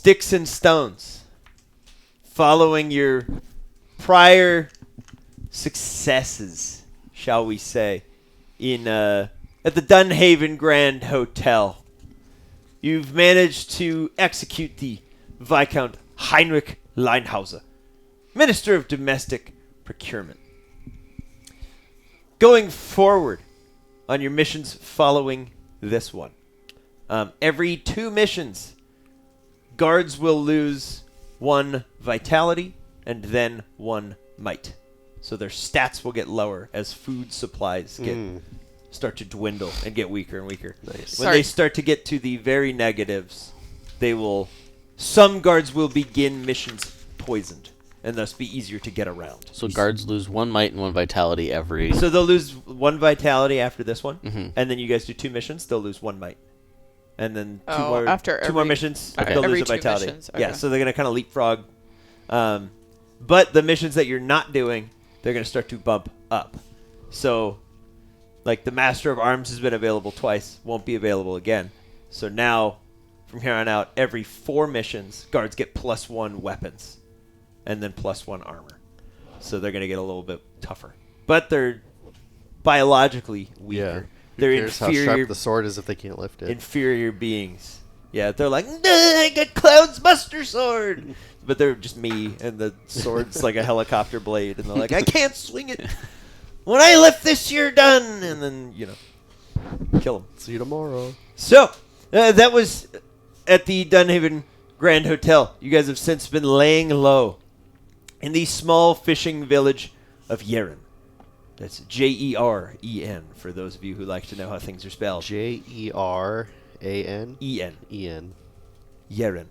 Sticks and stones. Following your prior successes, shall we say, in at the Dunhaven Grand Hotel, you've managed to execute the Viscount Heinrich Leinhauser, Minister of Domestic Procurement. Going forward on your missions following this one, every 2 missions, guards will lose 1 vitality and then 1 might. So their stats will get lower as food supplies start to dwindle and get weaker and weaker. Nice. When they start to get to the very negatives, some guards will begin missions poisoned and thus be easier to get around. So guards lose 1 might and 1 vitality every... So they'll lose 1 vitality after this one, and then you guys do 2 missions, they'll lose 1 might. And then two more missions, Okay. they'll Every lose a 2 vitality. missions, okay. Yeah, so they're going to kind of leapfrog. But the missions that you're not doing, they're going to start to bump up. So, like, the Master of Arms has been available twice, won't be available again. So now, from here on out, every 4 missions, guards get +1 weapons. And then +1 armor. So they're going to get a little bit tougher. But they're biologically weaker. They're cares how sharp the sword is if they can't lift it. Inferior beings. Yeah, they're like, I got Cloud's Buster Sword! But they're just me, and the sword's like a helicopter blade, and they're like, I can't swing it! When I lift this, you're done! And then, kill them. See you tomorrow. So, that was at the Dunhaven Grand Hotel. You guys have since been laying low in the small fishing village of Yeren. That's Jeren, for those of you who like to know how things are spelled. Jeran? En. En. Yeren.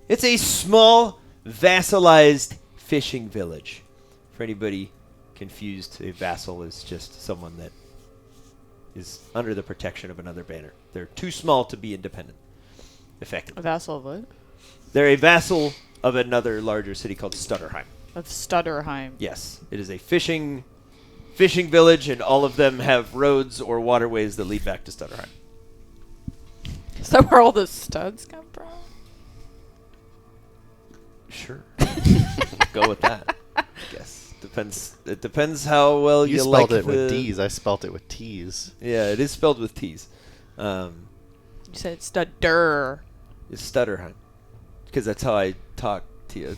It's a small, vassalized fishing village. For anybody confused, a vassal is just someone that is under the protection of another banner. They're too small to be independent, effectively. A vassal of what? They're a vassal of another larger city called Stutterheim. Of Stutterheim. Yes, it is a fishing village, and all of them have roads or waterways that lead back to Stutterheim. Is that where all the studs come from? Sure. Go with that. I guess. It depends how well you You like spelled it with D's. I spelled it with T's. Yeah, it is spelled with T's. You said studder. It's Stutterheim. Because that's how I talk to you.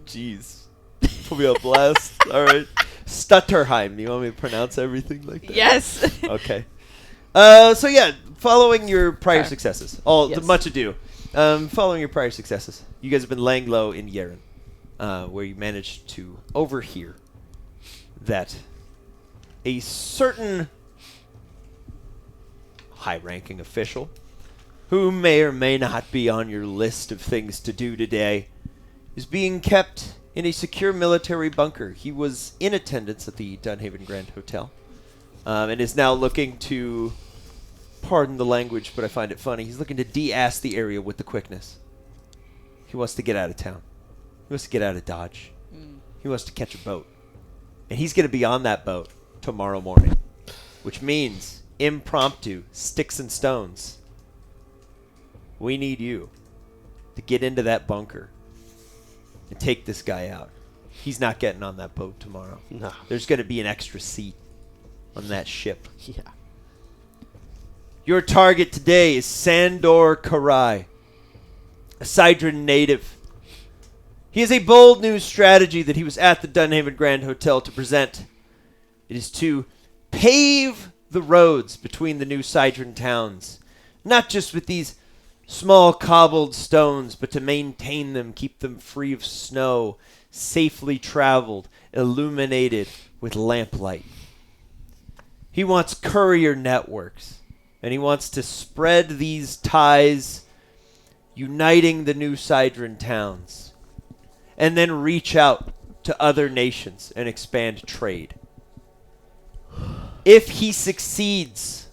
Jeez. Put me on blast. All right. Stutterheim. You want me to pronounce everything like that? Yes. Okay. So yeah, following your prior successes. Yes. Much ado. Following your prior successes, you guys have been laying low in Yeren, where you managed to overhear that a certain high-ranking official, who may or may not be on your list of things to do today, is being kept in a secure military bunker. He was in attendance at the Dunhaven Grand Hotel, and is now looking to, pardon the language, but I find it funny, he's looking to de-ass the area with the quickness. He wants to get out of town. He wants to get out of Dodge. He wants to catch a boat. And he's going to be on that boat tomorrow morning, which means impromptu sticks and stones. We need you to get into that bunker and take this guy out. He's not getting on that boat tomorrow. No. There's going to be an extra seat on that ship. Yeah. Your target today is Sandor Karai, a Sidran native. He has a bold new strategy that he was at the Dunhaven Grand Hotel to present. It is to pave the roads between the new Sidran towns, not just with these small cobbled stones, but to maintain them, keep them free of snow, safely traveled, illuminated with lamplight. He wants courier networks, and he wants to spread these ties, uniting the new Sidran towns, and then reach out to other nations and expand trade. If he succeeds,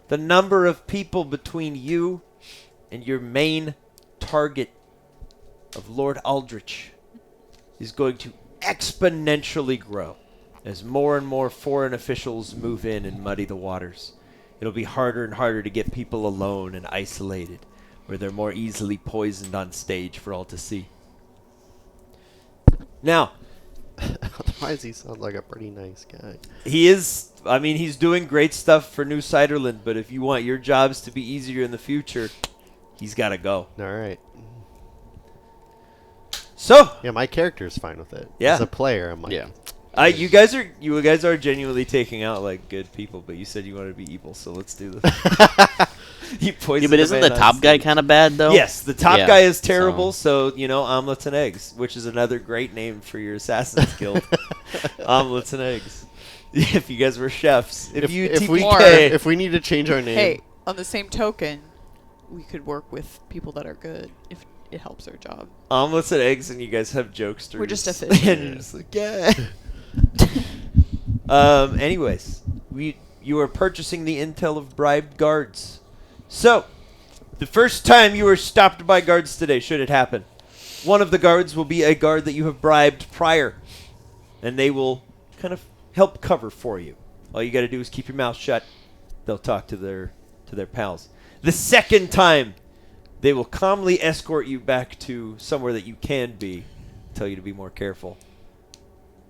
the number of people between you and your main target of Lord Aldritch is going to exponentially grow as more and more foreign officials move in and muddy the waters. It'll be harder and harder to get people alone and isolated. where they're more easily poisoned on stage for all to see. Now, Otherwise, he sounds like a pretty nice guy. he is, I mean, he's doing great stuff for New Ciderland, but if you want your jobs to be easier in the future, he's got to go. All right. So, Yeah, my character's fine with it. Yeah. As a player, I'm like, Yeah. you guys are genuinely taking out like good people, but you said you wanted to be evil, so let's do this. You poisoned Yeah, but a isn't man the on top guy stage. kind of bad though? Yes, the top Yeah, guy is terrible, so, omelets and eggs, which is another great name for your Assassin's Guild. Omelets and eggs. If you guys were chefs. If you if we TPK. if we need to change our name, Hey, on the same token, we could work with people that are good if it helps our job. Omelets and eggs, and you guys have jokesters. We're just efficient. And you're just like, yeah. Anyways, you are purchasing the intel of bribed guards. So, the first time you are stopped by guards today, should it happen, one of the guards will be a guard that you have bribed prior, and they will kind of help cover for you. All you got to do is keep your mouth shut. They'll talk to their pals. The second time, they will calmly escort you back to somewhere that you can be, tell you to be more careful.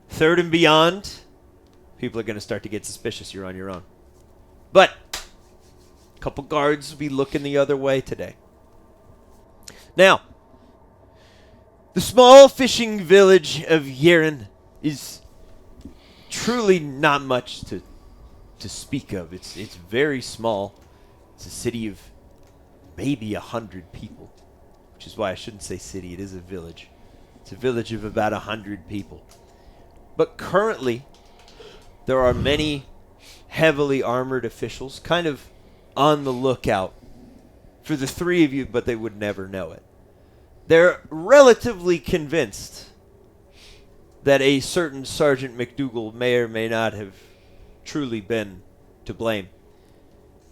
Third and beyond, people are going to start to get suspicious. You're on your own. But a couple guards will be looking the other way today. Now, the small fishing village of Yeren is truly not much to speak of. It's very small. It's a city of maybe 100 people, which is why I shouldn't say city. It is a village. It's a village of about 100 people. But currently, there are many heavily armored officials kind of on the lookout for the three of you, but they would never know it. They're relatively convinced that a certain Sergeant McDougal may or may not have truly been to blame,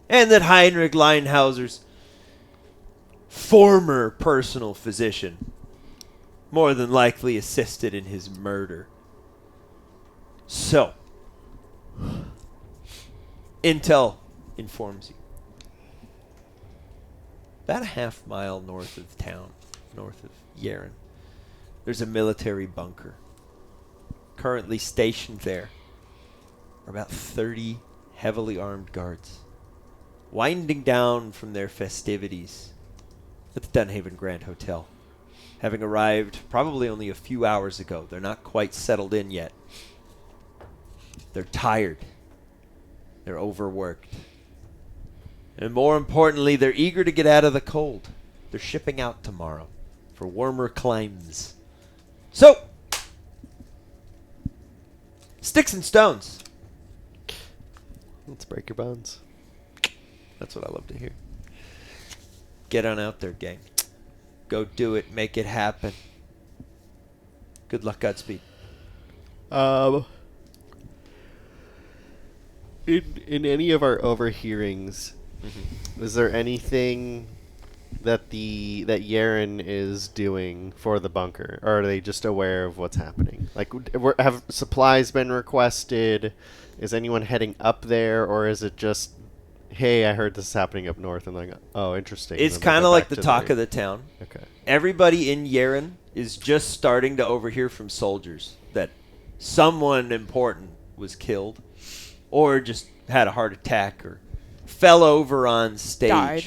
and that Heinrich Leinhauser's former personal physician more than likely assisted in his murder. So, intel informs you. About a half mile north of town, north of Yeren, there's a military bunker. Currently stationed there are about 30 heavily armed guards, winding down from their festivities at the Dunhaven Grand Hotel, having arrived probably only a few hours ago. They're not quite settled in yet. They're tired. They're overworked. And more importantly, they're eager to get out of the cold. They're shipping out tomorrow for warmer climes. So, sticks and stones. let's break your bones. That's what I love to hear. Get on out there, gang. Go do it. Make it happen. Good luck, Godspeed. In any of our overhearings, is there anything that Yaren is doing for the bunker, or are they just aware of what's happening? Like, have supplies been requested? Is anyone heading up there, or is it just, hey, I heard this is happening up north, and like, oh, interesting. It's and then they kind go of like back the to talk of the town. Okay. Everybody in Yeren is just starting to overhear from soldiers that someone important was killed, or just had a heart attack, or fell over on stage. Died.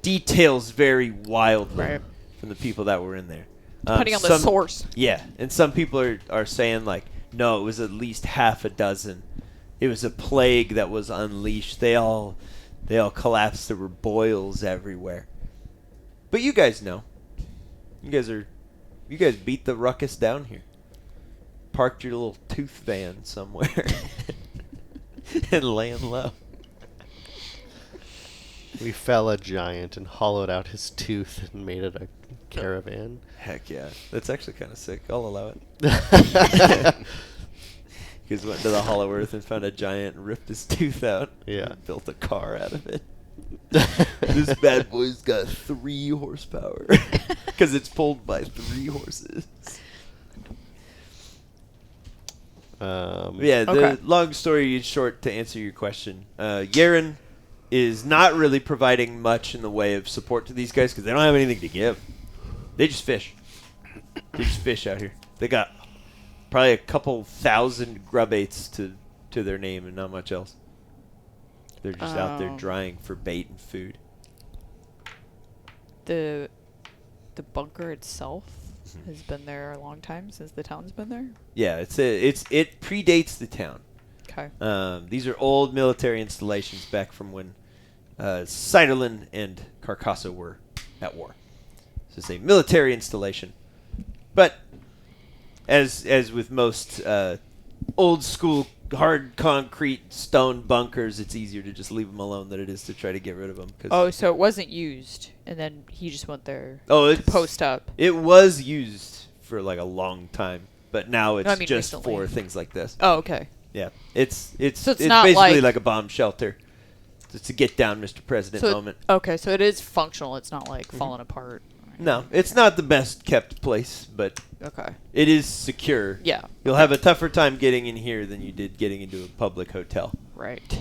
Details vary wildly Right. from the people that were in there. Depending on the source. Yeah, and some people are saying, like, no, it was at least half a dozen. It was a plague that was unleashed. They all collapsed. There were boils everywhere. But you guys know. You guys beat the ruckus down here. Parked your little tooth van somewhere and laying low. We fell a giant and hollowed out his tooth and made it a caravan. Heck yeah. That's actually kind of sick. I'll allow it. You guys went to the Hollow Earth and found a giant and ripped his tooth out. Yeah. And built a car out of it. This bad boy's got 3 horsepower. Because it's pulled by 3 horses. Yeah, the Okay. long story short, to answer your question, Yaren is not really providing much in the way of support to these guys because they don't have anything to give. They just fish. They just fish out here. They got probably a couple thousand grub eights to their name and not much else. They're just out there drying for bait and food. The bunker itself has been there a long time since the town's been there. Yeah, it predates the town. Okay. These are old military installations back from when Ciderlin and Carcasso were at war. So it's a military installation. But as with most old school hard concrete stone bunkers, it's easier to just leave them alone than it is to try to get rid of them. Oh, so it wasn't used, and then he just went there to post up. It was used for like a long time, but now it's just recently. for things like this. Oh, okay. Yeah, it's not basically like- like a bomb shelter. It's a get down, Mr. President moment. Okay, so it is functional. It's not like falling apart. No, it's not the best kept place, but Okay. it is secure. Yeah. You'll have a tougher time getting in here than you did getting into a public hotel. Right.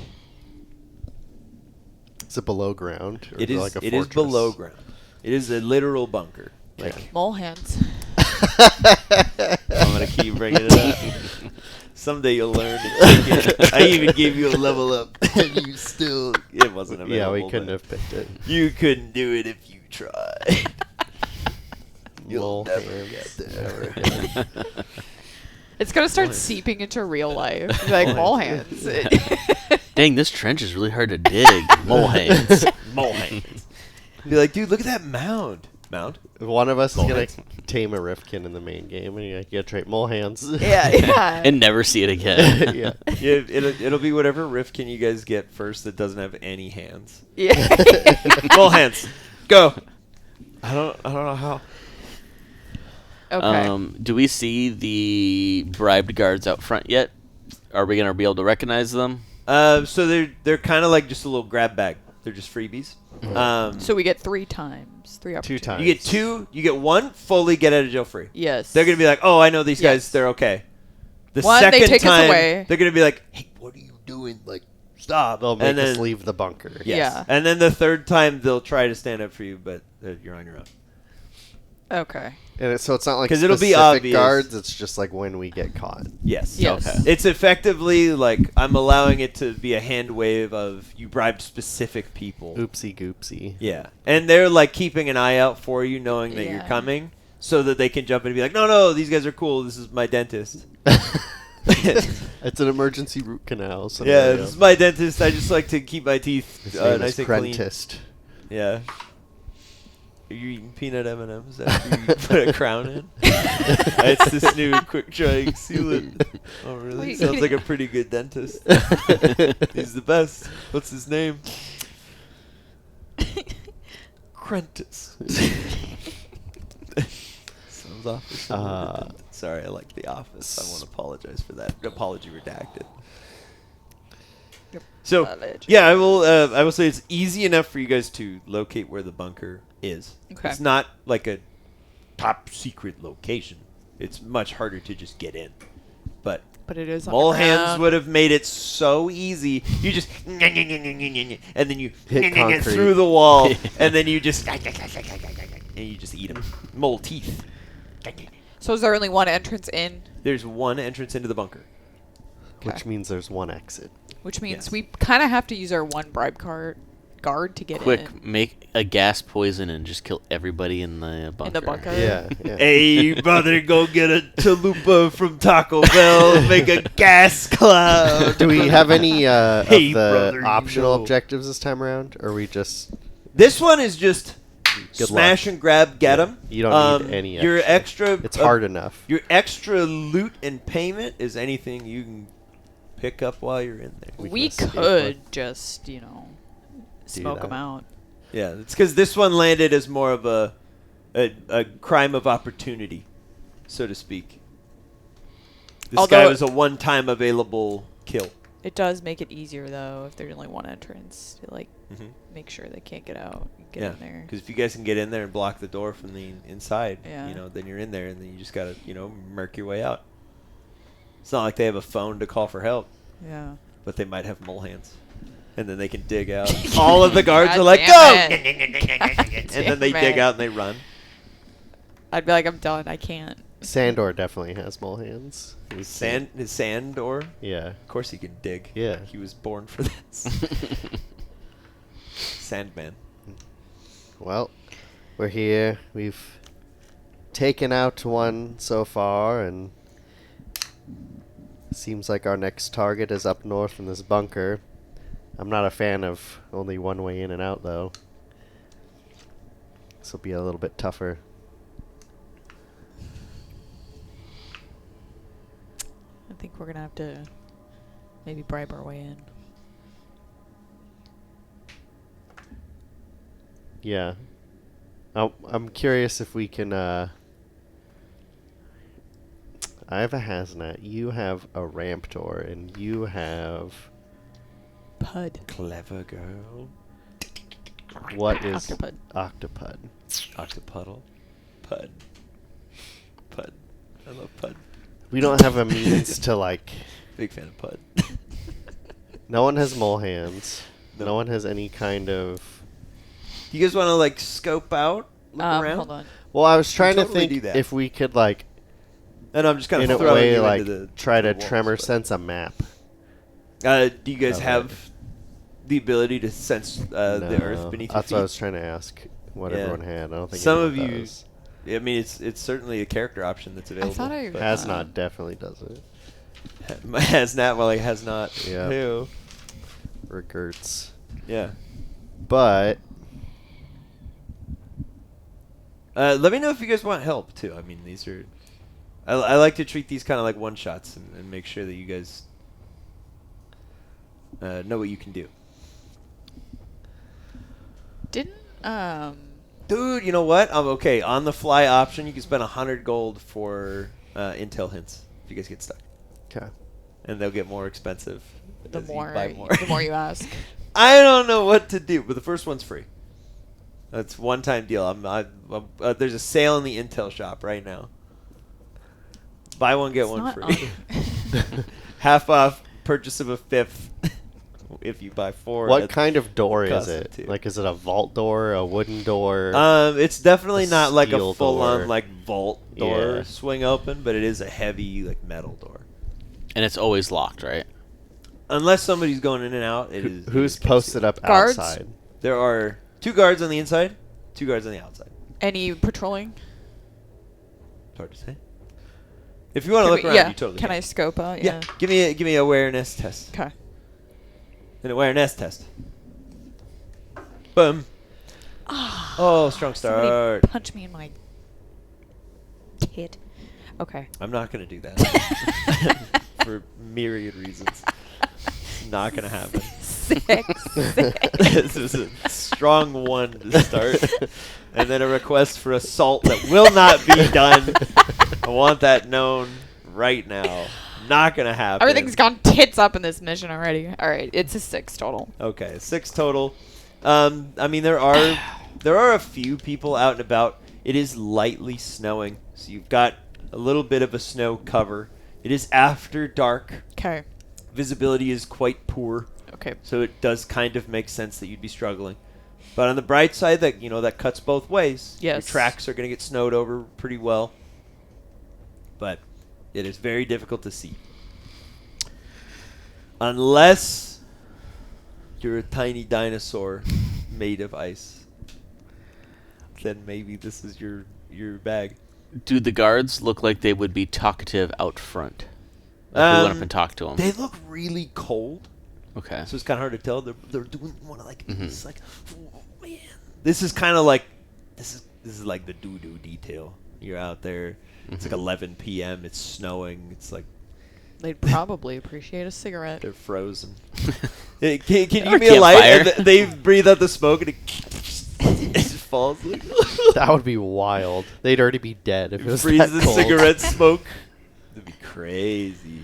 Is it below ground? Or It is. like a It is fortress? below ground. It is a literal bunker. Like Mole hands. I'm gonna keep bringing it up. Someday you'll learn. I even gave you a level up, and you still. It wasn't available. Yeah, we couldn't but have picked it. You couldn't do it if you tried. You'll Mole never hands. get there. Never again. It's gonna start seeping into real life, like mole hands. Dang, this trench is really hard to dig. Mole hands. Mole hands. Be like, dude, look at that mound. Mound? One of us is Mole gonna hands. tame a Riftkin in the main game, and you gotta trade mole hands. yeah. And never see it again. yeah. Yeah, it'll be whatever Riftkin you guys get first that doesn't have any hands. Yeah. Mole hands. Go. I don't know how. Okay. Do we see the bribed guards out front yet? Are we gonna be able to recognize them? So they're kind of like just a little grab bag. They're just freebies. So we get 3 times. 3 Two opportunities. times. You get 2. You get 1 fully get out of jail free. Yes. They're gonna be like, oh, I know these guys. Yes. They're okay. The One, they second take us time, away. they're gonna be like, hey, what are you doing? Like, stop. They'll make and us then, leave the bunker. Yes. Yeah. And then the third time, they'll try to stand up for you, but you're on your own. Okay. And so it's not like 'Cause it'll be specific obvious. guards. It's just like when we get caught. Yes. Yes. Okay. It's effectively like I'm allowing it to be a hand wave of you bribed specific people. Oopsie goopsie. Yeah. And they're like keeping an eye out for you, knowing that you're Yeah. coming, so that they can jump in and be like, no, these guys are cool. This is my dentist. It's an emergency root canal. Yeah, scenario. this is my dentist. I just like to keep my teeth His name nice is and clean. Prentist. Yeah. Are you eating peanut M&Ms after you put a crown in? It's this new quick drying sealant. Oh, really? Wait, Sounds like a pretty good dentist. He's the best. What's his name? Crentis. Sounds awful. similar to Sorry, I like The Office. I want to apologize for that. Apology redacted. So, yeah, I will say it's easy enough for you guys to locate where the bunker is. Okay. It's not like a top secret location. It's much harder to just get in. But it is Mole Hands underground. would have made it so easy. You just and then you Hit concrete. through the wall, and then you just and you just eat them. Mole teeth. So is there only one entrance in? There's one entrance into the bunker. Which means there's one exit. Which means Yes. we kind of have to use our one bribe guard to get Quick, in. make a gas poison and just kill everybody in the bunker. In the bunker. Yeah. yeah. Hey, brother, go get a chalupa from Taco Bell and make a gas cloud. Do we have any Hey, of the brother, you optional know. objectives this time around? Or are we just... This one is just Good smash luck. and grab, get them. You don't need any Your extra. extra. It's hard enough. Your extra loot and payment is anything you can pick up while you're in there. We We can escape could just, smoke that. them out. Yeah, it's because this one landed as more of a crime of opportunity, so to speak. This Although guy was a one-time available kill. It does make it easier, though, if there's only one entrance to, Mm-hmm. make sure they can't get out and get Yeah, in there. because if you guys can get in there and block the door from the inside, Yeah. then you're in there, and then you just gotta, murk your way out. It's not like they have a phone to call for help, Yeah. but they might have mole hands. And then they can dig out. All of the guards God are like, damn go! it. And then they dig out and they run. I'd be like, I'm done. I can't. Sandor definitely has mole hands. His Sandor? Yeah. Of course he can dig. Yeah. He was born for this. Sandman. Well, we're here. We've taken out one so far, and seems like our next target is up north in this bunker. I'm not a fan of only one way in and out, though. This will be a little bit tougher. I think we're going to have to maybe bribe our way in. Yeah. I'm curious if we can, I have a hazmat, you have a ramp door, and you have... Pud. Clever girl. What is... Octopud. Octopud. Octopuddle. Pud. Pud. I love Pud. We don't have a means to, like... Big fan of Pud. No one has mole hands. No. No one has any kind of... You guys want to, like, scope out? Look around? Hold on. Well, I was trying totally to do think that. if we could, like, And I'm just kind in of a throwing way, you like, into the try to the walls, tremor but- sense a map. Do you guys of have it. the ability to sense the earth beneath your That's what I feet? was trying to ask what Yeah. everyone had. I don't think Some anyone of you- does. I mean, it's certainly a character option that's available. thought I- but- Hasnot definitely does it. has not. Well, like has not. Yeah. Ew. Regerts. Yeah. But Let me know if you guys want help too. I mean, these are. I like to treat these kind of like one shots and make sure that you guys know what you can do. Didn't, Dude, you know what? I'm okay. On the fly option, you can spend 100 gold for intel hints if you guys get stuck, okay. and they'll get more expensive the as you more, buy more. the more you ask. I don't know what to do, but the first one's free. That's one-time deal. There's a sale in the Intel shop right now. Buy one, get It's one not free. on- Half off purchase of a fifth if you buy four. What at- kind of door is cost it? two. Like, is it a vault door, a wooden door? It's definitely A not like a steel full-on door. like vault door Yeah. swing open, but it is a heavy like metal door. And it's always locked, right? Unless somebody's going in and out, it is. Who's it is posted concealed. up Guards? outside? There are 2 guards on the inside, 2 guards on the outside. Any patrolling? It's hard to say. If you want to look around, yeah. you totally Can can. I scope out? Yeah. Give me a awareness test. Okay. An awareness test. Boom. Oh, strong Somebody start. punch me in my tit. Okay. I'm not gonna do that for myriad reasons. It's not gonna happen. 6. This is a strong 1 to start, and then a request for assault that will not be done. I want that known right now. Not gonna happen. Everything's gone tits up in this mission already. All right, it's a 6 total. Okay, 6 total. I mean, there are a few people out and about. It is lightly snowing, so you've got a little bit of a snow cover. It is after dark. Okay. Visibility is quite poor, Okay. so it does kind of make sense that you'd be struggling. But on the bright side, that cuts both ways. Yes. Your tracks are going to get snowed over pretty well, but it is very difficult to see. Unless you're a tiny dinosaur made of ice, then maybe this is your bag. Do the guards look like they would be talkative out front? Like we went up and talked to them. They look really cold, Okay. so it's kind of hard to tell. They're doing one of like Mhm. this, like, oh, man. This is kind of like this is like the doo-doo detail. You're out there. It's like Mhm. 11 p.m. It's snowing. It's like They'd probably appreciate a cigarette. they're frozen. Hey, can you Or give me a light? campfire. And they breathe out the smoke and it just falls. Like That would be wild. They'd already be dead if it was freeze that the cold. cigarette smoke. That'd be crazy.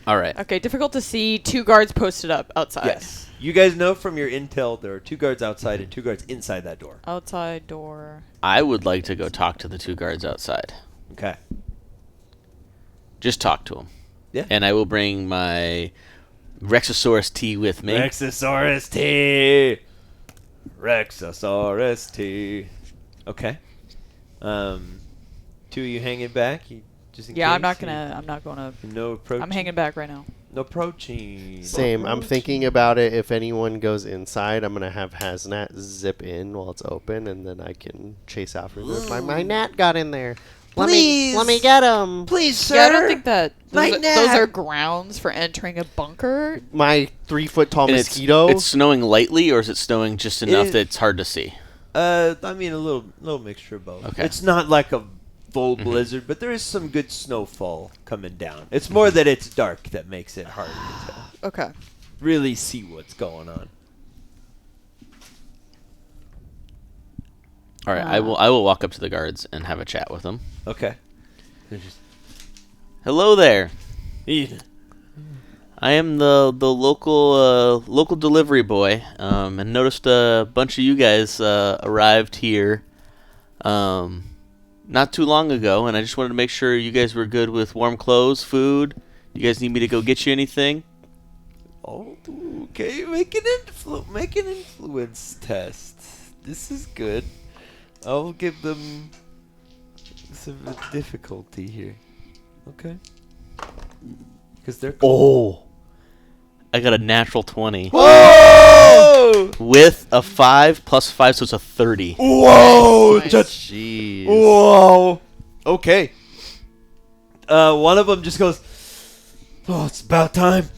All right. Okay, difficult to see. 2 guards posted up outside. Yes. You guys know from your intel there are 2 guards outside and 2 guards inside that door. Outside door. I would like to go talk to the 2 guards outside. Okay. Just talk to them. Yeah. And I will bring my Rexosaurus T with me. Rexosaurus T. Rexosaurus T. Okay. Two of you hanging back? You, just in Yeah, I'm case? not gonna. No approaching? I'm hanging back right now. No approaching. Same. I'm thinking about it. If anyone goes inside, I'm gonna have Hazmat zip in while it's open, and then I can chase after them. My gnat got in there. Let me get him. Please, sir. Yeah, I don't think that My those gnat. are grounds for entering a bunker. My 3-foot tall And mosquito. It's snowing lightly, or is it snowing just enough It- that it's hard to see? I mean, a little mixture of both. Okay. It's not like a full blizzard, but there is some good snowfall coming down. It's more that it's dark that makes it harder to Okay. really see what's going on. All right, I will walk up to the guards and have a chat with them. Okay. They're just, Hello there. Eden. I am the local delivery boy, and noticed a bunch of you guys arrived here not too long ago, and I just wanted to make sure you guys were good with warm clothes, food. You guys need me to go get you anything? Oh, okay. Make an influence test. This is good. I'll give them some difficulty here. Okay. Because they're Oh, I got a natural 20 Whoa! with a 5 plus 5, so it's a 30. Whoa! Nice. Just Jeez. whoa. Okay. One of them just goes, "Oh, it's about time.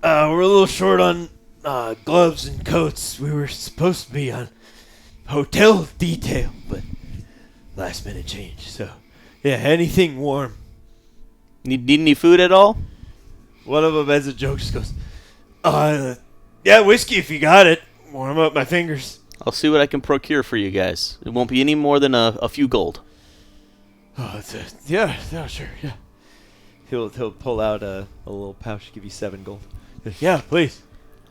We're a little short on gloves and coats. We were supposed to be on hotel detail, but last minute change. So, yeah, anything warm." Need any food at all? One of them, as a joke, just goes, "Yeah, whiskey if you got it. Warm up my fingers." I'll see what I can procure for you guys. It won't be any more than a few gold. Oh, yeah, sure, yeah. He'll pull out a little pouch, give you 7 gold. Yeah, please.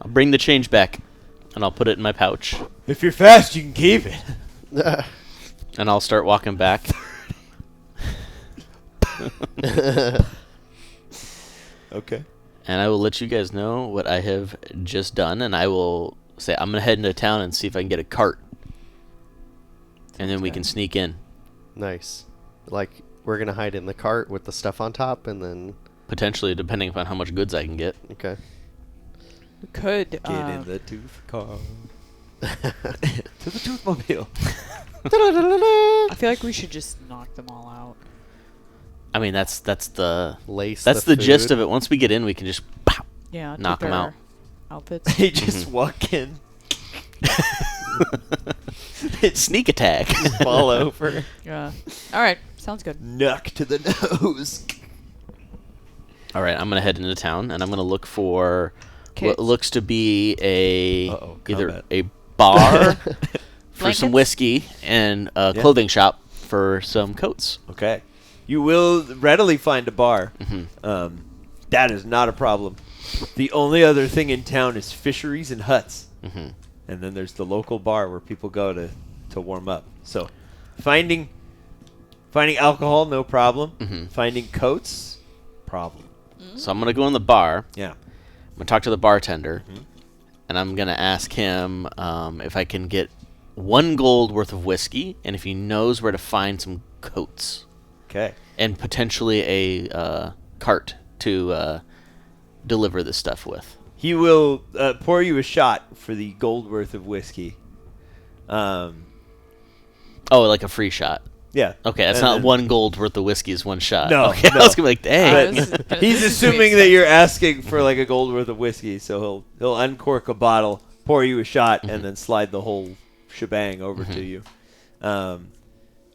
I'll bring the change back, and I'll put it in my pouch, If you're fast, you can keep it. and I'll start walking back. Okay. And I will let you guys know what I have just done, and I will say I'm gonna head into town and see if I can get a cart, and then we can sneak in. Nice. Like, we're gonna hide in the cart with the stuff on top, and then... Potentially, depending upon how much goods I can get. Okay. We could. Get in the tooth car. To the toothmobile. I feel like we should just knock them all out. I mean, that's the Lace the gist of it. Once we get in, we can just pow, Yeah. knock take them their out. Outfits. They just walk in. Sneak attack. Fall over. Yeah. All right. Sounds good. Knock to the nose. All right, I'm gonna head into town, and I'm gonna look for what Kids. looks to be Uh-oh, either combat. a bar for some Blankets? whiskey and a Yeah. clothing shop for some coats. Okay. You will readily find a bar. Mhm. That is not a problem. The only other thing in town is fisheries and huts. Mhm. And then there's the local bar where people go to warm up. So finding alcohol, no problem. Mhm. Finding coats, problem. So I'm gonna go in the bar. Yeah. I'm gonna talk to the bartender, Mhm. and I'm gonna ask him if I can get 1 gold worth of whiskey, and if he knows where to find some coats, Okay. and potentially a cart to deliver this stuff with. He will pour you a shot for the gold worth of whiskey. Oh, like a free shot. Yeah. Okay, that's And not then- 1 gold worth of whiskey is 1 shot. No, Okay, no. I was gonna be like, dang. But he's assuming that you're asking for like a gold worth of whiskey, so he'll uncork a bottle, pour you a shot, and then slide the whole shebang over to you. And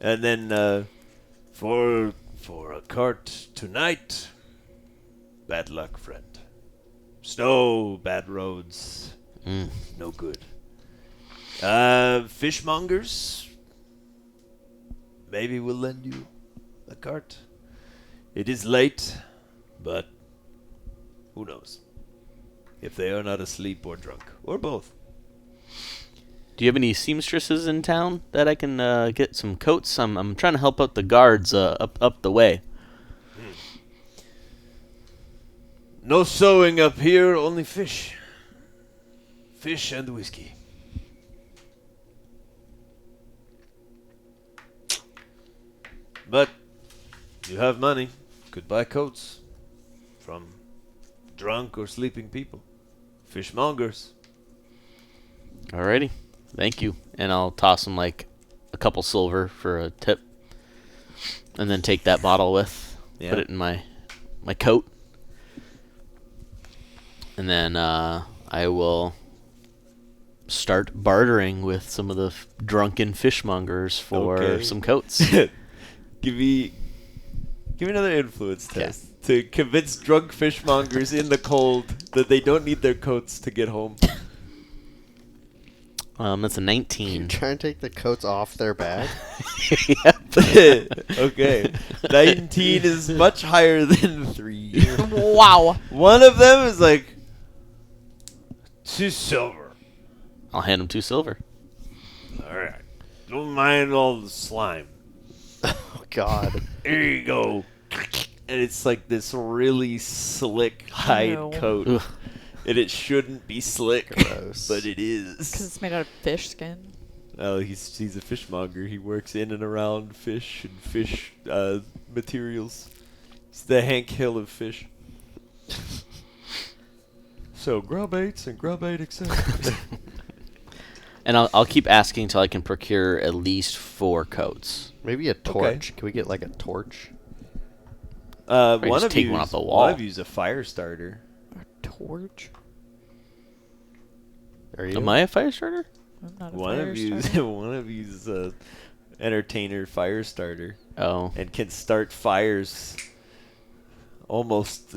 then for a cart tonight, bad luck, friend. Snow, bad roads, Mm. no good. Fishmongers, maybe we'll lend you a cart. It is late, but who knows? If they are not asleep or drunk, or both. Do you have any seamstresses in town that I can get some coats? I'm trying to help out the guards up the way. No sewing up here, only fish. Fish and whiskey. But you have money. Could buy coats from drunk or sleeping people. Fishmongers. Alrighty. Thank you. And I'll toss him like a couple silver for a tip. And then take that bottle with. Yeah. Put it in my coat. And then I will start bartering with some of the drunken fishmongers for Okay. some coats. Give me another influence test to convince drunk fishmongers in the cold that they don't need their coats to get home. That's a 19. Try and take the coats off their back. Okay. 19 is much higher than 3. Wow. One of them is like 2 silver. I'll hand him 2 silver. Alright. Don't mind all the slime. Oh, God. Here you go. And it's like this really slick hide Ew. coat. Ugh. And it shouldn't be slick. Gross. But it Because is. it's made out of fish skin. Oh, he's a fishmonger. He works in and around fish and fish materials. He's the Hank Hill of fish. So grub baits and grub bait accessories. And I'll keep asking until I can procure at least 4 coats. Maybe a torch. Can we get like a torch? Or One just of take you's- one off the wall. One of you's a fire starter. A torch? Are you? Am I a fire starter? I'm not a One fire of you's starter. one of you's a entertainer fire starter Oh. and can start fires almost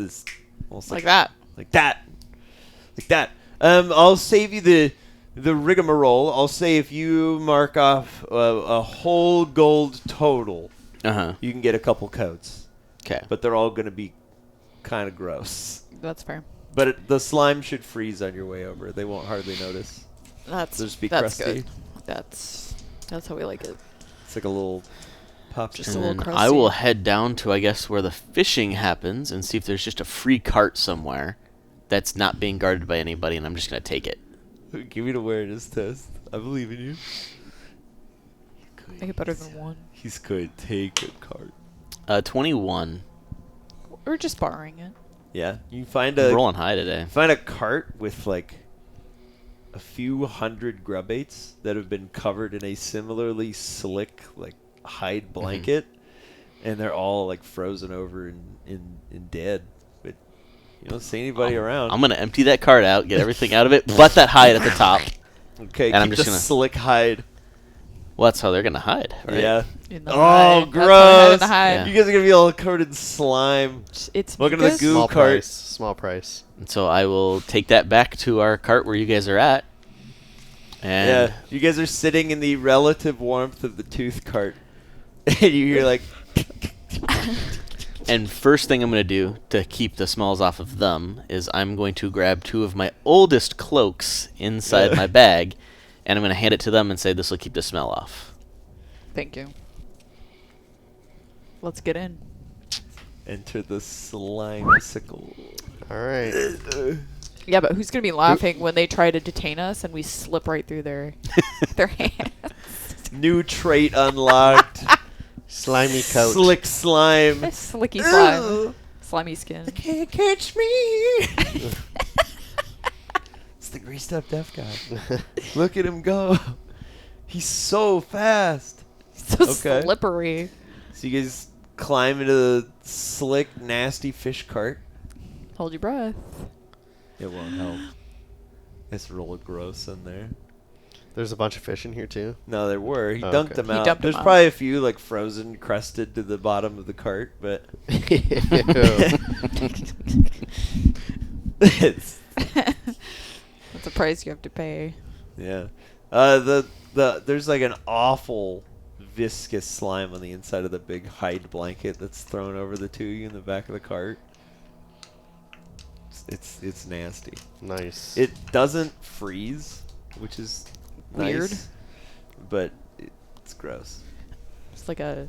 Like that. like that. Like that. I'll save you the rigmarole. I'll say if you mark off a whole gold total, Uh-huh. you can get a couple coats. Okay. But they're all going to be kind of gross. That's fair. But the slime should freeze on your way over. They won't hardly notice. That's Just be that's crusty. good. That's how we like it. It's like a little pop. Just And a little then I will crusty. head down to, I guess, where the fishing happens and see if there's just a free cart somewhere that's not being guarded by anybody, and I'm just going to take it. Give me an awareness test. I believe in you. Make it better than 1. He's good. Take a cart. 21. We're just borrowing it. Yeah, you find I'm a rolling high today. find a cart with like a few hundred grub baits that have been covered in a similarly slick like hide blanket, and they're all like frozen over and dead. But you don't see anybody around. I'm going to empty that cart out, get everything out of it, but that hide at the top. Okay, and I'm keep just the gonna- slick hide. Well, that's how they're going to hide, right? Yeah. In the Oh, hide. That's how they hide gross! in the hide. Yeah. You guys are gonna be all covered in slime. It's Welcome to the mucus. goo Small cart. price. Small price. And so I will take that back to our cart where you guys are at. And Yeah, you guys are sitting in the relative warmth of the tooth cart, and you hear like, And first thing I'm going to do to keep the smells off of them is I'm going to grab 2 of my oldest cloaks inside my bag, and I'm going to hand it to them and say this will keep the smell off. Thank you. Let's get in. enter the slime sickle. All right. Yeah, but who's gonna be laughing when they try to detain us and we slip right through their hands? New trait unlocked. Slimy coat. Slick slime. Slicky slime, Ooh. slimy skin. Can't catch me. It's the greased up deaf guy. Look at him go. He's so fast. So Okay. slippery. So you guys climb into the slick, nasty fish cart. Hold your breath. It won't help. It's real gross in there. There's a bunch of fish in here too. No, there were. He Oh, dunked okay. them He out. dumped There's them out. probably a few like frozen, crusted to the bottom of the cart, but it's That's a price you have to pay. yeah. There's like an awful viscous slime on the inside of the big hide blanket that's thrown over the two of you in the back of the cart. It's nasty. Nice. It doesn't freeze, which is Weird. nice, but it's gross. It's like a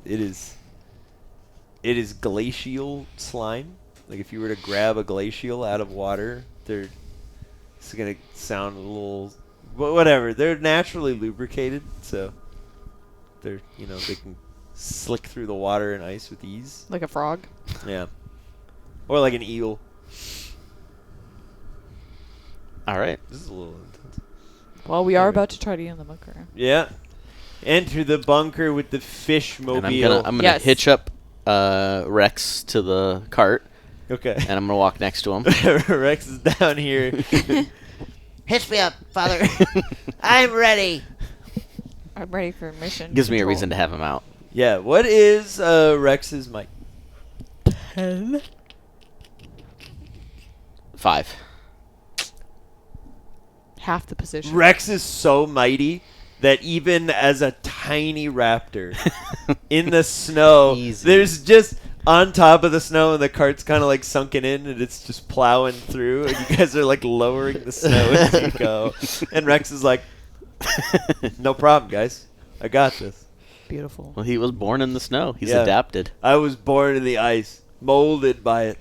It is glacial slime. Like if you were to grab a glacial out of water, it's gonna sound a little, but whatever. They're naturally lubricated, so they can slick through the water and ice with ease. Like a frog. Yeah, or like an eel. All right. This is a little intense. Well, we are about to try to get in the bunker. Yeah. Enter the bunker with the fish mobile. And I'm gonna Yes. hitch up Rex to the cart, Okay. and I'm gonna walk next to him. Rex is down here. Hitch me up, father. I'm ready. I'm ready for mission. Gives me a control. reason to have him out. Yeah. What is Rex's mic? 5. Half the position. Rex is so mighty that even as a tiny raptor in the snow, Easy. there's just on top of the snow, and the cart's kind of like sunken in, and it's just plowing through, and you guys are like lowering the snow as you go. And Rex is like, no problem, guys. I got this. Beautiful. Well, he was born in the snow. He's Yeah. adapted. I was born in the ice, molded by it.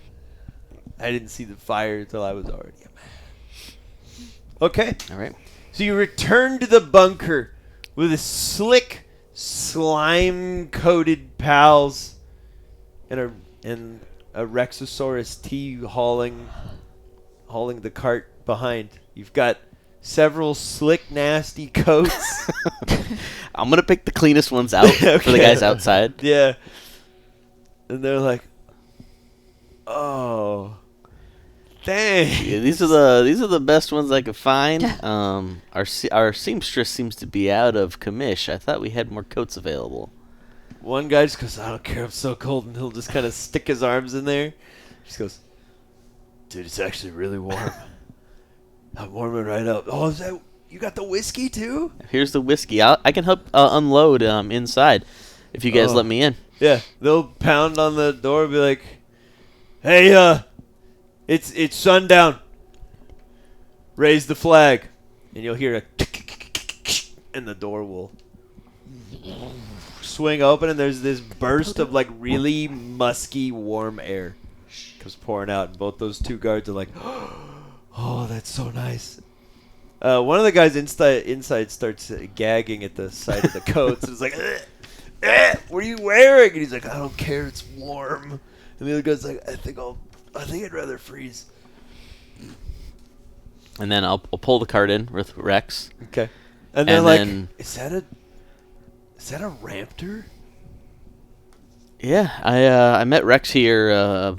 I didn't see the fire until I was already a man. Okay. All right. So you return to the bunker with a slick, slime-coated pals and a Rexosaurus T hauling the cart behind. You've got several slick, nasty coats. I'm gonna pick the cleanest ones out for the Okay. guys outside. Yeah. And they're like, oh, dang. Yeah, these are the best ones I could find. Our seamstress seems to be out of commish. I thought we had more coats available. One guy just goes, I don't care, I'm so cold, and he'll just kind of stick his arms in there. Just goes, dude, it's actually really warm. I'm warming right up. Oh, is that, you got the whiskey too? Here's the whiskey. I can help unload inside if you guys Oh. let me in. Yeah, they'll pound on the door and be like, hey, it's sundown. Raise the flag. And you'll hear a and the door will swing open, and there's this burst of like really musky warm air comes pouring out, and both those two guards are like, oh, that's so nice. One of the guys inside starts gagging at the sight of the coats. And it's like, what are you wearing? And he's like, I don't care, it's warm. And the other guy's like, I think I'd rather freeze. And then I'll pull the cart in with Rex. Okay. And they're And like, then- is that a raptor? Yeah, I met Rex here a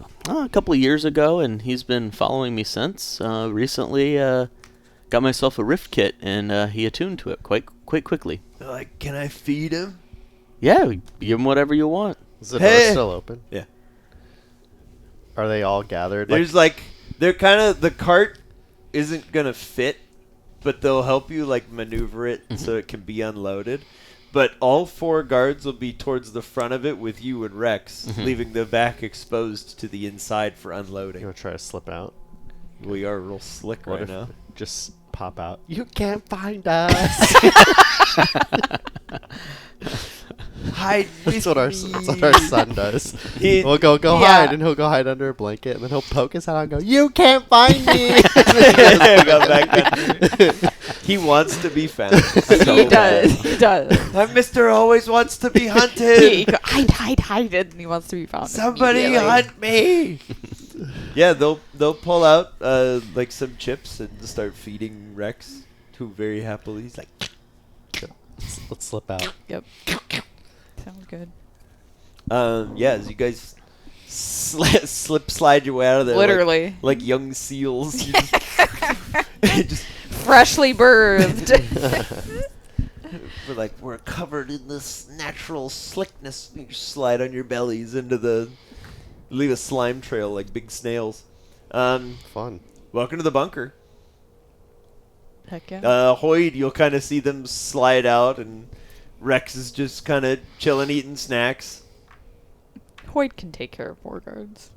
couple of years ago, and he's been following me since. Recently, got myself a rift kit, and he attuned to it quite quickly. They're like, can I feed him? Yeah, give him whatever you want. Is the Hey. door still open? Yeah. Are they all gathered? There's they're kind of, the cart isn't going to fit, but they'll help you like maneuver it so it can be unloaded. But all 4 guards will be towards the front of it with you and Rex, leaving the back exposed to the inside for You unloading. want to try to slip out? We are real slick What right if now. just pop out? You can't find us. Hide That's what our son does. He- We'll go Yeah. hide, and he'll go hide under a blanket, and then he'll poke his head out and go, "You can't find me." Go back under. He wants to be found. So He bad. does. He does. My mister always wants to be He hunted. go, hide, and he wants to be found. Somebody immediately. hunt me. Yeah, they'll pull out like some chips and start feeding Rex, who very happily he's like, Let's slip out. Yep. Sounds good. yeah, as you guys slide your way out of there, Literally. like young seals. You just Freshly birthed. we're covered in this natural slickness. You just slide on your bellies leave a slime trail like big snails. Fun. Welcome to the bunker. Heck yeah. Hoyd, you'll kind of see them slide out, and Rex is just kind of chilling, eating snacks. Hoyd can take care of 4 guards.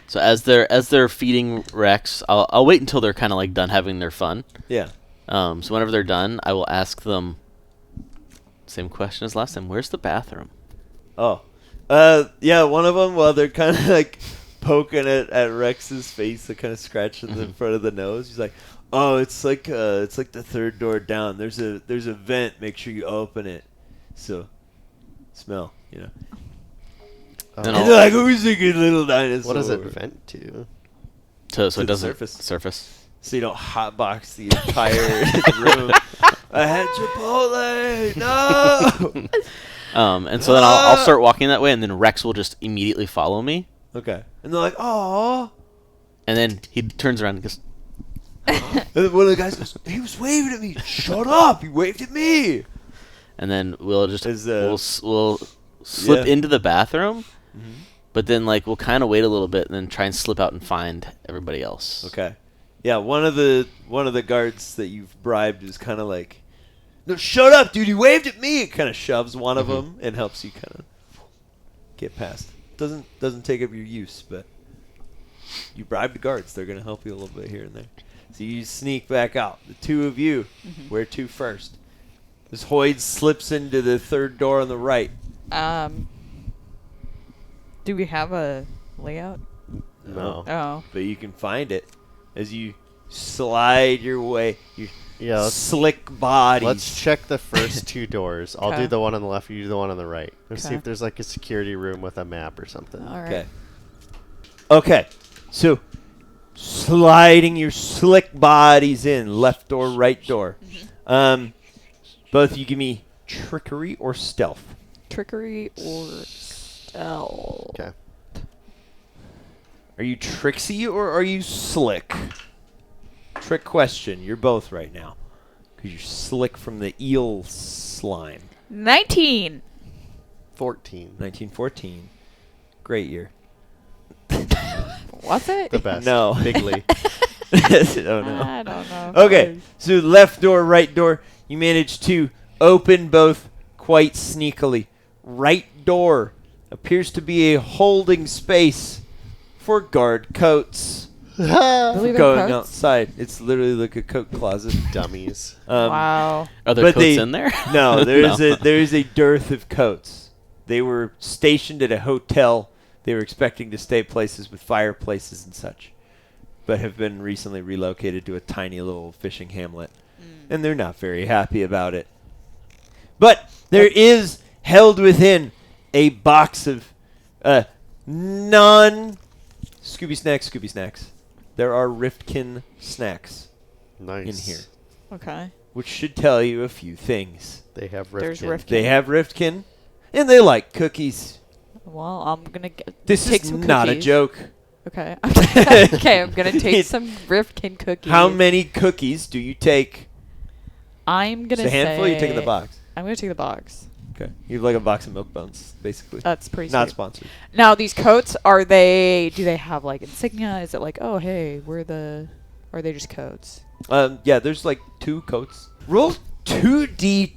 So as they're feeding Rex, I'll wait until they're kind of like done having their fun. Yeah. So whenever they're done, I will ask them same question as last time. Where's the bathroom? Oh, Yeah, one of them, while they're kind of like poking at Rex's face, they're kind of scratching the front of the nose. He's like, "Oh, it's like the third door down. There's a vent. Make sure you open it. So, smell, you know." And And they're like, "Who's a good little dinosaur?" What does it vent to? so to it the doesn't surface. So you don't hotbox the entire room. I had Chipotle. No. And so then I'll start walking that way, and then Rex will just immediately follow me, Okay. And they're like, "Oh." and then he turns around and goes, And then one of the guys goes, "He was waving at me." "Shut up! He waved at me." and then we'll just Is, we'll slip yeah. into the bathroom, Mm-hmm. but then like we'll kind of wait a little bit and then try and slip out and find everybody else. Okay. Yeah, one of the guards that you've bribed is kind of like, "No, shut up, dude! He waved at me." It kind of shoves one of them and helps you kind of get past. Doesn't take up your use, but you bribe the guards. They're gonna help you a little bit here and there. So you sneak back out. The two of you, where to first? This Hoyd slips into the third door on the right. Do we have a layout? No. Oh. But you can find it as you slide your way. Your Yeah, slick body. let's check the first two doors. I'll Okay. do the one on the left, you do the one on the right. Let's see Okay. if there's like a security room with a map or something. All right. Okay. Okay. So, sliding your slick bodies in, left door, right door. Both of you give me trickery or stealth. Trickery or stealth? Okay. Are you tricksy or are you slick? Trick question. You're both right now. Because you're slick from the eel slime. 19. 14. 1914. Great year. Was it? The best. No. Bigly. Oh, no. I don't know. Okay, so left door, right door, you manage to open both quite sneakily. Right door appears to be a holding space for guard coats. Really, they're Going coats? outside. It's literally like a coat closet. Dummies. Wow. Are there But coats they- in there? No, there No. is a dearth of coats. They were stationed at a hotel. They were expecting to stay places with fireplaces and such, but have been recently relocated to a tiny little fishing hamlet, and they're not very happy about it. But there is held within a box of non-Scooby Snacks. There are Riftkin snacks Nice. in here, Okay. which should tell you a few things. They have There's Riftkin. Riftkin. They have Riftkin, and they like cookies. Well, I'm gonna This take is some not a cookies. joke. Okay. Okay, I'm gonna take some Riftkin cookies. How many cookies do you take? I'm gonna It's a handful. say You take in the box. I'm gonna take the box. Okay, you have like a box of milk bones, basically. That's pretty Not sweet. sponsored. Now these coats, do they have like insignia? Is it like, oh hey, or are they just coats? Yeah, there's like 2 coats. Roll 2d12.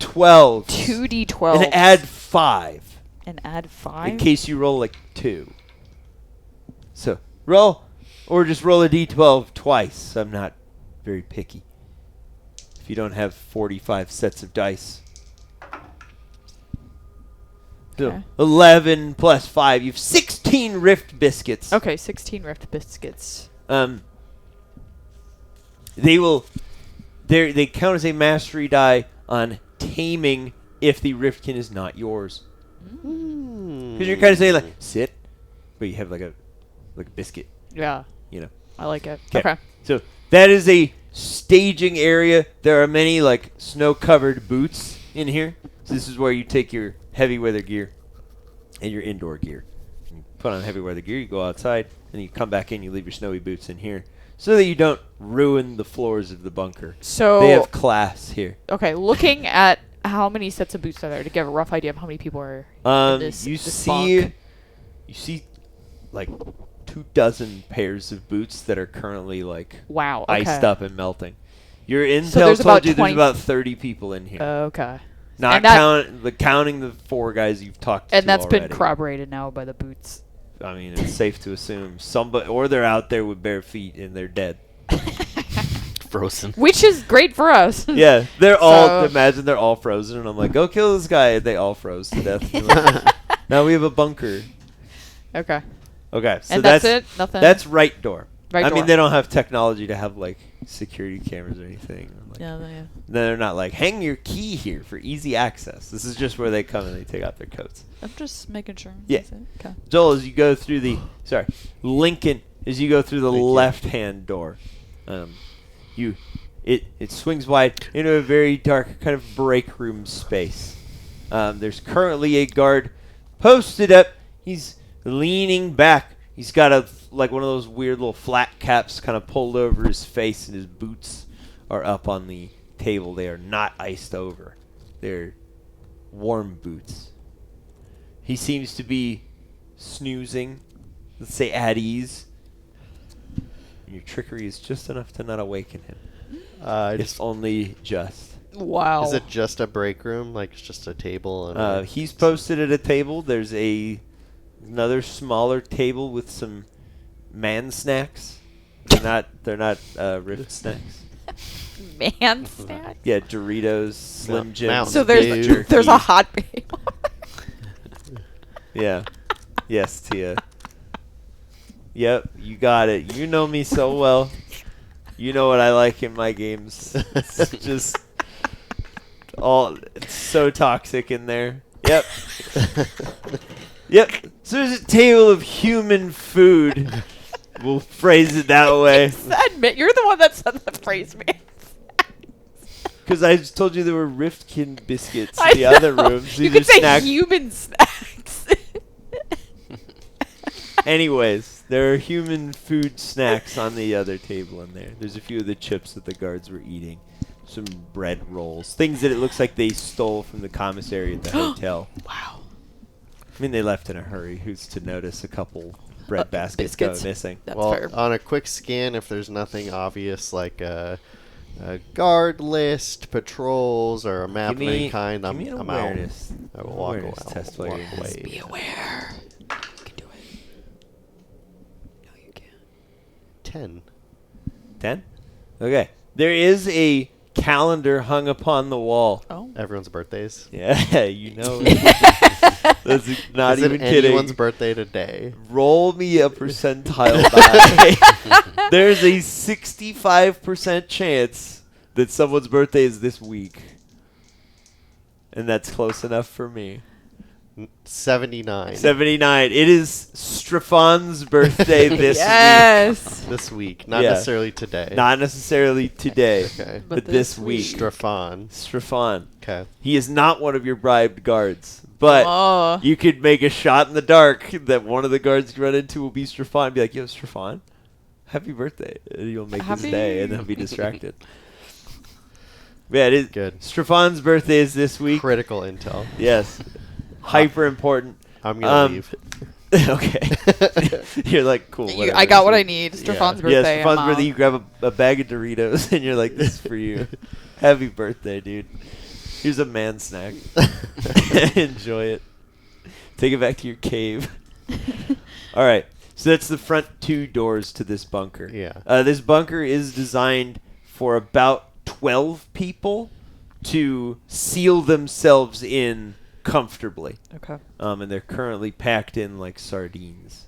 2d12 And add 5 and add 5. in case you roll like 2. So roll, or just roll a d12 twice. I'm not very picky. If you don't have 45 sets of dice. So Okay. 11 plus 5. You have 16 Rift biscuits. Okay, 16 Rift biscuits. They count as a mastery die on taming if the Riftkin is not yours. Because you're kind of saying like sit, but you have like a biscuit, Yeah, you know. I like it. 'Kay. Okay. So that is a staging area. There are many like snow-covered boots in here. So this is where you take your heavy weather gear and your indoor gear. You put on heavy weather gear, you go outside, and you come back in. You leave your snowy boots in here so that you don't ruin the floors of the bunker. So They have class here. okay, looking at how many sets of boots are there to give a rough idea of how many people are in this, You this see, bunk. like 24 pairs of boots that are currently like Wow. Okay. iced up and melting. Your intel there's told about you there's 20 about 30 people in here. Okay. Not and that- counting the 4 guys you've talked to And that's been already. corroborated now by the boots. I mean, it's safe to assume somebody, or they're out there with bare feet and they're dead. Frozen. Which is great for us. Yeah, they're all. So- Imagine they're all frozen, and I'm like, go kill this guy. And they all froze to death. Now we have a bunker. Okay. Okay, so And that's it? Nothing? That's right door. Right I door. mean, they don't have technology to have like security cameras or anything. Like, Yeah. they're not like hang your key here for easy access. This is just where they come and they take out their coats. I'm just making sure. Yeah. That's it. Okay. Joel, as you go through the Lincoln, as you go through the Thank you. left-hand door, it swings wide into a very dark kind of break room space. There's currently a guard posted up. He's leaning back. He's got one of those weird little flat caps kind of pulled over his face, and his boots are up on the table. They are not iced over. They're warm boots. He seems to be snoozing, let's say at ease. And your trickery is just enough to not awaken him. If only just. Wow. Is it just a break room? Like it's just a table? And He's posted at a table. There's another smaller table with some man snacks. They're not Rift snacks. Man snack? Yeah, Doritos, Slim Jims. Mountain So Dew. there's a hot bagel. Yeah. Yes, Tia. Yep, you got it. You know me so well. You know what I like in my games. It's just it's so toxic in there. Yep. Yep. So there's a table of human food. We'll phrase it that way. Admit you're the one that said the phrase, man. Because I just told you there were Riftkin biscuits I in the other know. rooms. You These could are say snack- human snacks. Anyways, there are human food snacks on the other table in there. There's a few of the chips that the guards were eating. Some bread rolls. Things that it looks like they stole from the commissary at the hotel. Wow. I mean, they left in a hurry. Who's to notice a couple bread baskets go biscuits. missing? That's well, fair. on a quick scan, if there's nothing obvious like a guard list, patrols, or a map of any kind, give me an I'm out. awareness. I will walk Awareness away. test Walk while you're away. Be aware. You can do it. No, you can't. 10. 10? Okay. There is a calendar hung upon the wall. Oh. Everyone's birthdays. Yeah, you know. That's not Is even it kidding. anyone's birthday today? Roll me a percentile die. There's a 65% chance that someone's birthday is this week. And that's close enough for me. 79. 79. It is Strafan's birthday this Yes. This week, not Yeah. necessarily today. week. Not necessarily today, Okay. but this week. Strafan. Strafan. Okay. He is not one of your bribed guards. But Oh. you could make a shot in the dark that one of the guards you run into will be Strafan and be like, yo, Strafan, happy birthday. And you'll make his Happy- day and he'll be distracted. Yeah, it is Good. Strafan's birthday is this week. Critical intel. Yes. Hyper important. I'm going to leave. Okay. You're like, cool. You- whatever. I got what I need. Strafan's Yeah, birthday. Strafan's I'm birthday. out. You grab a bag of Doritos and you're like, this is for you. Happy birthday, dude. Here's a man snack. Enjoy it. Take it back to your cave. All right. So that's the front two doors to this bunker. Yeah. This bunker is designed for about 12 people to seal themselves in comfortably. Okay. And they're currently packed in like sardines.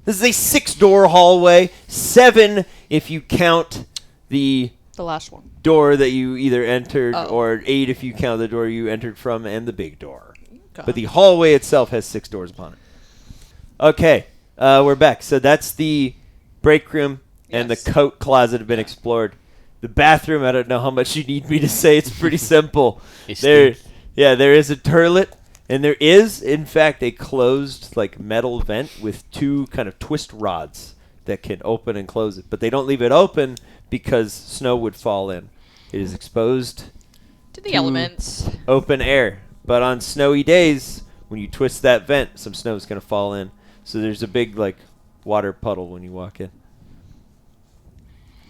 This is a 6-door hallway. 7 if you count the The last one. door that you either entered, Oh. or 8 if you count the door you entered from and the big door. Okay. But the hallway itself has 6 doors upon it. Okay, we're back. So that's the break room and Yes. the coat closet have been explored. The bathroom, I don't know how much you need me to say. It's pretty simple. He's There, stinky. yeah, there is a toilet, and there is, in fact, a closed like metal vent with 2 kind of twist rods that can open and close it. But they don't leave it open because snow would fall in. It is exposed To the to elements. open air. But on snowy days, when you twist that vent, some snow is going to fall in. So there's a big like water puddle when you walk in.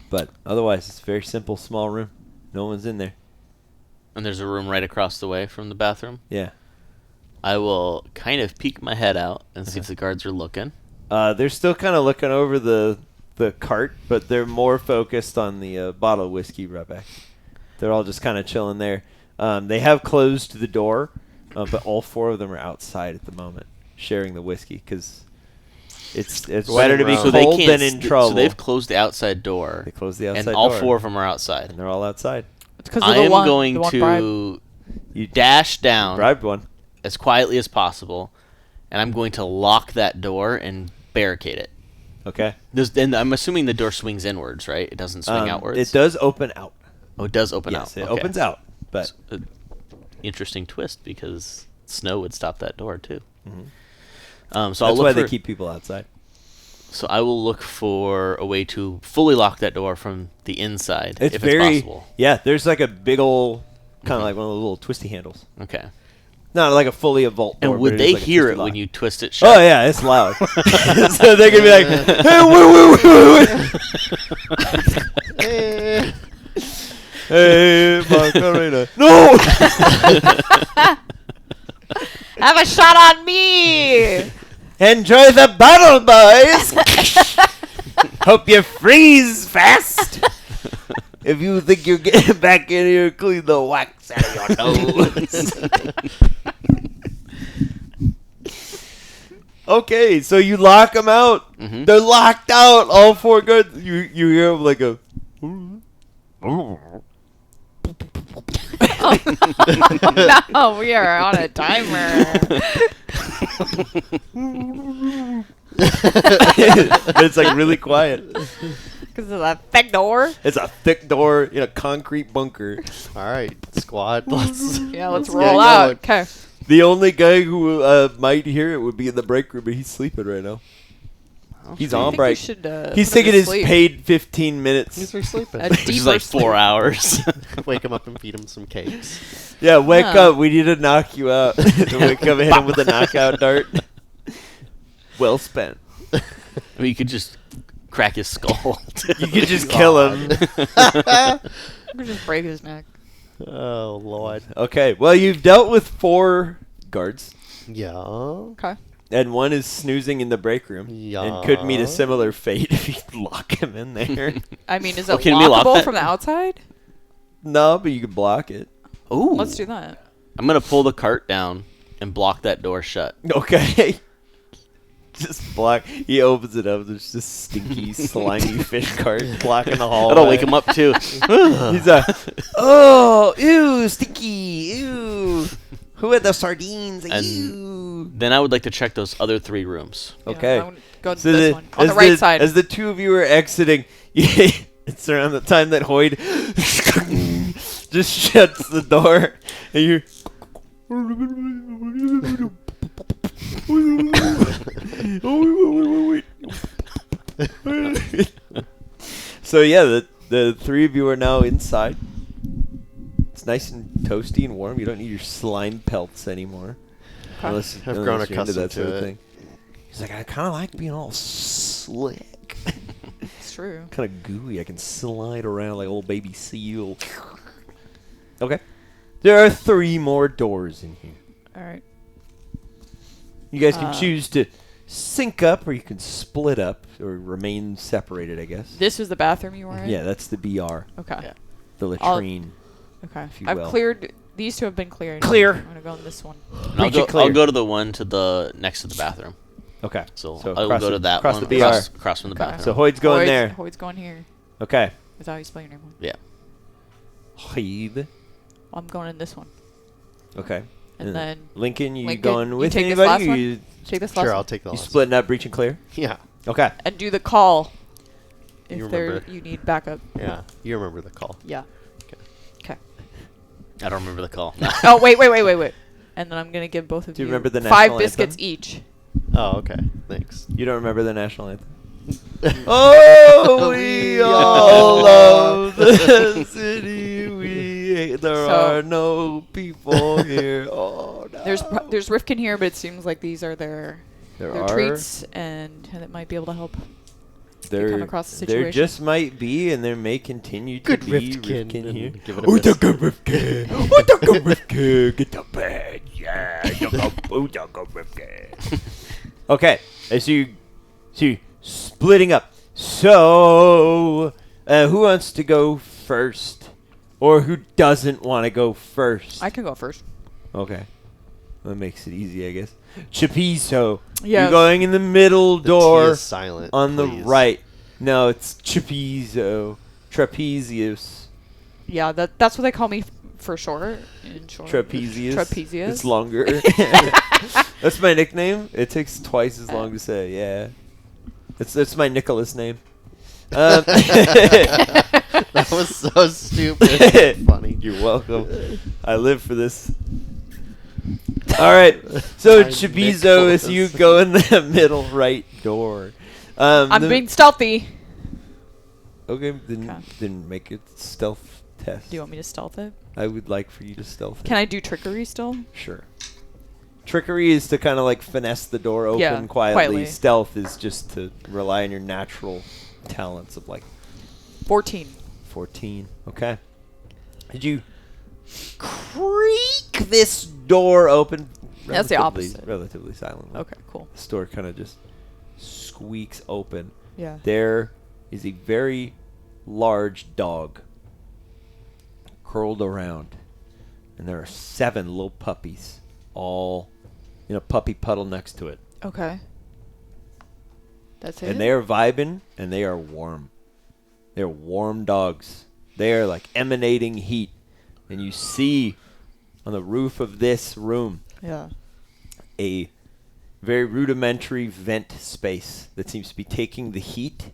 But otherwise, it's a very simple, small room. No one's in there. And there's a room right across the way from the bathroom. Yeah. I will kind of peek my head out and see if the guards are looking. They're still kind of looking over the cart, but they're more focused on the bottle of whiskey right back. They're all just kind of chilling there. They have closed the door. But all 4 of them are outside at the moment, sharing the whiskey because it's When better in to be Rome. So they cold can't. than in trouble. So they've closed the outside door. They close the outside and all door. 4 of them are outside. and they're all outside. It's because of I the am one, going the one bribe. to You dash down bribed one. as quietly as possible, and I'm going to lock that door and barricade it. Okay. And I'm assuming the door swings inwards, right? It doesn't swing outwards. It does open out. Oh, it does open Yes, out. it Okay. opens out. But Interesting twist because snow would stop that door too. Mhm. So I'll that's look why for, they keep people outside. So I will look for a way to fully lock that door from the inside, It's if very it's possible. yeah. There's like a big old kind of Mhm. like one of those little twisty handles. Okay. Not like a fully a vault door. And would but they is like a hear twisty it lock. when you twist it shut? Oh yeah, it's loud. So they can be like, "Hey, wait. Hey, Macarena. No! Have a shot on me! Enjoy the battle, boys! Hope you freeze fast! If you think you're getting back in here, clean the wax out of your nose. Okay, so you lock them out. Mhm. They're locked out, all 4 guards. You hear them like a... No, we are on a timer. It's like really quiet. Because of that thick door. It's a thick door in a concrete bunker. All right, squad. Let's Let's get roll out. going. Okay. The only guy who might hear it would be in the break room, but he's sleeping right now. He's I on think break. you should, He's put him taking to his sleep. paid 15 minutes. He's for sleeping. A Which is deeper like 4 sleep. hours. Wake him up and feed him some cakes. Yeah, wake Yeah. up. We need to knock you out. Wake up and hit him with a knockout dart. Well spent. I mean, you could just crack his skull. You could just kill him. Or just break his neck. Oh Lord. Okay, well, you've dealt with 4 guards, Yeah. Okay. and 1 is snoozing in the break room. Yeah. And could meet a similar fate if you lock him in there. I mean, is Well, it can we lock lockable that? from the outside? No, but you can block it. Ooh. Let's do that. I'm going to pull the cart down and block that door shut. Okay. Just block. He opens it up. There's this stinky, slimy fish cart blocking the hallway. That'll wake him up too. He's oh, ew, stinky, ew. Who had the sardines? And Ew. Then I would like to check those other 3 rooms. Okay. Yeah, I'm gonna go to So this one. On the right side. As the 2 of you are exiting, it's around the time that Hoyd just shuts the door, and you're. So yeah, the 3 of you are now inside. It's nice and toasty and warm. You don't need your slime pelts anymore. Unless, I've unless grown you're into accustomed that sort to of it. thing. He's like, I kind of like being all slick. It's true. Kind of gooey. I can slide around like old baby seal. Okay. There are 3 more doors in here. All right. You guys can Uh, choose to sync up, or you can split up, or remain separated, I guess. This was the bathroom you were in? Yeah, that's the BR. Okay. Yeah. The I'll- latrine. Okay. If you I've will. cleared. These 2 have been cleared. Clear. I'm going to go in this one. And I'll Preach it clear. I'll go to the one to the next to the bathroom. Okay. So, I will across go to that across one the BR. across from the Okay. bathroom. So Hoyd's going Hoyd's, there. Hoyd's going here. Okay. Is that how you spell your name? yeah. Hoyd. I'm going in this one. Okay. And then Lincoln, you Lincoln, going you with take this anybody? last or one? you take this last Sure, one. I'll take the you last. splitting up, breach and clear? Yeah. Okay. And do the call. You If there remember. you need backup. Yeah. You remember the call. Yeah. Okay. I don't remember the call. Oh wait. And then I'm gonna give both of Do you you remember the 5 national biscuits anthem? each. Oh, okay. Thanks. You don't remember the national anthem? Oh, we all love the city. There So- are no people here. Oh, no. There's Riftkin here, but it seems like these are their There treats, and it might be able to help. There, come across the there situation. just might be, and there may continue to Good be Riftkin. Riftkin here. Give it a Oh, miss. the good Riftkin. Oh, the good Riftkin. Get the bed. Yeah. Oh, the good Riftkin. Okay. I see you splitting up. So, who wants to go first? Or who doesn't want to go first? I can go first. Okay. That makes it easy, I guess. Chorizo. Yes. You're going in the middle The T door is silent. on the please. right. No, it's chorizo. Trapezius. Yeah, that's what they call me for short. In short. Trapezius. Trapezius. It's longer. That's my nickname. It takes twice as long to say. Yeah. It's my Nicholas name. That was so stupid. Funny. You're welcome. I live for this. All right. So My chorizo is you Nicholas. go in the middle right door. I'm being stealthy. Okay, Okay. then make it stealth test. Do you want me to stealth it? I would like for you to stealth Can it. I do trickery still? Sure. Trickery is to kind of like finesse the door open Yeah, quietly. quietly. Stealth is just to rely on your natural talents of like 14. 14. Okay. Did you creak this door open? That's the opposite. Relatively silently. Okay, cool. This door kind of just squeaks open. Yeah. There is a very large dog curled around, and there are 7 little puppies all in a puppy puddle next to it. Okay. That's it? And they are vibing, and they are warm. They're warm dogs. They are like emanating heat. And you see on the roof of this room Yeah. a very rudimentary vent space that seems to be taking the heat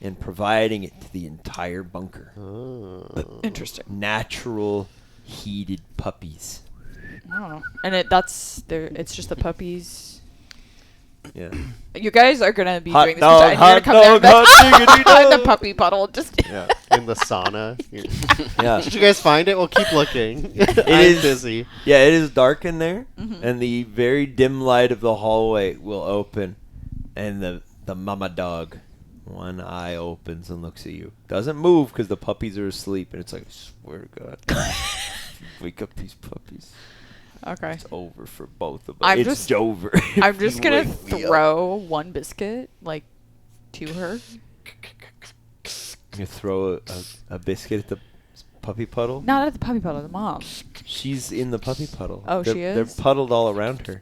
and providing it to the entire bunker. Oh. Interesting. Natural heated puppies. Oh. And it's just the puppies. Yeah. You guys are gonna be Hot doing this. dog, and you're hot gonna come dog, hot diggity down in dog. the puppy puddle. Just Yeah. In the sauna. Yeah. Did you guys find it? Well, keep looking. It I'm is busy. Yeah, it is dark in there, Mhm. and the very dim light of the hallway will open, and the mama dog, one eye opens and looks at you. Doesn't move because the puppies are asleep, and it's like, I swear to God, wake up these puppies. okay. It's over for both of us. I'm It's just- over. I'm if just you gonna wake me up. throw one biscuit to her. You throw a biscuit at the puppy puddle. Not at the puppy puddle. The mom. She's in the puppy puddle. Oh, she is? They're puddled all around her.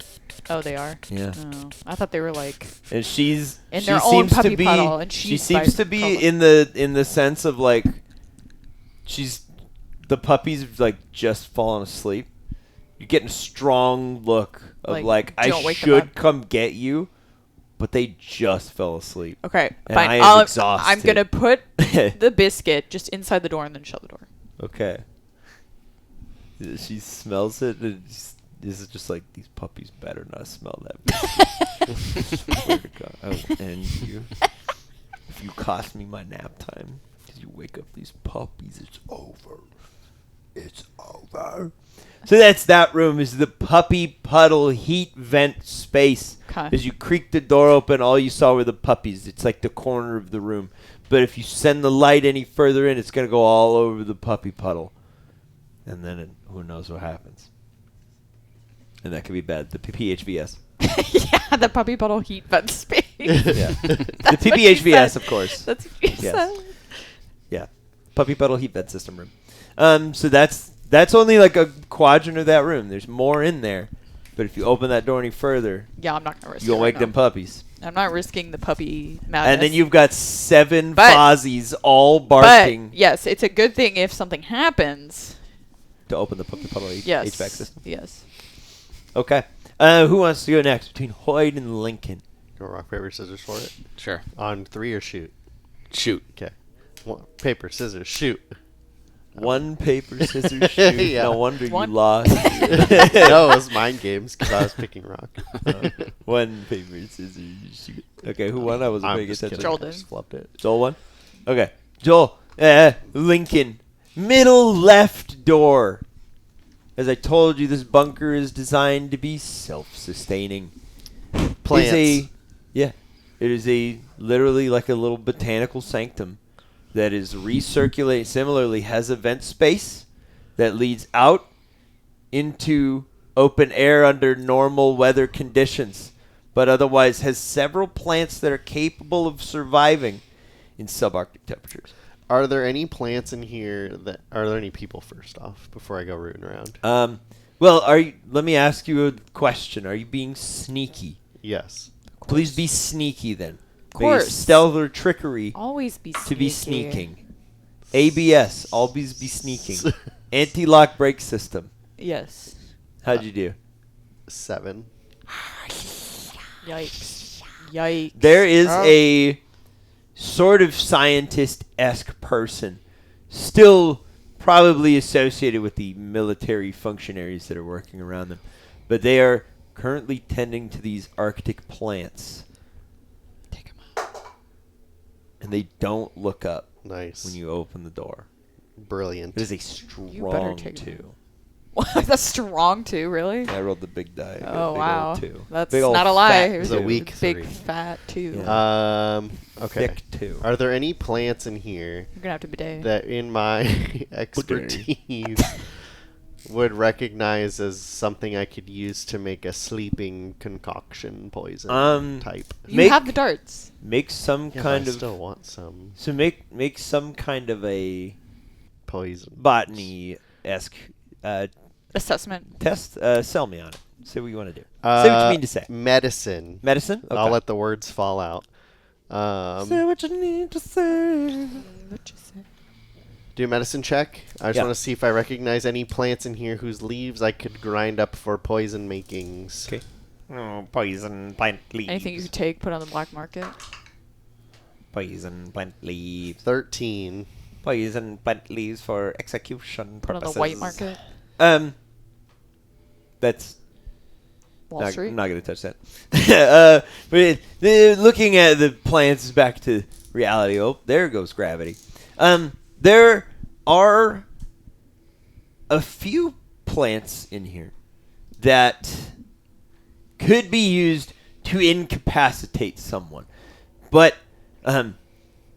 Oh, they are. Yeah. Oh, I thought they were like. And she's In she their own seems puppy to be puddle, and she she's seems by to be color. in the sense of like the puppies like just fallen asleep. You're getting a strong look of like I don't wake them should up. come get you, but they just fell asleep. Okay, And fine. I am I'm exhausted. gonna put the biscuit just inside the door and then shut the door. Okay. She smells it. And this is just like these puppies better not smell that. Swear to God, I will end you. If you cost me my nap time, because you wake up these puppies, it's over. It's over. So that's that room. Is the puppy puddle heat vent space. 'Kay. As you creaked the door open, all you saw were the puppies. It's like the corner of the room. But if you send the light any further in, it's going to go all over the puppy puddle. And then who knows what happens. And that could be bad. The PHVS. Yeah, the puppy puddle heat vent space. Yeah. The That's what you PPHVS, said. of course. That's what you Yes. said. Yeah. Puppy puddle heat vent system room. So that's only like a quadrant of that room. There's more in there. But if you open that door any further, Yeah, I'm not gonna risk you'll it right wake them now. puppies. I'm not risking the puppy madness. And then you've got 7 But- Fozzies all But barking yes, it's a good thing if something happens. to open the puppy puddle Yes. HVAC system. Yes. Okay. Who wants to go next between Hoyd and Lincoln? Go rock, paper, scissors for it. Sure. On 3 or shoot? Shoot. Okay. Paper, scissors, shoot. One paper, scissors, shoot. Yeah. No wonder One- you lost. No, it was mind games because I was picking rock. One paper, scissors, shoot. Okay, who won? I wasn't I'm paying just attention. kidding. Joel I did. just flubbed it. Joel won? Okay. Joel. Lincoln. Middle left door. As I told you, this bunker is designed to be self-sustaining. Plants. It is a literally like a little botanical sanctum that is recirculating. Similarly, has a vent space that leads out into open air under normal weather conditions, but otherwise has several plants that are capable of surviving in subarctic temperatures. Are there any plants in here that... Are there any people, first off, before I go rooting around? Well, let me ask you a question. Are you being sneaky? Yes. Please be sneaky then. Of course. Stealth or trickery Always be sneaky. to be sneaking. ABS, always be sneaking. Anti-lock brake system. Yes. How'd you do? 7. Yikes. Yikes. There is Oh. a sort of scientist-esque person still probably associated with the military functionaries that are working around them. But they are currently tending to these Arctic plants. Take him out. And they don't look up Nice. when you open the door. Brilliant. It is a You better strong take 2. That's strong too, really? I rolled the big die. I got a Oh big wow, old 2. that's Big old not a lie. fat It was a a weak big 3. fat 2. Yeah. Okay. Thick 2. Are there any plants in here You're gonna have to bidet. that, in my expertise, would recognize as something I could use to make a sleeping concoction poison type? You have the darts. Make some Yeah, kind but I of still want some so make some kind of a poison. botany-esque Assessment. test. Sell me on it. Say what you want to do. Say what you mean to say. Medicine. Medicine. Okay. I'll let the words fall out. say what you need to say. What you say? Do a medicine check. I just Yeah. want to see if I recognize any plants in here whose leaves I could grind up for poison makings. Okay. Oh, poison plant leaves. Anything you could take, put on the black market. Poison plant leaves. 13. Poison plant leaves for execution Put purposes. on the white market. That's Wall Street. I'm not going to touch that. Looking at the plants back to reality. Oh, there goes gravity. There are a few plants in here that could be used to incapacitate someone. But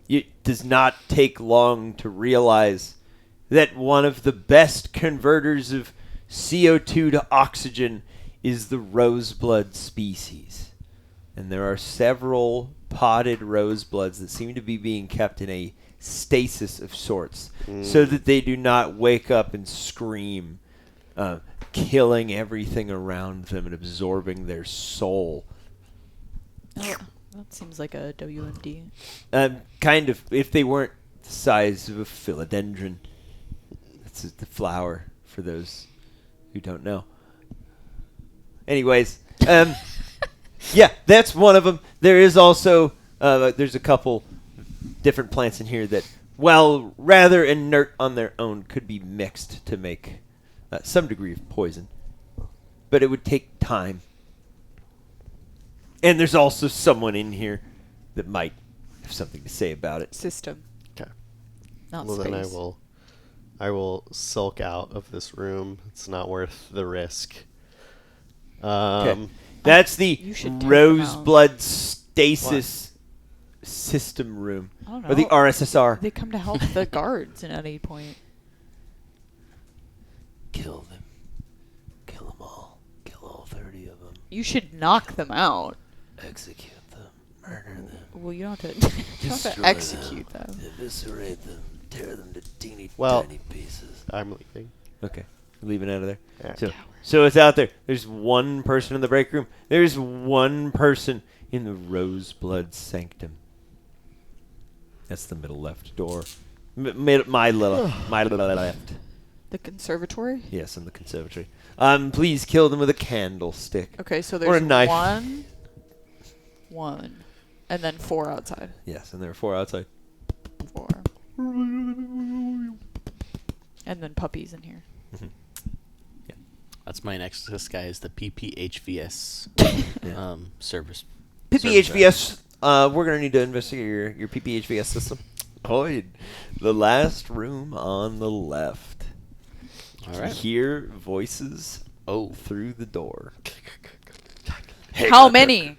it does not take long to realize that one of the best converters of CO2 to oxygen is the roseblood species. And there are several potted rosebloods that seem to be being kept in a stasis of sorts so that they do not wake up and scream, killing everything around them and absorbing their soul. Oh, that seems like a WMD. Kind of, if they weren't the size of a philodendron. That's the flower, for those who don't know. Anyways, yeah, that's one of them. There is also, there's a couple different plants in here that, while rather inert on their own, could be mixed to make some degree of poison. But it would take time. And there's also someone in here that might have something to say about it. System, Okay. not Well, space. then I will sulk out of this room. It's not worth the risk. Okay. That's the You should take them Roseblood Stasis System Room. I don't know. Or the RSSR. They come to help the guards at any point. Kill them. Kill them all. Kill all 30 of them. You should knock them out. Execute them. Murder them. Well, you don't have to, you don't have Destroy to execute them. Eviscerate them. Tear them to teeny Well- tiny pieces. I'm leaving. Okay. Leaving out of there. Yeah. So it's out there. There's one person in the break room. There's one person in the Roseblood Sanctum. That's the middle left door. My little left. The conservatory? Yes, in the conservatory. Please kill them with a candlestick. Okay, so Or a there's knife. one, and then 4 outside. Yes, and there are 4 outside. 4. And then puppies in here. That's my next disguise, the PPHVS service. PPHVS, we're going to need to investigate your PPHVS system. Oh, the last room on the left. All You right. hear voices Oh, through the door. How many?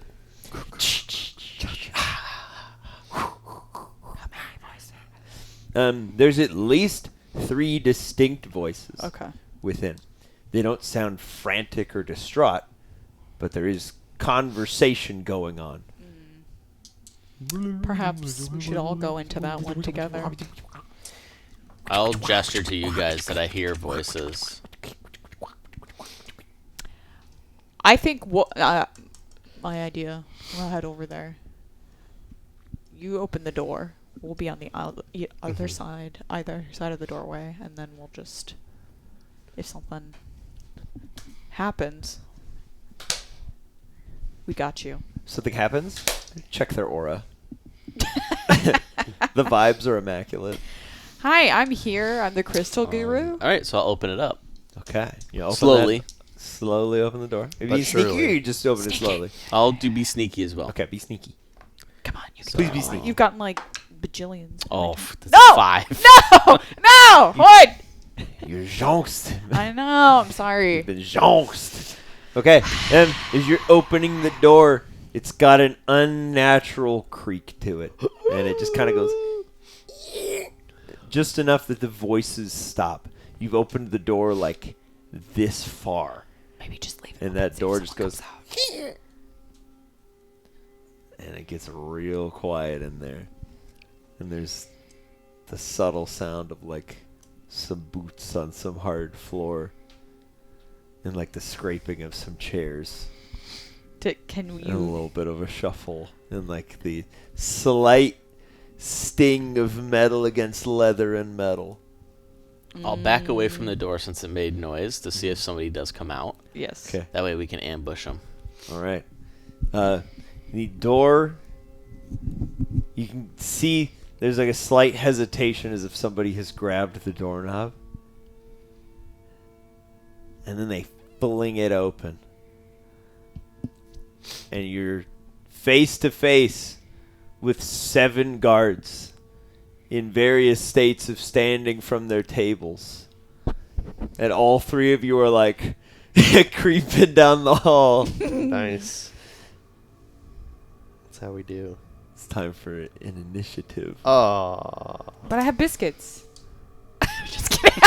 There's at least 3 distinct voices Okay. within. They don't sound frantic or distraught, but there is conversation going on. Perhaps we should all go into that one together. I'll gesture to you guys that I hear voices. I think my idea. We'll head over there. You open the door. We'll be on the other side, either side of the doorway, and then we'll just, if something happens, we got you. Something happens, check their aura. The vibes are immaculate. Hi, I'm here. I'm the Crystal Guru. All right, so I'll open it up. Okay. You open Slowly. Slowly open the door. If But you sneaky or surely. you just open it slowly? I'll be sneaky as well. Okay, be sneaky. Come on, you can Please do be it. sneaky. You've gotten like bajillions. Oh, that's No! 5. No! No! What? You're jonked. I know. I'm sorry. You've been jonked. Okay, and as you're opening the door, it's got an unnatural creak to it. And it just kind of goes just enough that the voices stop. You've opened the door like this far. Maybe just leave it. And open, that see if door someone just goes, comes out. and it gets real quiet in there. And there's the subtle sound of like some boots on some hard floor. And like the scraping of some chairs. Can And a you? little bit of a shuffle. And like the slight sting of metal against leather and metal. I'll back away from the door since it made noise to see if somebody does come out. Yes. Okay. That way we can ambush them. All right. The door, you can see there's like a slight hesitation as if somebody has grabbed the doorknob. And then they fling it open. And you're face to face with 7 guards in various states of standing from their tables. And all 3 of you are like creeping down the hall. Nice. That's how we do. It's time for an initiative. Oh. But I have biscuits. Just kidding.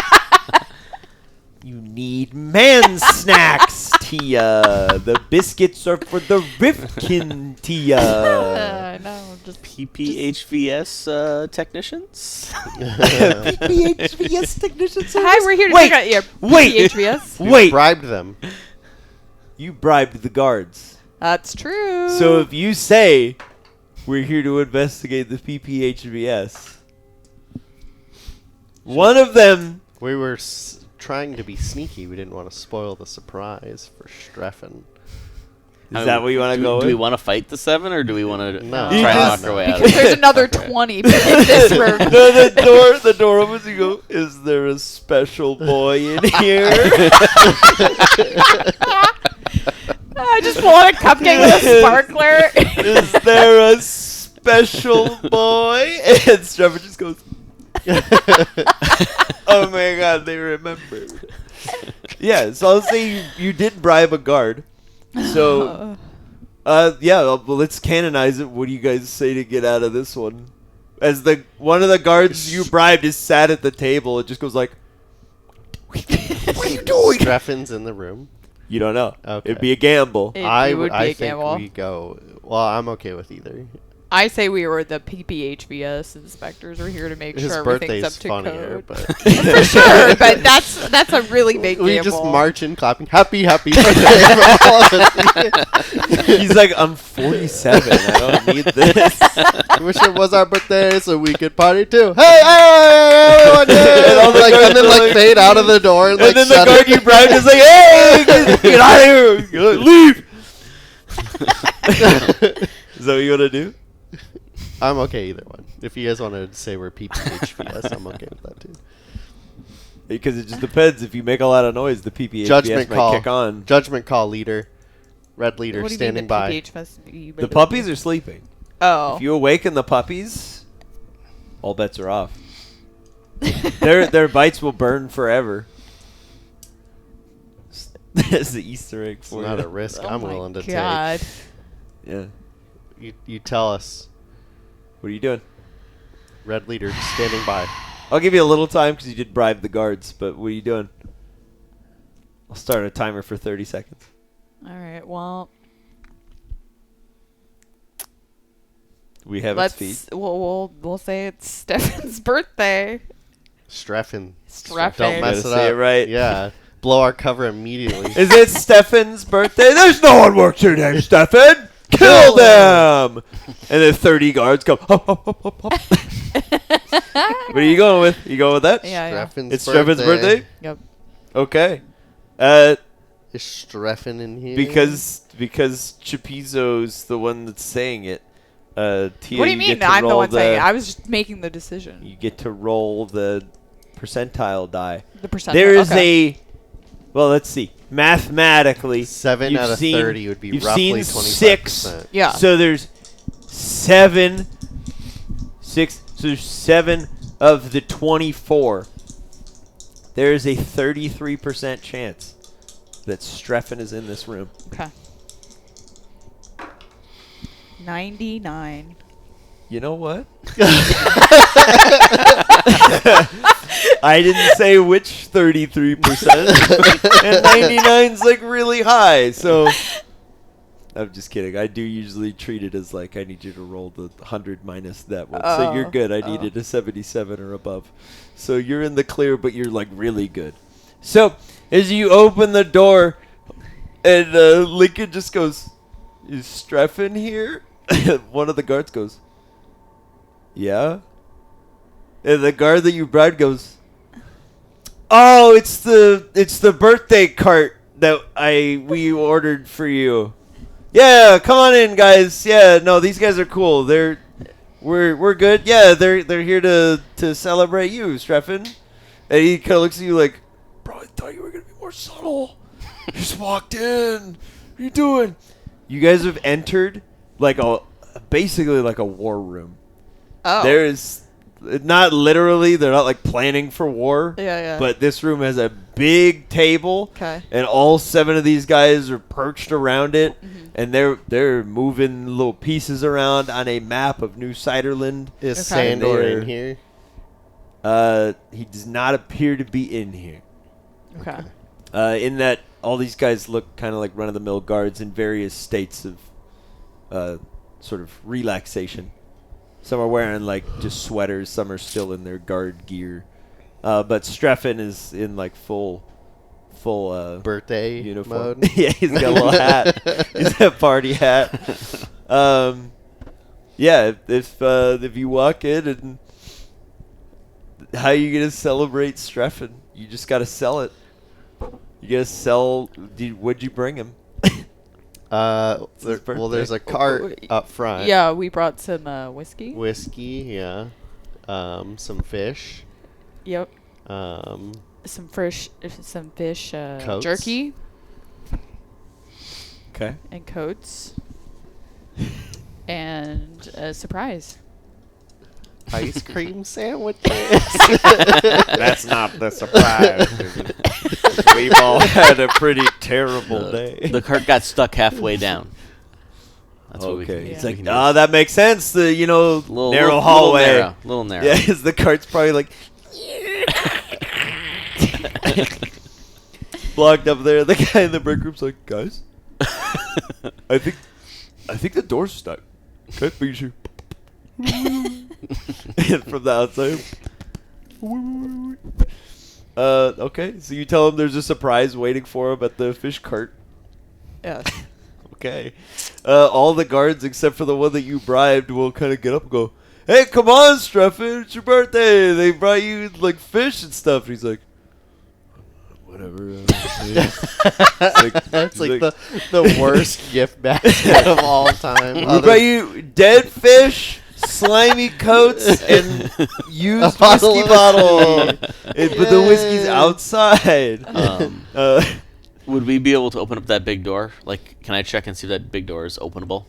You need man snacks, Tia. The biscuits are for the Riftkin, Tia. No, just PPHVS technicians? PPHVS technicians. Hi, we're here to Wait, check out your wait. PHVS. We Wait, bribed them. you bribed the guards. That's true. So if you say we're here to investigate the PPHVS, one of them. We were trying to be sneaky. We didn't want to spoil the surprise for Streffen. Is that what you want to go Do with? we want to fight the 7 or do we want to No. try You and just- knock our way out of because it? there's another 20 in this room. No, the door opens. You go. Is there a special boy in here? I just pull out a cupcake with a sparkler. Is there a special boy? And Trevor just goes. Oh my god, they remember. Yeah, so I'll say you did bribe a guard. So, yeah, well, let's canonize it. What do you guys say to get out of this one? As one of the guards you bribed is sat at the table, it just goes like, "What are you doing?" Streffen's in the room. You don't know. Okay. It'd be a gamble. It I would be a think gamble. we go. Well, I'm okay with either. I say we were the PPHVS inspectors. We're here to make His sure everything's birthday's up to funnier, code. but For sure, but that's a really big we gamble. just march in clapping. Happy birthday from all of us. He's like, I'm 47. I don't need this. Wish it was our birthday so we could party too. Hey, everyone! And all the And guards then are like like- fade out of the door and, And like then the shut guard it. you bribed is like, hey, get out of here. Leave. Is that what you want to do? I'm okay either one. If you guys want to say we're PPHVS, I'm okay with that too. Because it just depends. If you make a lot of noise, the PPHVS Judgment might call. kick on. Judgment call, leader. Red leader What do you standing mean by. the PPHVS? The puppies are sleeping. Oh. If you awaken the puppies, all bets are off. Their bites will burn forever. That's the Easter egg It's for not you. a risk Oh I'm my willing to God. Yeah. take. You tell us. What are you doing? Red leader standing by. I'll give you a little time because you did bribe the guards, but what are you doing? I'll start a timer for 30 seconds. All right. Well, We have let's. its feet. We'll say it's Stefan's birthday. Streffen. Streffen. Don't mess Gotta it say up. it right. Yeah. blow our cover immediately. Is it Stefan's birthday? There's no one works here named Stefan. Kill them! And then 30 guards come. Hop, hop, hop, hop, hop. What are you going with? You going with that? Yeah. It's Stefan's birthday? Yep. Okay. Is Streffen in here? Because Chapizzo's the one that's saying it. Tia, What do you mean? get to I'm the roll one saying it. I was just making the decision. You get to roll the percentile die. The percent. There is well, let's see. Mathematically, 7 you've out of seen- 30 would be you've roughly seen 25%. 6. Yeah. So there's 7, 6. So there's 7 of the 24. There is a 33% chance that Streffen is in this room. Okay. 99. You know what? I didn't say which 33%. And 99's like really high. So I'm just kidding. I do usually treat it as like I need you to roll the 100 minus that one. So you're good. I needed a 77 or above. So you're in the clear, but you're like really good. So as you open the door and Lincoln just goes, "Is Streffen here?" One of the guards goes, "Yeah." And the guard that you bribed goes, "Oh, it's the birthday cart that we ordered for you. Yeah, come on in, guys. Yeah, no, these guys are cool. We're good. Yeah, they're here to celebrate you, Streffen." And he kind of looks at you like, "Bro, I thought you were gonna be more subtle. You just walked in. What are you doing?" You guys have entered basically like a war room. Oh. There's not literally, they're not like planning for war. Yeah. But this room has a big table. Okay. And all 7 of these guys are perched around it. Mm-hmm. And they're moving little pieces around on a map of New Ciderland. Is Okay. Sandor in here? He does not appear to be in here. Okay. In that all these guys look kind of like run-of-the-mill guards in various states of sort of relaxation. Some are wearing like just sweaters. Some are still in their guard gear. But Streffen is in like full Birthday uniform. mode? Yeah, he's got a little hat. He's got a party hat. Yeah, if you walk in and how are you gonna celebrate Streffen? You just gotta sell it. You gotta sell. What'd you bring him? There's a cart up front. Yeah, we brought some whiskey. Whiskey, yeah. Some fish. Yep. Some Fish Coats. jerky Okay. and coats. And a surprise. ice cream sandwiches. That's not the surprise. We've all had a pretty terrible day. The cart got stuck halfway down. That's what we can Okay. do. It's Yeah. like, that makes sense. The Little narrow hallway. Little narrow. Yeah, 'cause the cart's probably like blocked up there. The guy in the break room's like, "Guys, I think the door's stuck. Okay, make sure." And from the outside. Okay, so you tell him there's a surprise waiting for him at the fish cart. Yeah. Okay. All the guards except for the one that you bribed will kind of get up and go, "Hey, come on, Streffen, it's your birthday. They brought you like fish and stuff." And he's like, "Whatever." That's like the worst gift basket of all time. We brought you dead fish, slimy coats, and used bottle whiskey of bottle. whiskey. But the whiskey's outside. Would we be able to open up that big door? Like, can I check and see if that big door is openable?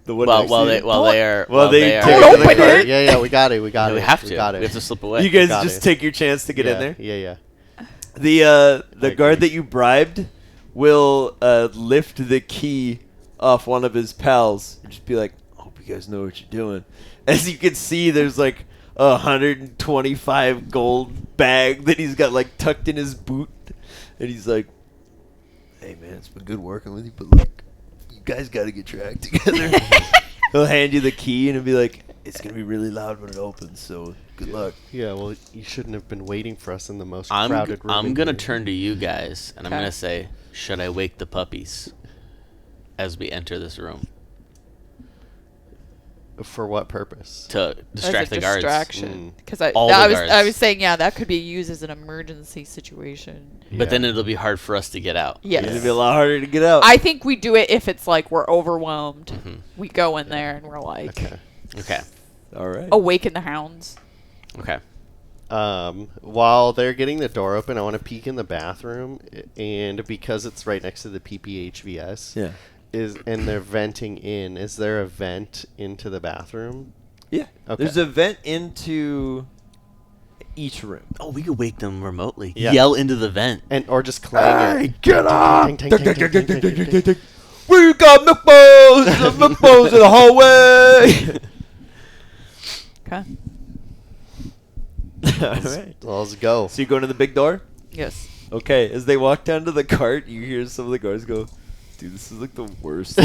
The one While next while to they you. while they are While they they take are, it to the Open cart. it. Yeah, we got it. We got Yeah, it. we have to. We got it. We have to slip away. You guys Got just it. take your chance to get in there. Yeah. The I guard agree. that you bribed will lift the key off one of his pals and just be like, "I hope you guys know what you're doing." As you can see, there's like a 125 gold bag that he's got like tucked in his boot, and he's like, "Hey man, it's been good working with you, but look, you guys got to get your act together." He'll hand you the key and he'll be like, It's gonna be really loud when it opens. So good luck. Yeah, well, you shouldn't have been waiting for us in the most I'm crowded room. I'm gonna here. turn to you guys, and I'm Okay. gonna say, should I wake the puppies as we enter this room For what purpose? to distract the as a guards? distraction. Because All the I guards. was saying, yeah, that could be used as an emergency situation. But Yeah. then it'll be hard for us to get out. Yes. It's gonna be a lot harder to get out. I think we do it if it's like we're overwhelmed. Mhm. We go in there and we're like, Okay. Okay. All right. awaken the hounds. Okay. While they're getting the door open, I want to peek in the bathroom, and because it's right next to the PPHVS, Yeah. and they're venting in. Is there a vent into the bathroom? Yeah. Okay. There's a vent into each room. Oh, we could wake them remotely. Yeah. Yell into the vent. And or just clang it. get up! Ting, ting, ting, ting, ting, ting, ting, ting, ting. We got milk bows! Milk bows in the hallway! Okay. All right. Let's go. So you go to the big door? Yes. Okay, as they walk down to the cart, you hear some of the guards go, dude, this is like the worst.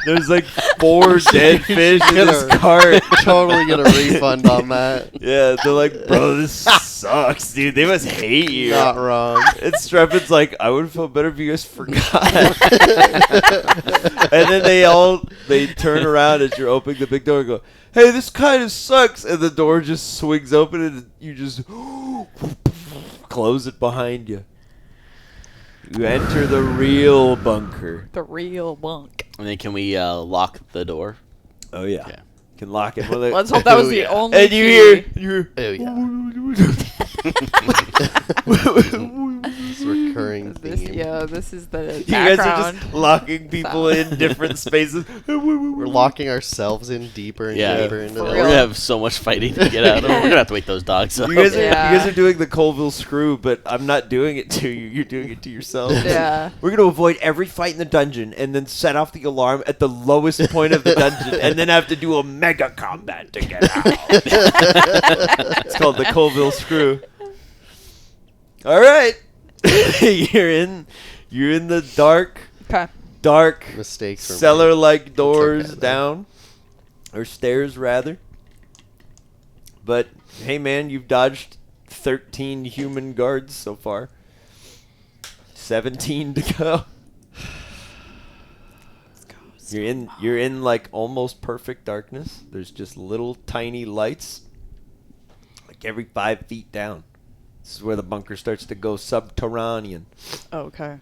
There's like 4 dead fish in this cart. Totally get a refund on that. Yeah, they're like, bro, this sucks, dude. They must hate you. Not wrong. And Strepin's like, I would feel better if you guys forgot. And then they turn around as you're opening the big door and go, hey, this kind of sucks. And the door just swings open and you just close it behind you. You enter the real bunker. The real bunk. And then can we lock the door? Oh, yeah. Okay. Can lock it. Well, they- Let's hope that was Oh, the yeah. only and you key. hear, Oh, yeah. This recurring This, theme. yeah, this is the you guys background. are just locking people sound. in different spaces. We're locking ourselves in deeper and Yeah. deeper into For We're the real. gonna have so much fighting to get out of. We're gonna have to wake those dogs up. You guys Yeah. are doing the Colville screw, but I'm not doing it to you. You're doing it to yourself. Yeah. We're going to avoid every fight in the dungeon and then set off the alarm at the lowest point of the dungeon and then have to do a mega combat to get out. It's called the Colville screw. All right. You're in the Okay. dark mistakes. were made. cellar-like doors okay, though. down, or stairs rather. But hey, man, you've dodged 13 human guards so far. 17 to go. You're in like almost perfect darkness. There's just little tiny lights, like every 5 feet down. This is where the bunker starts to go subterranean. Okay.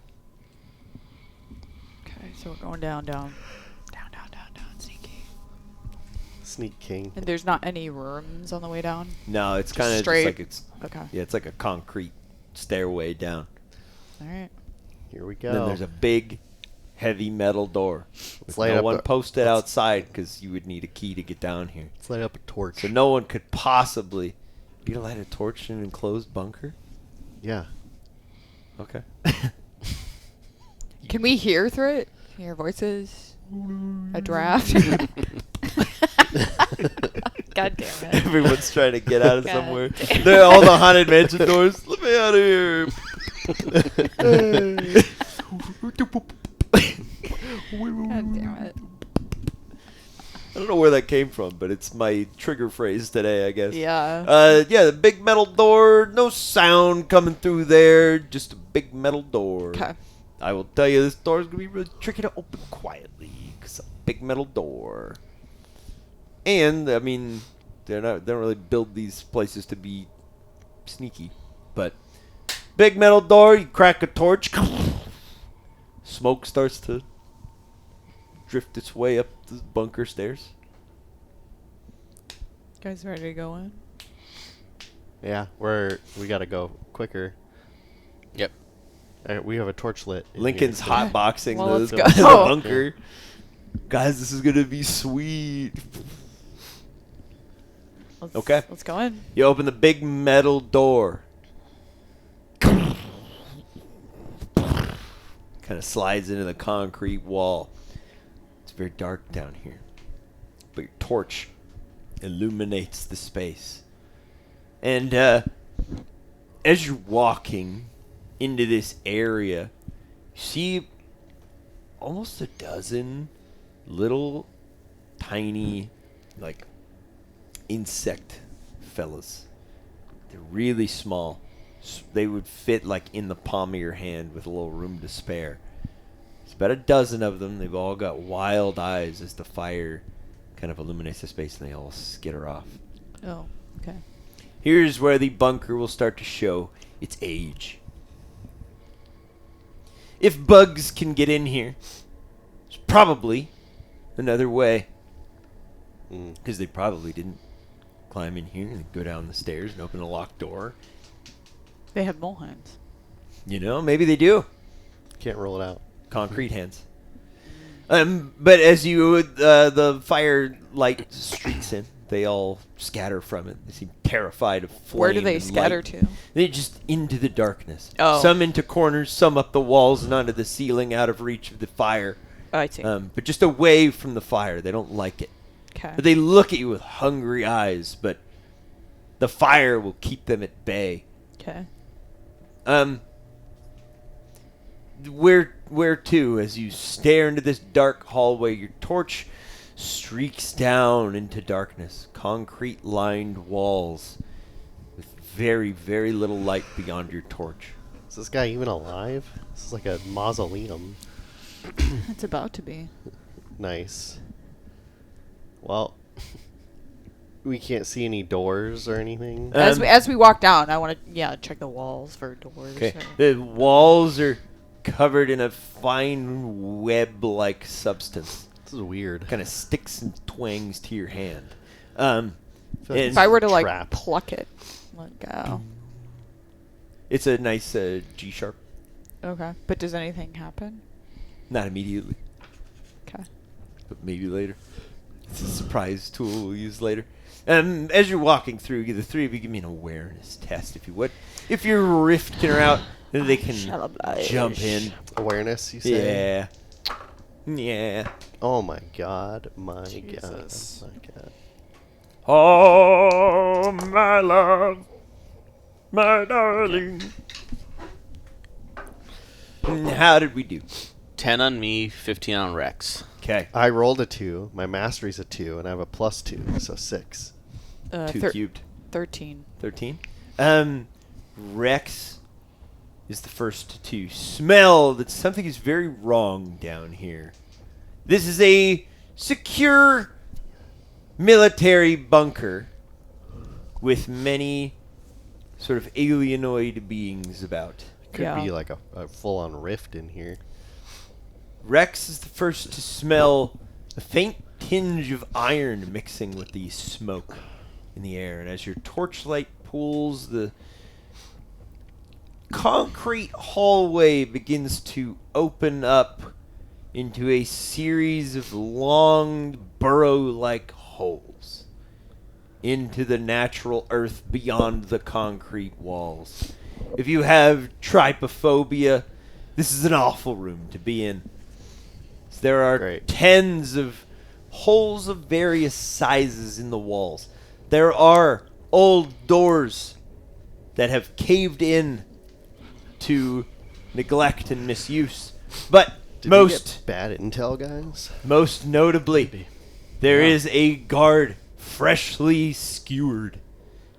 Okay, so we're going down, sneaky. Sneak King. And there's not any rooms on the way down? No, it's kind of just Straight. like it's Okay. it's like a concrete stairway down. Alright. Here we go. And then there's a big, heavy metal door. With light no up one a- posted let's- outside because you would need a key to get down here. Let's light up a torch. So no one could possibly. You gonna light a torch in an enclosed bunker? Yeah. Okay. Can we hear through it? Can you hear voices? A draft? God damn it. Everyone's trying to get out of God somewhere. damn. They're all the haunted mansion doors. Let me out of here. God damn it. I don't know where that came from, but it's my trigger phrase today, I guess. Yeah. Yeah, the big metal door. No sound coming through there. Just a big metal door. Okay. I will tell you, this door is gonna be really tricky to open quietly. Cause a big metal door. And I mean, they don't really build these places to be sneaky, but big metal door. You crack a torch. Smoke starts to drift its way up the bunker stairs. Guys ready to go in? Yeah, we gotta go quicker. Yep. We have a torch lit. in Lincoln's here, so- hotboxing Well, let's the go. bunker. Guys, this is gonna be sweet. Okay. Let's go in. You open the big metal door. Kind of slides into the concrete wall. It's very dark down here. But your torch illuminates the space. And as you're walking into this area, you see almost a dozen little tiny, like, insect fellas. They're really small. They would fit, like, in the palm of your hand with a little room to spare. There's about a dozen of them. They've all got wild eyes as the fire kind of illuminates the space, and they all skitter off. Oh, okay. Here's where the bunker will start to show its age. If bugs can get in here, there's probably another way. Because they probably didn't climb in here and go down the stairs and open a locked door. They have mole hands. You know, maybe they do. Can't rule it out. Concrete hands. But as you the fire light streaks in, they all scatter from it. They seem terrified of flame. Where do they and scatter light. to? They just into the darkness. Oh. Some into corners, some up the walls and onto the ceiling, out of reach of the fire. Oh, I see. But just away from the fire. They don't like it. Okay. But they look at you with hungry eyes. But the fire will keep them at bay. Okay. Where to? As you stare into this dark hallway, your torch streaks down into darkness. Concrete-lined walls with very, very little light beyond your torch. Is this guy even alive? This is like a mausoleum. It's about to be. Nice. Well, we can't see any doors or anything. As we walk down, I want to check the walls for doors. Okay. or- The walls are covered in a fine web-like substance. This is weird. Kind of sticks and twangs to your hand. I feel like and this If I is were a to like trap. pluck it, let go. It's a nice G-sharp. Okay. But does anything happen? Not immediately, Okay. but maybe later. It's a surprise tool we'll use later. As you're walking through, the three of you give me an awareness test, if you would. If your Riftkin are out, then they can Shall oblige. jump in. Awareness, you say? Yeah. Yeah. Oh my god. My Jesus. god. My god. Oh, my love, my darling. How did we do? 10 on me, 15 on Rex. Okay. I rolled a 2. My mastery's a 2, and I have a +2, so 6. 2 cubed. 13. 13. Rex is the first to smell that something is very wrong down here. This is a secure military bunker with many sort of alienoid beings about. Could Yeah. be like a full-on rift in here. Rex is the first to smell a faint tinge of iron mixing with the smoke in the air. And as your torchlight pulls, the concrete hallway begins to open up into a series of long burrow-like holes into the natural earth beyond the concrete walls. If you have trypophobia, this is an awful room to be in. There are Great. tens of holes of various sizes in the walls. There are old doors that have caved in to neglect and misuse. But Did we most get bad intel, guys? most notably, Maybe. there Yeah. is a guard freshly skewered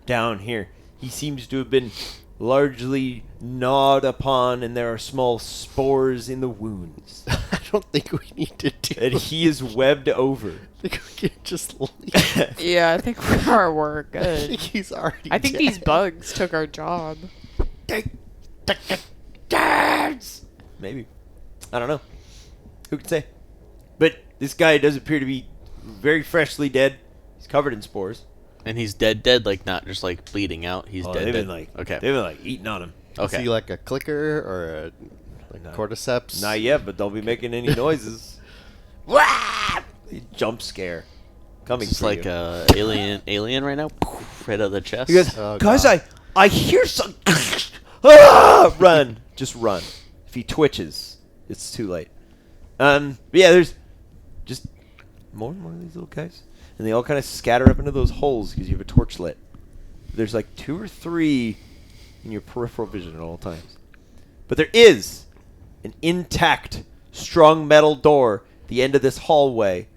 down here. He seems to have been largely gnawed upon, and there are small spores in the wounds. I don't think we need to do And he is webbed over. I think we can just leave. Yeah, I think we're I good. think he's already I think these dead. bugs took our job. Maybe. I don't know. Who can say? But this guy does appear to be very freshly dead. He's covered in spores. And he's dead, like not just like bleeding out. He's Oh, dead. they've dead. been like Okay. they've been like eating on him. Is Okay. he like a clicker or a No. cordyceps? Not yet, but don't be making any noises. Jump scare coming It's for like you. alien right now, right out of the chest. He goes, Oh, guys, God. I hear some. Run, just run. If he twitches, it's too late. But yeah, there's just more and more of these little guys, and they all kind of scatter up into those holes because you have a torch lit. There's like 2 or 3 in your peripheral vision at all times, but there is an intact, strong metal door at the end of this hallway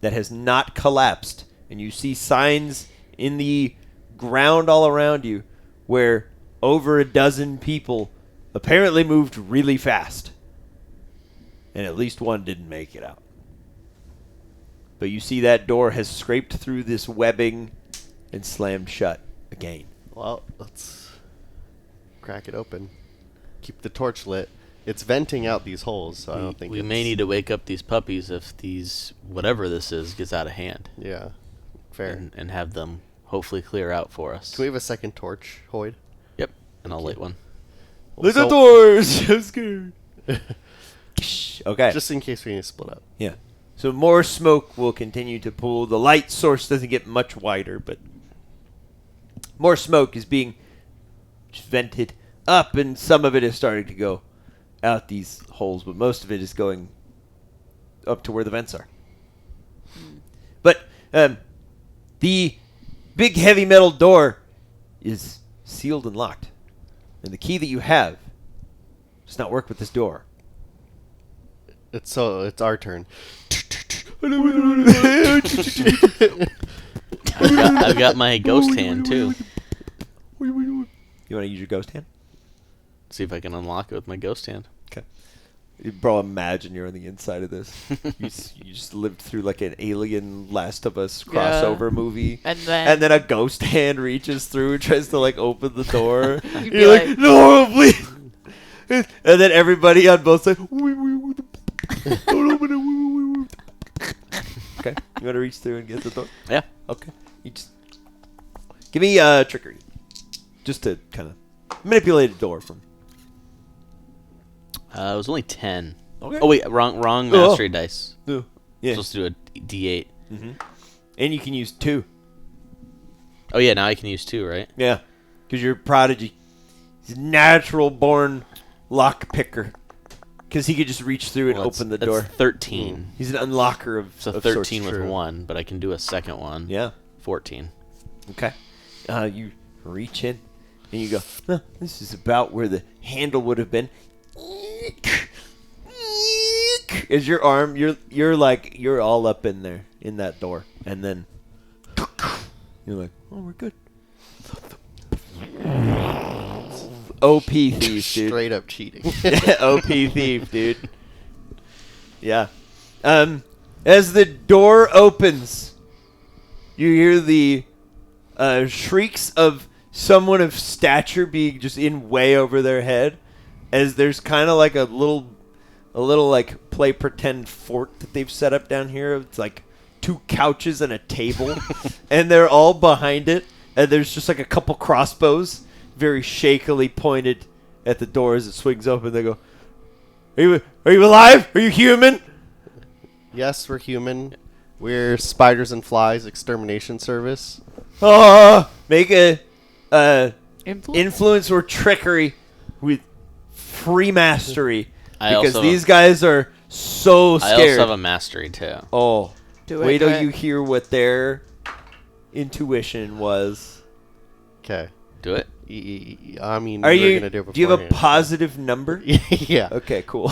that has not collapsed, and you see signs in the ground all around you where over a dozen people apparently moved really fast, and at least one didn't make it out. But you see that door has scraped through this webbing and slammed shut again. Well, let's crack it open. Keep the torch lit. It's venting out these holes, so I don't think we may need to wake up these puppies if these whatever this is gets out of hand. Yeah, fair. And have them hopefully clear out for us. Can we have a second torch, Hoyd? Yep, and I'll light one. Look at the doors! I'm scared. Okay. Just in case we need to split up. Yeah. So more smoke will continue to pool. The light source doesn't get much wider, but more smoke is being vented up, and some of it is starting to go out these holes, but most of it is going up to where the vents are. But the big heavy metal door is sealed and locked, and the key that you have does not work with this door. It's our turn. I've got my ghost hand too. You want to use your ghost hand? See if I can unlock it with my ghost hand. Okay. Bro, imagine you're on the inside of this. you just lived through like an Alien Last of Us crossover movie. And then a ghost hand reaches through and tries to like open the door. You'd be You're like, like- no, please. And then everybody on both sides. Don't open it. Okay. You want to reach through and get the door? Yeah. Okay. You just give me trickery. Just to kind of manipulate a door from. It was only 10. Okay. Oh wait, wrong mastery dice. No. Yeah. Supposed to do a D8. Mm-hmm. And you can use 2. Oh yeah, now I can use 2, right? Yeah. Because you're a prodigy. He's a natural born lock picker. Because he could just reach through and Well, open the that's door. 13. He's an unlocker of So of 13 sorts. with True. 1, but I can do a second one. Yeah. 14. Okay. You reach in and you go, huh, this is about where the handle would have been. Is your arm, you're all up in there, in that door. And then you're like, oh, we're good. OP thief, dude. Straight up cheating. OP thief, dude. Yeah. As the door opens, you hear the shrieks of someone of stature being just in way over their head, as there's kind of like a little like play pretend fort that they've set up down here. It's like 2 couches and a table, and they're all behind it, and there's just like a couple crossbows very shakily pointed at the door as it swings open. They go, Are you alive? Are you human? Yes, we're human. We're Spiders and Flies Extermination Service. Make a influence? influence or trickery with free mastery, I because also- these guys are so I scared. also have a mastery too. Oh, Do it, wait do till it. you hear what their intuition was. Okay. Do it. I mean, Are we're you? gonna do it Do you have a beforehand. positive number? Yeah. Okay, cool.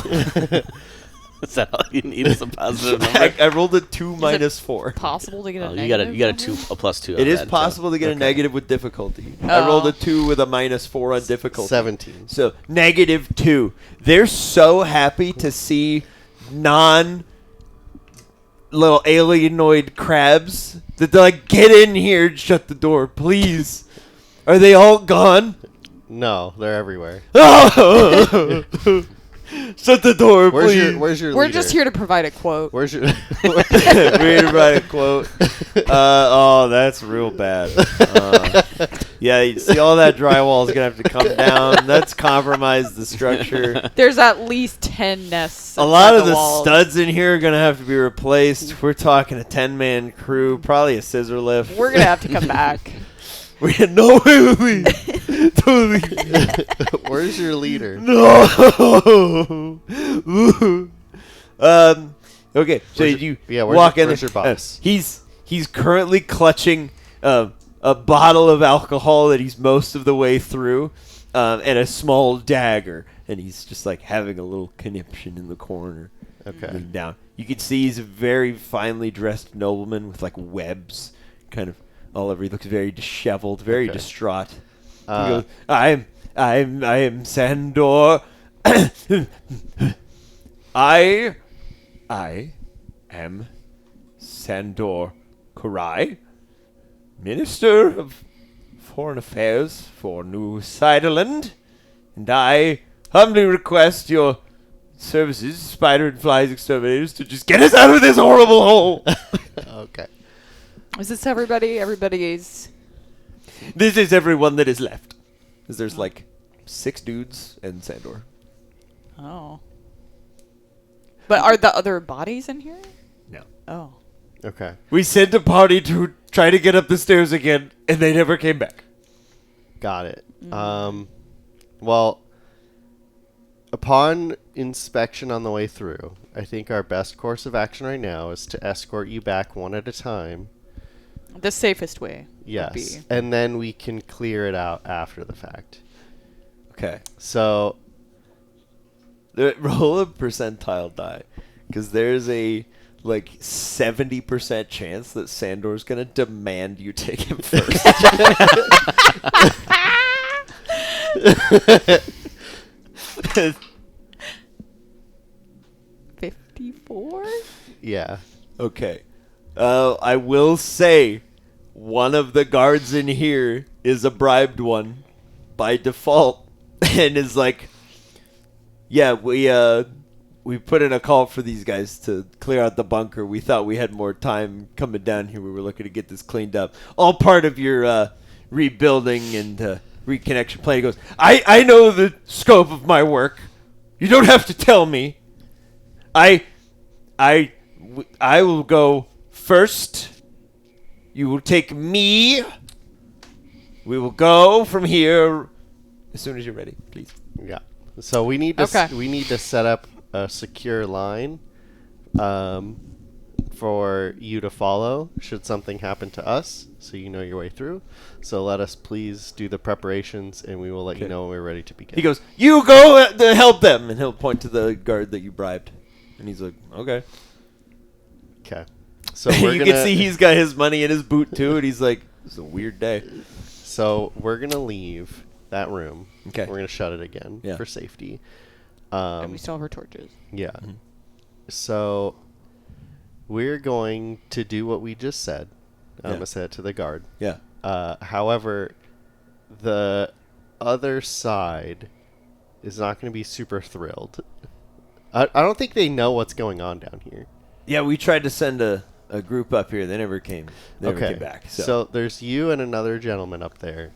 Is that all you need? Is a positive I, number? I rolled a 2 minus 4. Possible to get a Oh, negative? you got a on two, it? a +2. It on is that, possible to get a Okay. negative with difficulty. I Oh. rolled a 2 with a minus 4 on difficulty. 17. So -2. They're so happy to see little alienoid crabs that they're like, get in here and shut the door, please. Are they all gone? No, they're everywhere. Shut the door, please. Where's your We're leader? just here to provide a quote. Where's your We're gonna write a quote. Oh, that's real bad. Yeah, you see, all that drywall is gonna have to come down. That's compromised the structure. There's at least 10 nests. A lot inside of the walls. studs in here are gonna have to be replaced. We're talking a 10-man crew, probably a scissor lift. We're going to have to come back. We had no way with me. Totally. Where's your leader? No. Okay, so Where's you your- yeah, where's walk your- in. where's your boss? He's currently clutching a bottle of alcohol that he's most of the way through, and a small dagger, and he's just like having a little conniption in the corner. Okay. looking down. You can see he's a very finely dressed nobleman with like webs kind of all over. He looks very disheveled, very Okay. distraught. He Uh, goes, I am Sandor. I am Sandor Karai, Minister of Foreign Affairs for New Siderland, and I humbly request your services, spider and flies exterminators, to just get us out of this horrible hole. okay. Is this everybody? Everybody's. This is everyone that is left. 'Cause there's like 6 dudes and Sandor. Oh. But are the other bodies in here? No. Oh. Okay. We sent a party to try to get up the stairs again, and they never came back. Got it. Well, upon inspection on the way through, I think our best course of action right now is to escort you back one at a time. The safest way. Yes. Would be. And then we can clear it out after the fact. Okay. So, Roll a percentile die, because there's a like 70% chance that Sandor's gonna demand you take him first. 54? yeah. Okay. I will say one of the guards in here is a bribed one by default and is like, yeah, we put in a call for these guys to clear out the bunker. We thought we had more time coming down here. We were looking to get this cleaned up. All part of your rebuilding and reconnection plan. He goes, I know the scope of my work. You don't have to tell me. I will go first. You will take me. We will go from here as soon as you're ready, please. Yeah. So we need to Okay. we need to set up a secure line for you to follow should something happen to us, so you know your way through. So let us please do the preparations, and we will let you Okay. know when we're ready to begin. He goes, you go to help them, and he'll point to the guard that you bribed. And he's like, okay. Okay. So we're You gonna can see he's got his money in his boot too, and he's like, it's a weird day. So we're gonna leave that room. Okay. We're gonna shut it again Yeah. for safety. And we still have our torches. Yeah. So we're going to do what we just said. I'm Yeah. gonna say it to the guard. Yeah. However, the other side is not going to be super thrilled. I don't think they know what's going on down here. Yeah, we tried to send a group up here. They never came. They never came back. So there's you and another gentleman up there.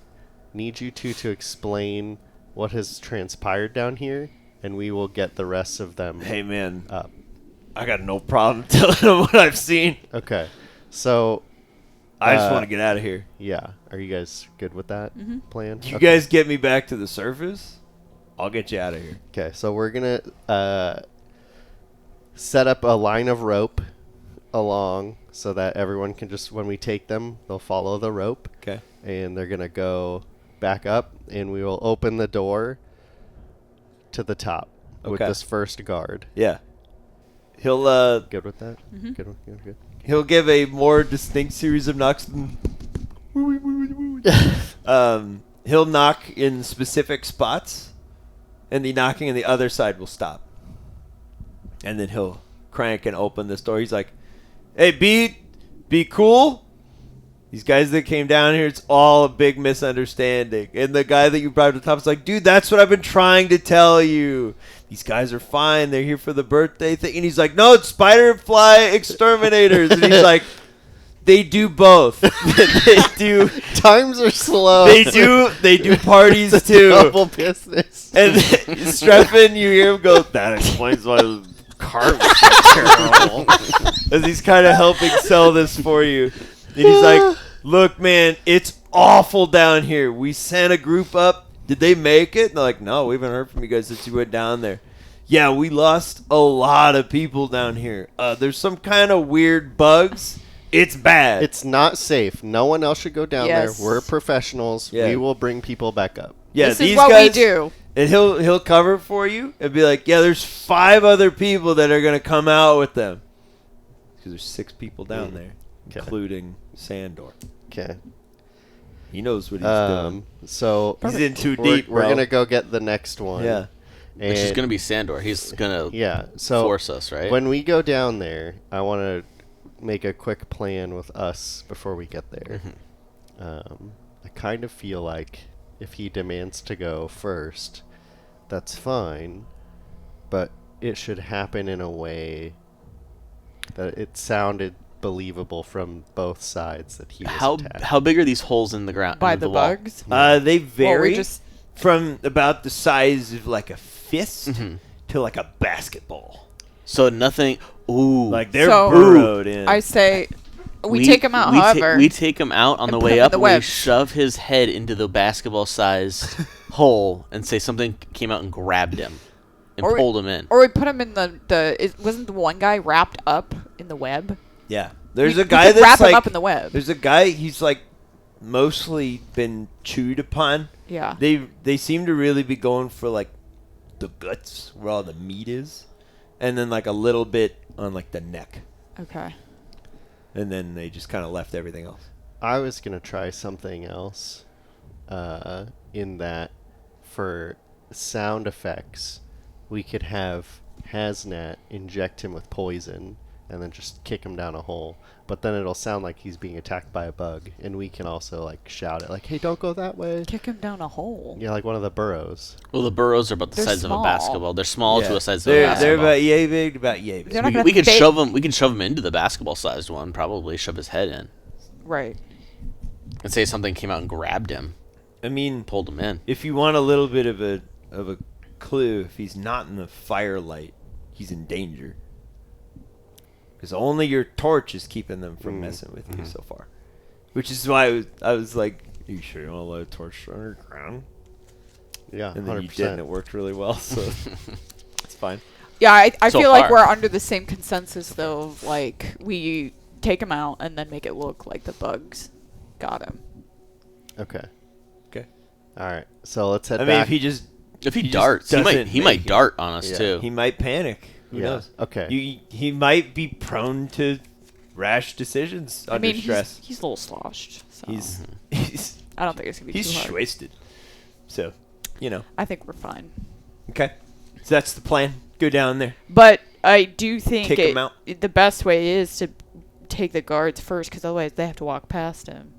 Need you two to explain what has transpired down here, and we will get the rest of them hey, man, up. I got no problem telling them what I've seen. Okay. So, I just want to get out of here. yeah. Are you guys good with that plan? You Okay. guys get me back to the surface, I'll get you out of here. Okay, so we're gonna set up a line of rope along so that everyone can just, when we take them, they'll follow the rope, Okay. and they're gonna go back up, and we will open the door to the top with Okay. this first guard. Yeah. He'll Good with that? Good. he'll give a more distinct series of knocks. He'll knock in specific spots, and the knocking on the other side will stop. And then he'll crank and open this door. He's like, "Hey, be cool. These guys that came down here, it's all a big misunderstanding." And the guy that you brought to the top is like, "Dude, that's what I've been trying to tell you. These guys are fine. They're here for the birthday thing." And he's like, "No, it's spider fly exterminators." And he's like, "They do both. They do. Times are slow. They do parties It's a too." double business. And Streffen, you hear him go, "That explains why the cart was so terrible." As he's kind of helping sell this for you. And he's like, "Look, man, it's awful down here. We sent a group up. Did they make it?" And they're like, "No, we haven't heard from you guys since you went down there." "Yeah, we lost a lot of people down here. There's some kind of weird bugs. It's bad." It's not safe. No one else should go down Yes. there. We're professionals. Yeah. We will bring people back up. Yeah, This these is what guys, we do. And he'll cover for you and be like, yeah, there's 5 other people that are going to come out with them. Because there's 6 people down there, Okay. including Sandor. Okay. He knows what he's doing. So He's in too we're, deep, we're bro. gonna go get the next one. Yeah. Which is And- going to be Sandor. He's going to Yeah. So force us, right? when we go down there, I want to make a quick plan with us before we get there. I kind of feel like if he demands to go first, that's fine, but it should happen in a way that it sounded believable from both sides that he was attacked. How big are these holes in the ground? By in the wall? bugs. They vary just from about the size of like a fist Mhm. to like a basketball. So nothing. Ooh. Like they're So- burrowed in. I say we take him out. However, we take him out on and the put way him in up. the And we webs. shove his head into the basketball-sized hole and say something came out and grabbed him and Or we- pulled him in. or we put him in wasn't the one guy wrapped up in the web? yeah. There's We- a guy we could that's wrap like him up in the web. there's a guy he's like mostly been chewed upon. Yeah. They seem to really be going for like the guts where all the meat is, and then like a little bit on like the neck, Okay. and then they just kind of left everything else. I was gonna try something else, in that for sound effects, we could have Hazmat inject him with poison and then just kick him down a hole. But then it'll sound like he's being attacked by a bug, and we can also like shout it like, "Hey, don't go that way!" Kick him down a hole. Yeah, like one of the burrows. Well, the burrows are about the They're size of small. a basketball. They're small to Yeah. the size of a They're basketball. about yay big, about yay big. They're not we, gonna we could fit- shove him. We can shove him into the basketball-sized one. Probably shove his head in Right. and say something came out and grabbed him, I mean, pulled him in. if you want a little bit of a clue, if he's not in the firelight, he's in danger. Because only your torch is keeping them from messing with you so far. Which is why I was like, "Are you sure you want to let a torch on the ground?" Yeah, And then you 100%. did, and it worked really well. So it's fine. Yeah, I So feel like far. we're under the same consensus though. Of, like we take him out and then make it look like the bugs got him. Okay. Okay. All right. So let's head I mean, back. if he just If he just darts, he doesn't might make it. dart on us Yeah. too. He might panic. Who Yeah. knows? Okay. He might be prone to rash decisions I under mean, stress. he's a little sloshed. So He's I don't think it's gonna be he's too hard. wasted. So, you know. I think we're fine. Okay. So that's the plan. Go down there. But I do think Take him out. the best way is to take the guards first, because otherwise they have to walk past him.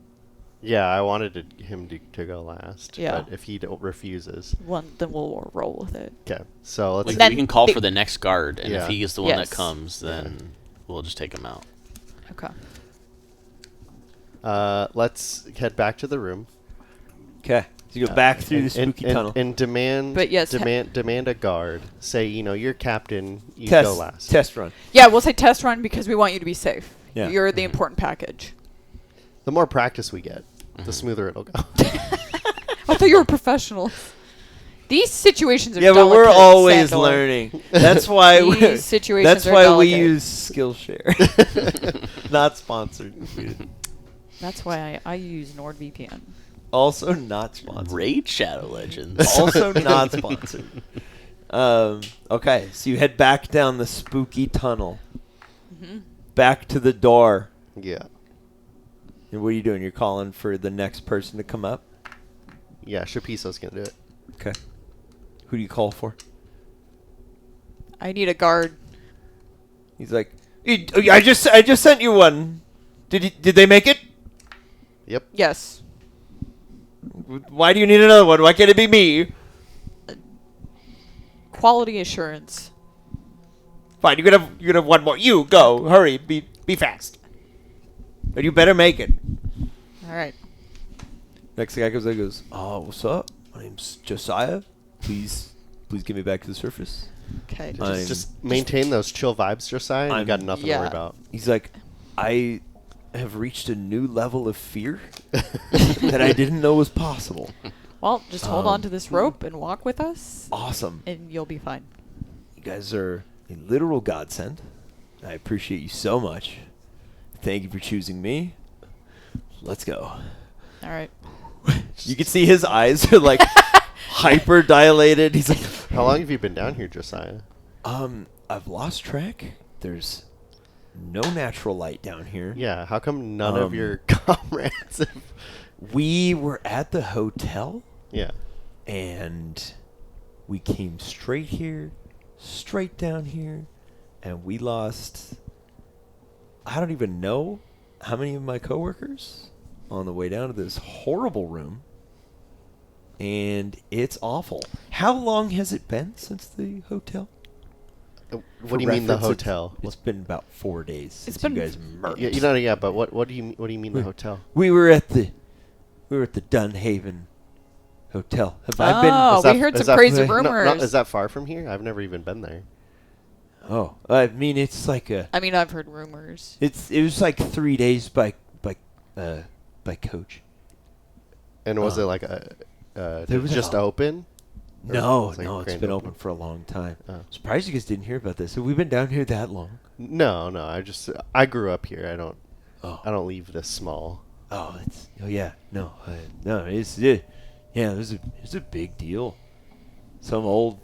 Yeah, I wanted him to go last. Yeah. But if he refuses. Then we'll roll with it. Okay. So let's. we, Then we can call they- for the next guard, and Yeah. if he is the one Yes. that comes, then we'll just take him out. Okay. Let's head back to the room. Okay. So you go back through the spooky tunnel. And demand. But yes, demand a guard. Say, you're captain. You test, go last. Test run. Yeah, we'll say test run because we want you to be safe. Yeah. You're the important package. The more practice we get, the smoother it'll go. I thought you were professionals. These situations are Yeah, but we're delicate, always Sandor. learning. That's why These situations that's are why we delicate. use Skillshare. Not sponsored. That's why I use NordVPN. Also not sponsored. Raid Shadow Legends. Also not sponsored. Okay, so you head back down the spooky tunnel. Back to the door. Yeah. And what are you doing? You're calling for the next person to come up? Yeah, Shapiso's going to do it. Okay. Who do you call for? I need a guard. He's like, I just sent you one. Did they make it? Yep. Yes. Why do you need another one? Why can't it be me? Quality assurance. Fine, you're gonna have one more. You go, hurry, be fast. But you better make it. All right. Next guy comes in and goes, "Oh, what's up? My name's Josiah. Please get me back to the surface." Okay. I'm- Just maintain those chill vibes, Josiah, and you I'm- got nothing to Yeah. worry about. He's like, I have reached a new level of fear that I didn't know was possible. Well, just hold on to this rope and walk with us, Awesome. and you'll be fine. You guys are a literal godsend. I appreciate you so much. Thank you for choosing me. Let's go. All right. You can see his eyes are like hyper dilated. He's like, How long have you been down here, Josiah? I've lost track. There's no natural light down here. Yeah, how come none of your comrades have... We were at the hotel, Yeah. and we came straight here, straight down here, and we lost, I don't even know how many of my coworkers on the way down to this horrible room. And it's awful. How long has it been since the hotel? What do you mean the reference, hotel? It's been about 4 days since been you guys murked. Yeah, but what do you mean the hotel? We were at the Dunhaven Hotel. Have I been? Oh, Is that- we heard is some that- crazy no, rumors. is that far from here? I've never even been there. Oh, I mean it's like a. I mean, I've heard rumors. It was like 3 days by coach. And was Oh. it like a There was just a- open? Or No, was it like no, it's grand been open for a long time. Oh. Surprised you guys didn't hear about this. Have we been down here that long? No. I grew up here. Oh, I don't leave this small. yeah, no, it's yeah, it's a big deal. Some old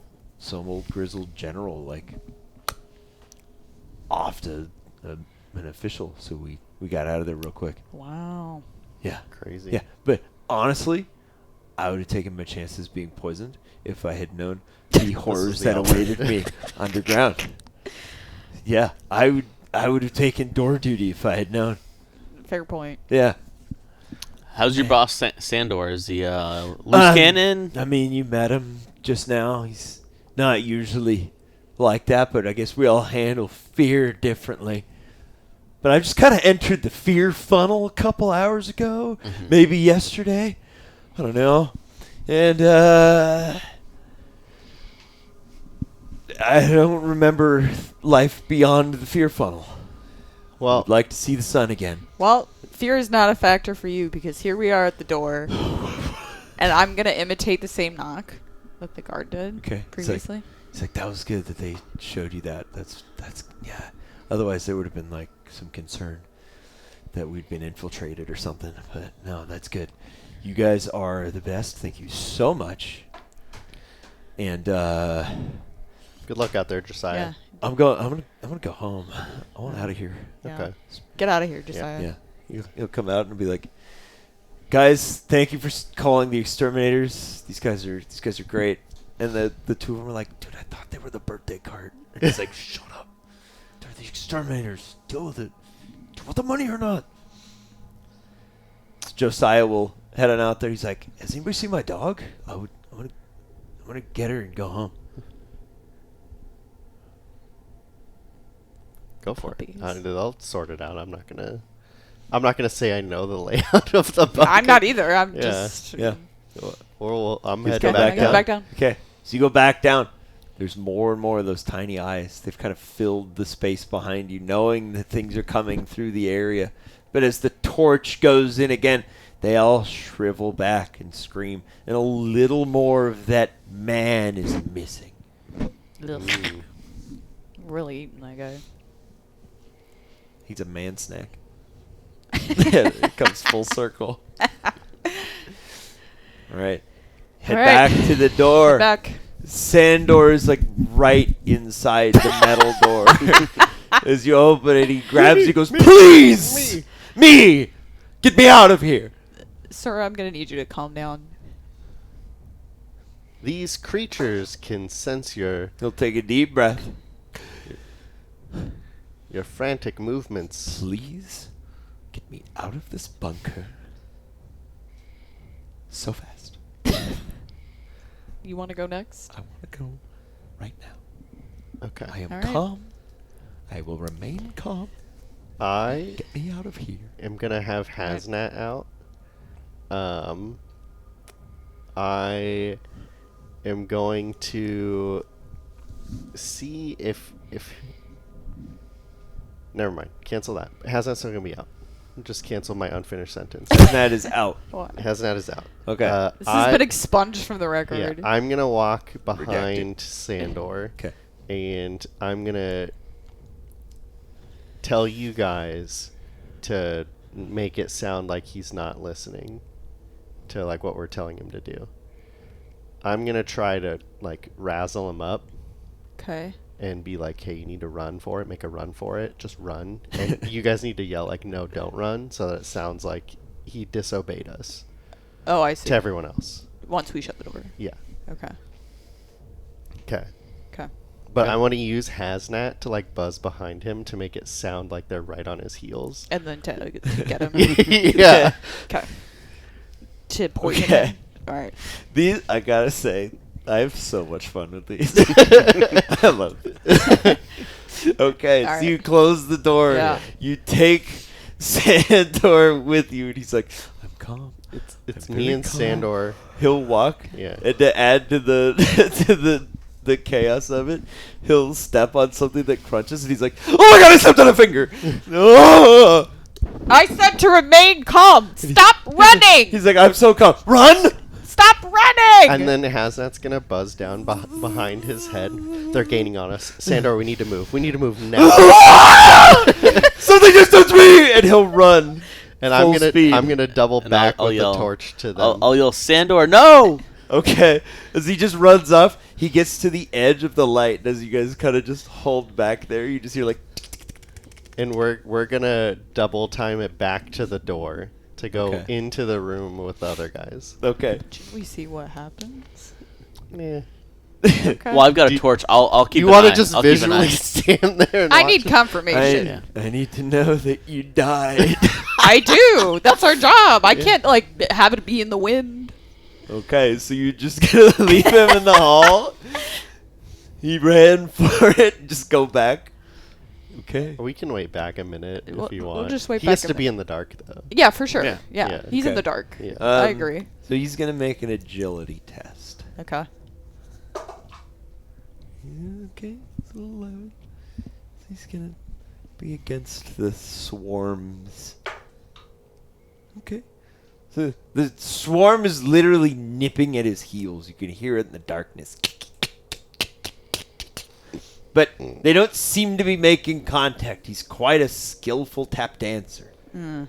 grizzled general like off to an official, so we got out of there real quick. Wow. Yeah, Crazy. yeah, but honestly, I would have taken my chances being poisoned if I had known the horrors the that opposite. awaited me underground. Yeah, I would have taken door duty if I had known. Fair point. Yeah. How's your boss, Sandor? Is he loose cannon? I mean, you met him just now. He's not usually like that, but I guess we all handle fear differently. But I just kind of entered the fear funnel a couple hours ago, maybe yesterday. I don't know. And I don't remember life beyond the fear funnel. Well, I'd like to see the sun again. Well, fear is not a factor for you because here we are at the door, and I'm gonna imitate the same knock that the guard did Okay. previously. It's like that was good that they showed you that. That's yeah. Otherwise, there would have been like some concern that we'd been infiltrated or something. But no, that's good. You guys are the best. Thank you so much. And good luck out there, Josiah. Yeah. I'm gonna go home. I want out of here. Yeah. Okay. Get out of here, Josiah. Yeah. He'll come out and be like, guys, thank you for calling the exterminators. These guys are great. And the two of them are like, dude, I thought they were the birthday card. And he's like, shut up. They're the exterminators. Deal with it. Do you want the money or not? So Josiah will head on out there. He's like, has anybody seen my dog? I want to get her and go home. Go for it. Puppies. They'll sort it out. I'm not gonna say I know the layout of the bunker. I'm not either. I'm Yeah. just. Yeah. Or I'm Just heading go back back down. Go back down. Okay, so you go back down. There's more and more of those tiny eyes. They've kind of filled the space behind you, knowing that things are coming through the area. But as the torch goes in again, they all shrivel back and scream. And a little more of that man is missing. Ugh. Really eating that guy. He's a man snack. It comes full circle. All right. Head All right. back to the door. Back. Sandor is like right inside the metal door. As you open it, he grabs you, goes, "Please, me, get me out of here." Sir, I'm gonna need you to calm down. These creatures can sense your He'll take a deep breath. frantic movements. Please, get me out of this bunker. So fast. You want to go next? I want to go right now. Okay. I am All right. calm. I will remain calm. I Get me out of here. am gonna have Hazmat out. I am going to see if never mind. Cancel that. Hazmat's still gonna be out. Just cancel my unfinished sentence. That is out. What? Hazmat is out. Okay. This has been expunged from the Yeah, record. I'm gonna walk behind Sandor, Okay. and I'm gonna tell you guys to make it sound like he's not listening to like what we're telling him to do. I'm gonna try to like razzle him up Okay. and be like, "Hey, you need to run for it. Make a run for it. Just run." And you guys need to yell like, "No, don't run," so that it sounds like he disobeyed us Oh, I see. to everyone else. Once we shut the door. Yeah. Okay. Okay. Okay. But I want to use Hazmat to like buzz behind him to make it sound like they're right on his heels. And then to get him. Yeah. Okay. To poison Okay. him. All right. These, I gotta say, I have so much fun with these. I love it. Okay, All so you right. close the door. Yeah. You take Sandor with you, and he's like, "I'm calm." It's I'm me very and calm. Sandor. He'll walk, Yeah. and to add to the to the chaos of it, he'll step on something that crunches, and he's like, "Oh my god, I stepped on a finger!" Oh! I said to remain calm. Stop running. He's like, "I'm so calm. Run!" Stop running. And then Hazmat's gonna buzz down behind his head. They're gaining on us. Sandor, we need to move. We need to move now. Something just touched me, and he'll run. And Full speed. I'm gonna double And back I'll with yell. the torch to them. I'll yell, Sandor, no! Okay, as he just runs off, he gets to the edge of the light. And as you guys kind of just hold back there, you just hear like, And we're gonna double time it back to the door to go Okay. into the room with the other guys. okay. Should we see what happens? Yeah. Okay. Well, I've got Do a you- torch. I'll keep You an want eye. to just I'll keep an eye. visually stand there and I watch need it? confirmation. I need to know that you died. I do. That's our job. I can't like have it be in the wind. Okay, so you're just gonna leave him in the hall? He ran for it. Just go back. Okay. We can wait back a minute We'll- if you we'll want. just wait he back has a to be minute. in the dark though. Yeah, for sure. Yeah. Yeah. Yeah. He's in Okay. the dark. Yeah. I agree. So he's gonna make an agility test. Okay. Okay, it's 11. So he's gonna be against the swarms. Okay. So the swarm is literally nipping at his heels. You can hear it in the darkness. But they don't seem to be making contact. He's quite a skillful tap dancer. Mm.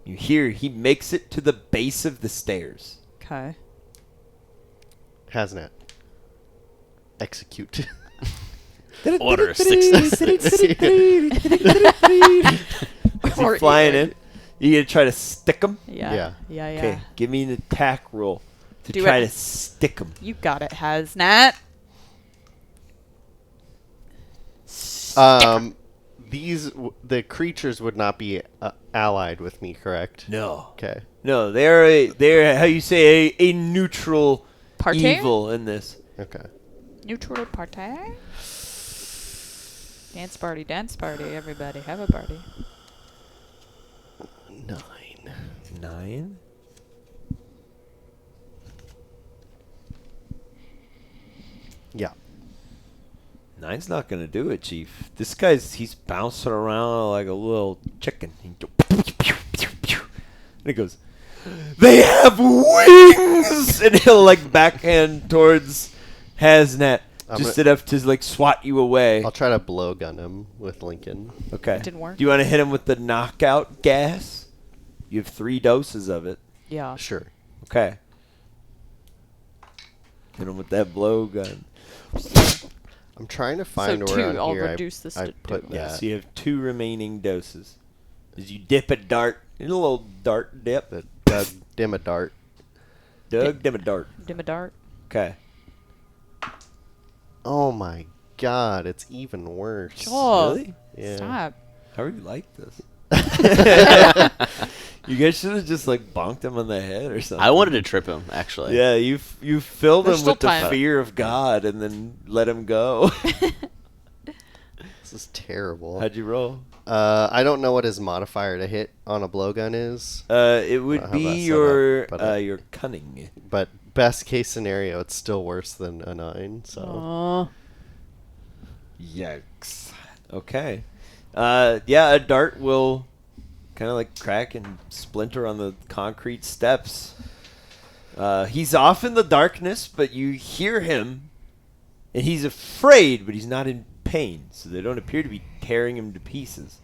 You hear he makes it to the base of the stairs. Okay. Hazmat. Execute. Order 666. Is he Or- flying in? You gonna try to stick him? Yeah. Yeah. Yeah. Yeah. Okay, give me an attack roll to Do try it. to stick him. You got it, Haznat. The creatures would not be allied with me, correct? No, Okay. no, they're how you say a neutral Party? evil in this. Okay. Neutral party. Dance party, everybody. Have a party. 9. 9. Yeah. 9's not gonna do it, Chief. This he's bouncing around like a little chicken. And he goes, "They have wings!" And he'll like backhand towards Hazmat, I'm just gonna- enough to like swat you away. I'll try to blowgun him with Lincoln. Okay. It didn't work. Do you want to hit him with the knockout gas? You have 3 doses of it. Yeah. Sure. Okay. Hit him with that blowgun. I'm trying to find So where 2, on I'll here reduce this I to put 2. Yeah. that. So you have 2 remaining doses. As you dip a dart, a little dart dip. The Doug Dimmadart. Dim a dart. Dim a dart. Okay. Oh my god, it's even worse. Oh, Really? Yeah. stop. How are you like this? You guys should have just like bonked him on the head or something. I wanted to trip him, actually. Yeah, you filled There's him still with the time. fear of God and then let him go. This is terrible. How'd you roll? I don't know what his modifier to hit on a blowgun is, It would How be about set your up, but, your cunning. but best case scenario, it's still worse than a 9. So Aw. Yikes. Okay. Yeah, a dart will kind of like crack and splinter on the concrete steps. He's off in the darkness, but you hear him, and he's afraid, but he's not in pain, so they don't appear to be tearing him to pieces.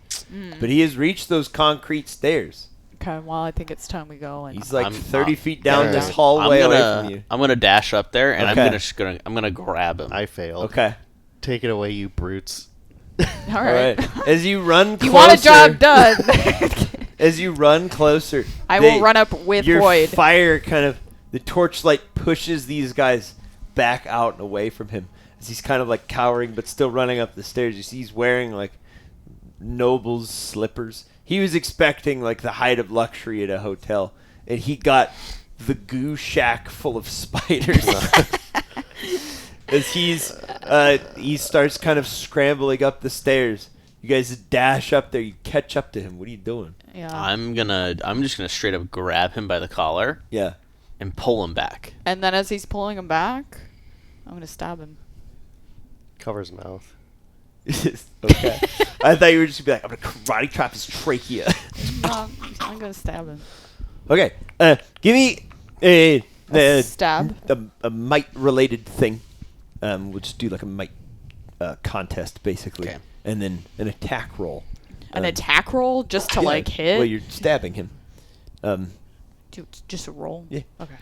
But he has reached those concrete stairs. Okay, well, I think it's time we go. And He's like I'm 30 not- feet down Yeah. this hallway away from you. I'm gonna dash up there and Okay. I'm gonna grab him. I failed. Okay. Take it away, you brutes. all All right. right. As you run closer, You want a job done? as you run closer, I will run up with your Boyd. fire kind of, the torchlight pushes these guys back out and away from him as he's kind of like cowering but still running up the stairs. You see he's wearing like noble's slippers. He was expecting like the height of luxury at a hotel, and he got the goo shack full of spiders. As he starts kind of scrambling up the stairs. You guys dash up there. You catch up to him. What are you doing? Yeah. I'm just gonna straight up grab him by the collar Yeah. and pull him back. And then as he's pulling him back, I'm gonna stab him. Covers his mouth. Okay. I thought you were just gonna be like, I'm gonna karate chop his trachea. I'm gonna stab him. Okay. Give me A stab. a might related thing. We'll just do like a might contest basically, Okay. and then an attack roll. An attack roll just to Yeah. like hit. Well, you're stabbing him. Just a roll. Yeah. Okay.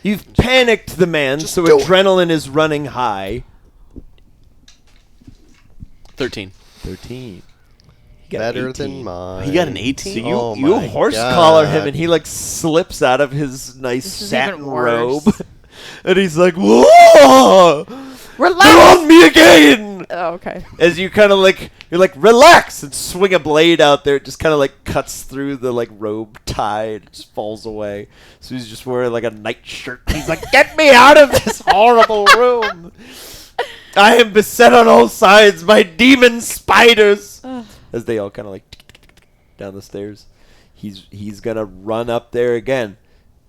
You've panicked the man, so do it. adrenaline is running high. 13. 13. He got Better 18. than mine. He got an So 18. you, Oh you my horse collar him, God. and he like slips out of his nice This is satin even worse. robe, and he's like, "Whoa! They're Relax. on me again!" Oh, okay. As you kind of like, you're like, "Relax!" and swing a blade out there. It just kind of like cuts through the like robe tie. It just falls away. So he's just wearing like a nightshirt. He's like, "Get me out of this horrible room! I am beset on all sides by demon spiders." As they all kind of like down the stairs. He's gonna run up there again.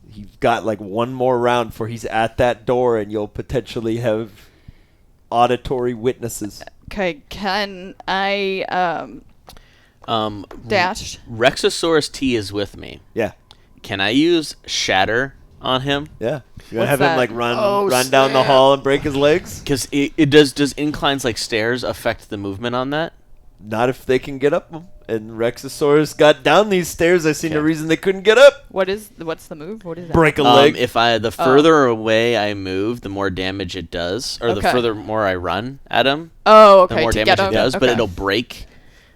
He's got like one more round before he's at that door, and you'll potentially have auditory witnesses. Okay. Can I dash? Rexosaurus T is with me. Yeah, Can I use Shatter on him? yeah. You gonna What's have that? him like run Oh, down the snap. hall and break his legs? Because it does inclines like stairs affect the movement on that? Not if they can get up them. And Rexosaurus got down these stairs. I see no Okay. reason they couldn't get up. What's the move? What is that? Break a leg. If the further away I move, the more damage it does, or the Okay. further more I run at him, Oh, okay. the more to damage get it him. does. But Okay. it'll break.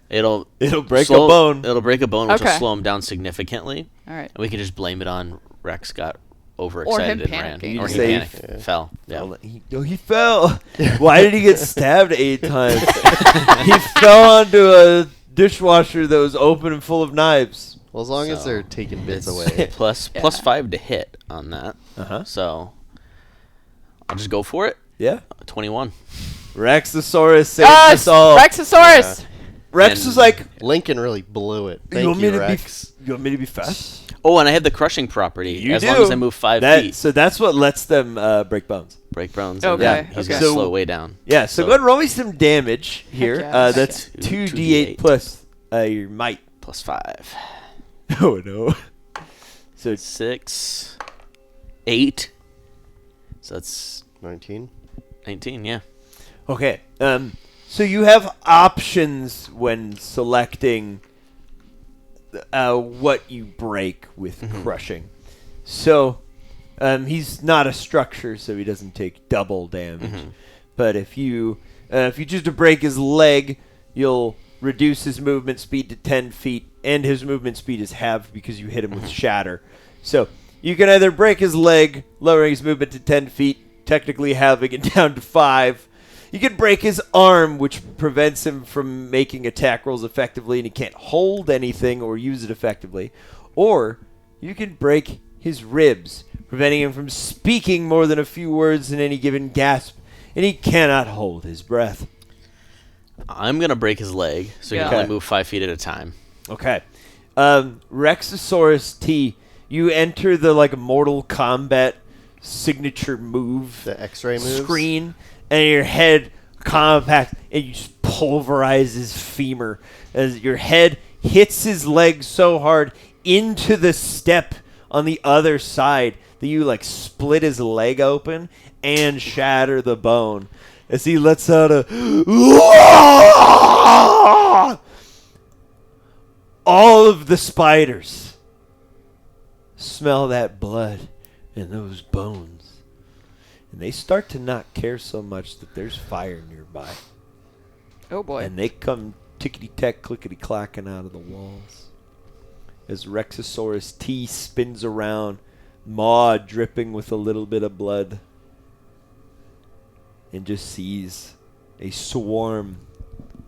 It'll break slow- a bone. It'll break a bone, which will Okay. slow him down significantly. All right. And we can just blame it on Rex got overexcited and ran, panicking. You or he say- panicked, Yeah. fell. Yeah. He fell. Why did he get stabbed 8 times? He fell onto a dishwasher that was open and full of knives. Well, as long as So, they're taking bits It's away. plus Yeah. +5 to hit on that. Uh-huh. So I'll just go for it. Yeah. 21. Rexosaurus saved Ah, us all. Rexosaurus. Rex And- was like, Lincoln really blew it. you Thank want, you, me to Rex. you want me to be fast? Oh, and I have the crushing property. You as do. long as I move 5 feet. So that's what lets them break bones. Break bones. Okay, And then he's okay. going to So- slow way down. Yeah, so go ahead and roll me some damage here. yeah. That's Okay. 2d8 plus your might. +5. Oh, no. So 6, 8. So that's 19. 19, yeah. okay. So you have options when selecting what you break with crushing. So he's not a structure, so he doesn't take double damage. But if you choose to break his leg, you'll reduce his movement speed to 10 feet, and his movement speed is halved because you hit him with shatter. So you can either break his leg, lowering his movement to 10 feet, technically halving it down to 5. You can break his arm, which prevents him from making attack rolls effectively, and he can't hold anything or use it effectively. Or you can break his ribs, preventing him from speaking more than a few words in any given gasp, and he cannot hold his breath. I'm going to break his leg, so he Yeah. can only Okay. move 5 feet at a time. Okay. Rexosaurus T, you enter the like Mortal Kombat signature move The X-ray moves. screen, and your head compact, and you just pulverize his femur as your head hits his leg so hard into the step on the other side that you like split his leg open and shatter the bone as he lets out a all of the spiders smell that blood and those bones. And they start to not care so much that there's fire nearby. Oh boy. And they come tickety-tack, clickety-clacking out of the walls. As Rexosaurus T spins around, maw dripping with a little bit of blood. And just sees a swarm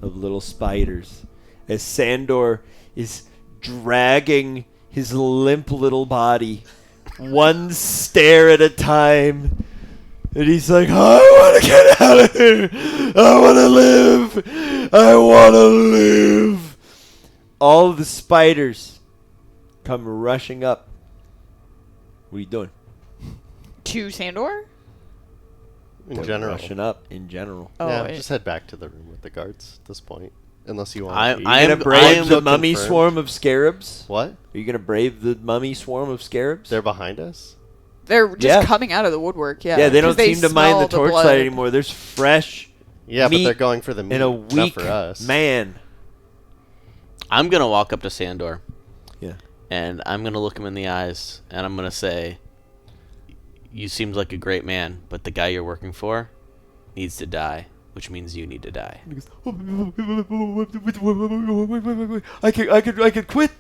of little spiders. As Sandor is dragging his limp little body, one stare at a time. And he's like, I want to get out of here. I want to live. I want to live. All of the spiders come rushing up. What are you doing? To Sandor? In They're general. rushing up in general. Oh, Yeah, it- just head back to the room with the guards at this point. Unless you want I- to leave. I Are you am- going to brave am the so mummy confirmed. swarm of scarabs? What? Are you going to brave the mummy swarm of scarabs? They're behind us? They're just Yeah. coming out of the woodwork, yeah. Yeah, they 'cause don't seem to mind the smell torchlight blood. anymore. There's fresh Yeah, meat but they're going for the meat, and a not weak for us. man. I'm gonna walk up to Sandor. Yeah. And I'm gonna look him in the eyes, and I'm gonna say, "You seemed like a great man, but the guy you're working for needs to die, which means you need to die." I could quit.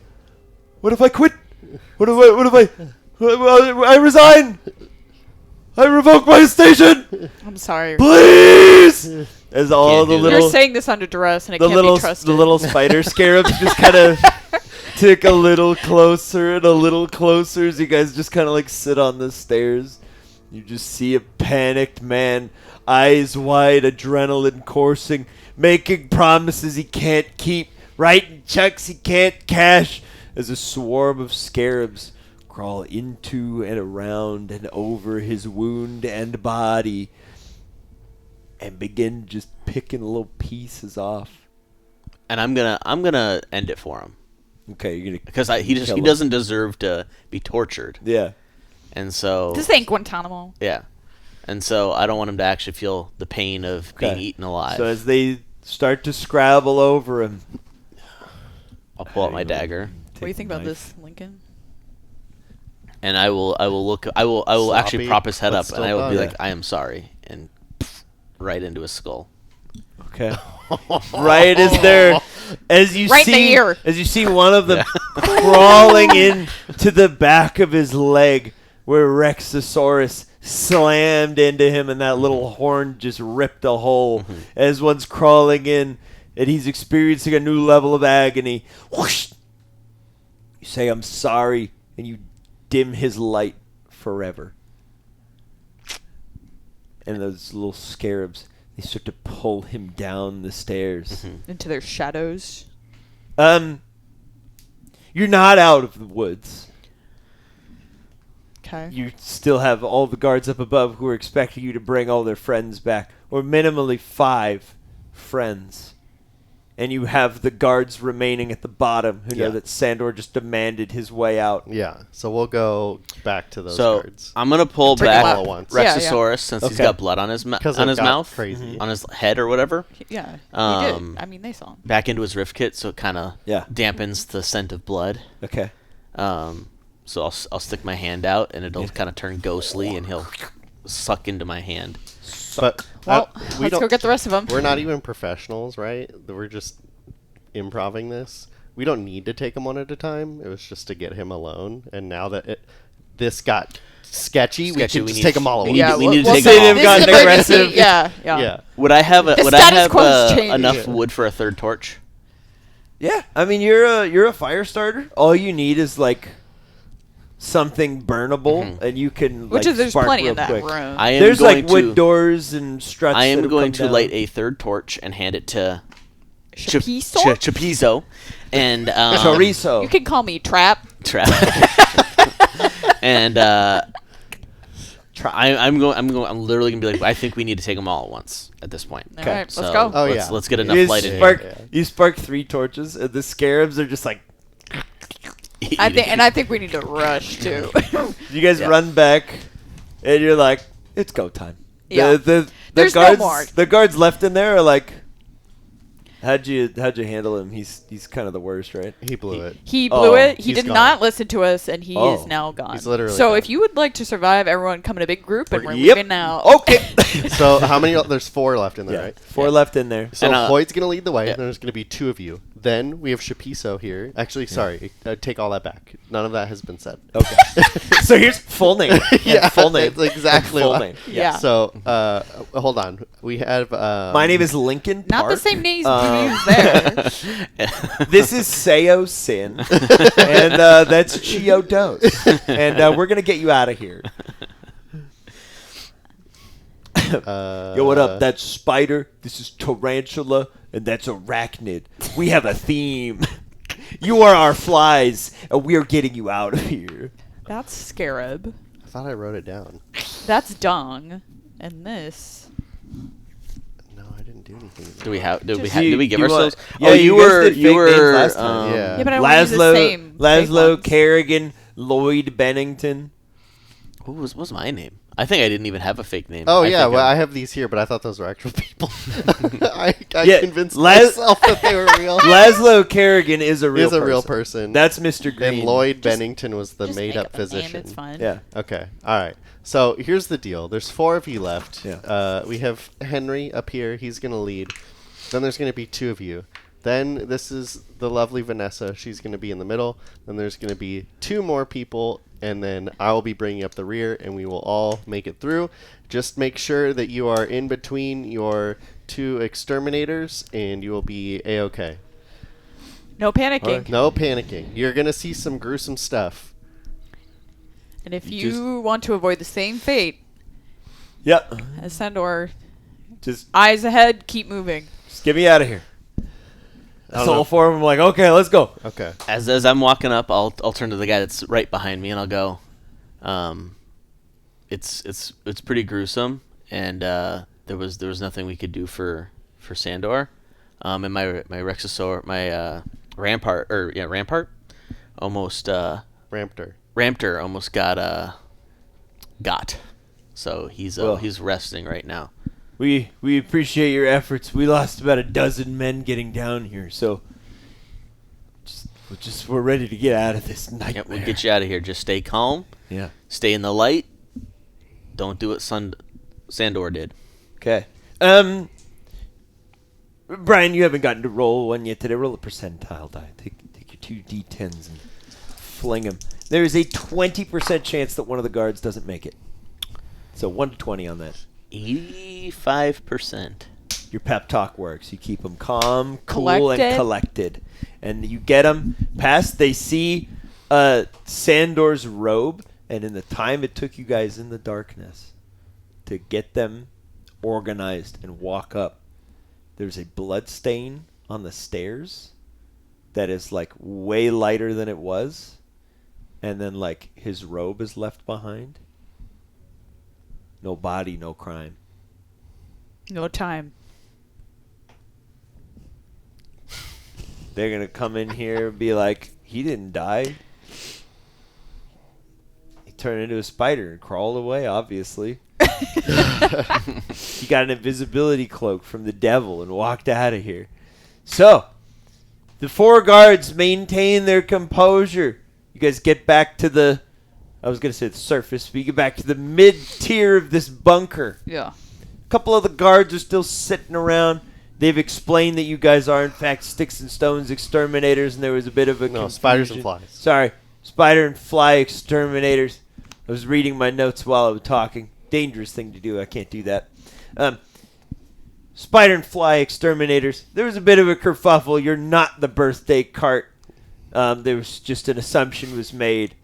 What if I quit? What if I resign? I revoke my station, I'm sorry. please. As all Can't the do that. little You're saying this under duress, and it the can't little be trusted. the little spider scarabs just kind of tick a little closer and a little closer as you guys just kind of like sit on the stairs. You just see a panicked man, eyes wide, adrenaline coursing, making promises he can't keep, writing checks he can't cash, as a swarm of scarabs crawl into and around and over his wound and body and begin just picking little pieces off. And I'm gonna end it for him Okay, you're gonna because he kill him. doesn't deserve to be tortured, Yeah. and so This ain't Guantanamo. yeah, and so I don't want him to actually feel the pain of being Okay. eaten alive. So as they start to scrabble over him, I'll pull out my dagger, What do you think about Knife. this, Lincoln? and I will actually Sloppy, prop his head but up, still and I will be done. like, "I am sorry," and right into his skull. Okay. Right as they're as you Right in the see ear. as you see one of them crawling in to the back of his leg where Rexosaurus slammed into him and that little horn just ripped a hole as one's crawling in and he's experiencing a new level of agony. Whoosh! You say I'm sorry and you dim his light forever. And those little scarabs, they start to pull him down the stairs. Into their shadows. You're not out of the woods. Okay. You still have all the guards up above who are expecting you to bring all their friends back, or minimally 5 friends. And you have the guards remaining at the bottom who know Yeah. that Sandor just demanded his way out. Yeah, so we'll go back to those So guards. I'm gonna pull Take them back all at once. Yeah, Rexosaurus since he's Okay. got blood on his on 'Cause his it got mouth, crazy. on his head or whatever, Yeah. He Um, did. I mean, they saw him. back into his rift kit, so it kind of Yeah. dampens the scent of blood. Okay. So I'll stick my hand out, and it'll kind of turn ghostly, and he'll suck into my hand. But Well, we let's don't. go get the rest of them. We're not even professionals, right? We're just improving this. We don't need to take him one at a time. It was just to get him alone. And now that this got sketchy, we Sketchy, can we just need- take them all we away. need to- we need to we'll take say them all. this gotten is emergency. aggressive. Yeah, yeah. Yeah. Would I have The would I status have quo's changed. enough Yeah. wood for a third torch? Yeah, I mean you're a fire starter. All you need is like something burnable, and you can Which like, is there's spark plenty real in that quick. room. I am There's going like to wood doors and struts. I am that'll going come to down. light a third torch and hand it to Chapizo? Chapizo, and chorizo. You can call me Trap. Trap. And I'm literally gonna be like, I think we need to take them all at once at this point. All right, let's So go. Oh, let's, yeah. let's get enough You light in spark, here. Yeah. you spark 3 torches, and the scarabs are just like. I think we need to rush too. You guys Yeah. run back, and you're like, it's go time. Yeah. The There's no guards, more. The guards left in there are like, How'd you handle him? He's kind of the worst, right? He blew it. He blew it. He he's did gone. not listen to us, and he Oh. is now gone. He's literally so gone. if you would like to survive, everyone come in a big group, and we're Yep. leaving now. Okay. So how many? There's 4 left in there, right? 4 left in there. So And, Hoyt's gonna lead the way. yeah. And there's gonna be 2 of you. Then we have Shapiso here. Actually, sorry, take all that back. None of that has been said. Okay. So here's full name. Yeah, full name. that's exactly Full what- name. Yeah. So hold on. We have. My name is Lincoln Not the Park. same names Um, you use there. This is Seo Sin, and that's Chio Dose, and we're gonna get you out of here. Yo, what up? That's Spider. This is Tarantula, and that's Arachnid. We have a theme. You are our flies, and we are getting you out of here. That's Scarab. I thought I wrote it down. That's Dung. And this. No, I didn't do anything. Do we have? Did we Just- have? Did we give You ourselves? want- yeah, oh, you you guys were. did You fake names were. last time. Yeah. Yeah, but I want to use the same. fake Laszlo ones. Kerrigan, Lloyd Bennington. What was my name? I think I didn't even have a fake name. Oh I yeah, think well I have these here, but I thought those were actual people. I Yeah, convinced Laz- myself that they were real. Laszlo Kerrigan is a real Is a real person. That's Mr. Green. And Lloyd Bennington was the Just make made-up up a name, physician. It's fine. Yeah. Okay. All right. So here's the deal. There's 4 of you left. Yeah. We have Henry up here. He's gonna lead. Then there's gonna be 2 of you. Then this is the lovely Vanessa. She's gonna be in the middle. Then there's gonna be 2 more people, and then I will be bringing up the rear, and we will all make it through. Just make sure that you are in between your 2 exterminators, and you will be a-okay. No panicking. Alright. No panicking. You're gonna see some gruesome stuff. And if You you want to avoid the same fate Yep. as Sandor, Just eyes ahead, keep moving. get me out of here. don't So all know. 4 of them like, okay, let's go. Okay. As I'm walking up, I'll turn to the guy that's right behind me and I'll go. It's pretty gruesome, and there was nothing we could do for Sandor. And my Rexosaur, my Rampart, almost Rampter. almost got. So he's Well. he's resting right now. We appreciate your efforts. We lost about a dozen men getting down here, so we're ready to get out of this nightmare. Yep, we'll get you out of here. Just stay calm. Yeah. Stay in the light. Don't do what Sandor did. Okay. Brian, you haven't gotten to roll one yet today. Roll a percentile die. Take your 2 d10s and fling them. There is a 20% chance that one of the guards doesn't make it. So 1 to 20 on that. 85%. Your pep talk works. You keep them calm, cool, and Collected. collected. And you get them past. They see Sandor's robe. And in the time it took you guys in the darkness to get them organized and walk up, there's a blood stain on the stairs that is like way lighter than it was. And then like his robe is left behind. No body, no crime. No time. They're going to come in here and be like, he didn't die. He turned into a spider and crawled away, obviously. He got an invisibility cloak from the devil and walked out of here. So, the 4 guards maintain their composure. You guys get back to the, I was going to say the surface, but you get back to the mid-tier of this bunker. Yeah. A couple of the guards are still sitting around. They've explained that you guys are, in fact, sticks and stones exterminators, and there was a bit of a No, spiders and confusion. flies. Sorry, spider and fly exterminators. I was reading my notes while I was talking. Dangerous thing to do. I can't do that. Spider and fly exterminators. There was a bit of a kerfuffle. You're not the birthday cart. There was just an assumption was made.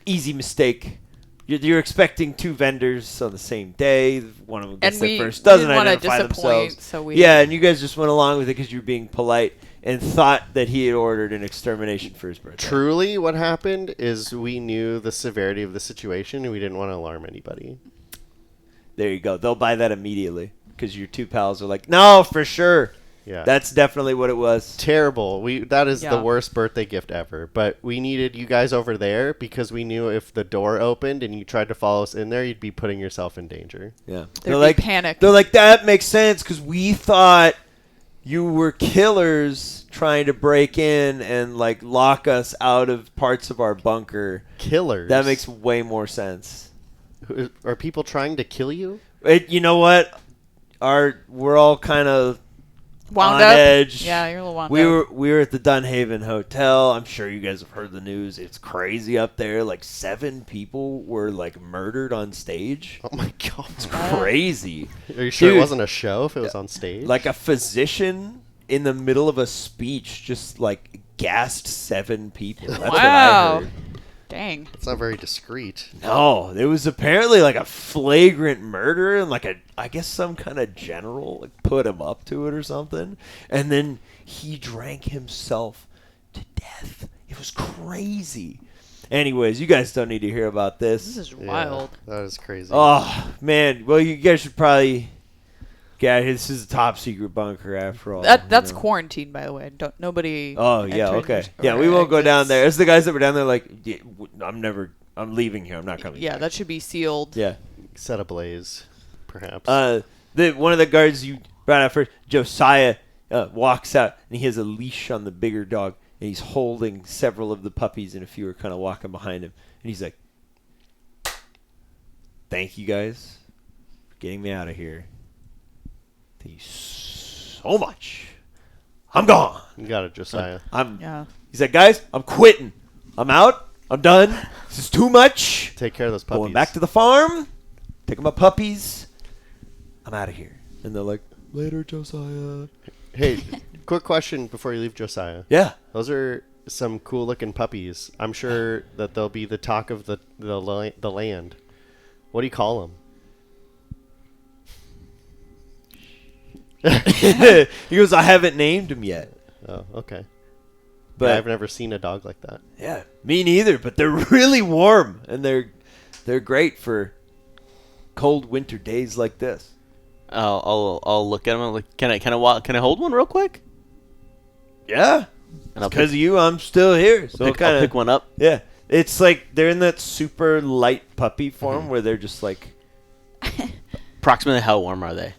Easy mistake. You're expecting 2 vendors on the same day. One of them gets And there we first, doesn't didn't wanna identify disappoint, themselves. so we- Yeah, and you guys just went along with it because you were being polite and thought that he had ordered an extermination for his birthday. Truly, what happened is we knew the severity of the situation, and we didn't want to alarm anybody. There you go. They'll buy that immediately because your 2 pals are like, no, for sure. Yeah. That's definitely what it was. Terrible. That is Yeah. the worst birthday gift ever. But we needed you guys over there because we knew if the door opened and you tried to follow us in there, you'd be putting yourself in danger. Yeah. There'd be panic. They're like, that makes sense because we thought you were killers trying to break in and like lock us out of parts of our bunker. Killers. That makes way more sense. Are people trying to kill you? You know what? We're all kind of Wound on up. edge. Yeah, you're a little wound We up. were at the Dunhaven Hotel. I'm sure you guys have heard the news. It's crazy up there. Like 7 people were like murdered on stage. Oh my god. It's crazy. Are you sure Dude, it wasn't a show if it was on stage? Like a physician in the middle of a speech just like gassed 7 people. That's what I Wow. heard. Dang. It's not very discreet. No, there was apparently like a flagrant murder and like I guess some kind of general like put him up to it or something. And then he drank himself to death. It was crazy. Anyways, you guys don't need to hear about This this. is Yeah, wild. that is crazy. Oh, man. Well, you guys should probably get this is a top secret bunker after all. That's you know. quarantine, by the way. Don't nobody. Oh, yeah, enters okay. or Yeah, we won't go down exits. there. It's the guys that were down there like, yeah, I'm leaving here. I'm not coming Yeah, back. that should be sealed. Yeah. Set ablaze, perhaps. One of the guards you brought out first, Josiah, walks out and he has a leash on the bigger dog and he's holding several of the puppies and a few are kind of walking behind him and he's like, "Thank you guys for getting me out of here. Thank you so much. I'm gone. you got it, Josiah. Yeah. He's like, "Guys, I'm quitting. I'm out. I'm done. This is too much. Take care of those puppies. Going back to the farm. Taking my puppies. I'm out of here." And they're like, "Later, Josiah." Hey, quick question before you leave, Josiah. Yeah. Those are some cool looking puppies. I'm sure that they'll be the talk of the land. What do you call them? He goes, "I haven't named him yet." Oh, okay. But Yeah, I've never seen a dog like that. yeah, me neither. But they're really warm and they're great for cold winter days like this. I'll look at him. I'm like, can I hold one real quick? Yeah, And I'll because pick, of you, I'm still here. So I'll kind pick of one up. yeah. It's like they're in that super light puppy form where they're just like Approximately how warm are they?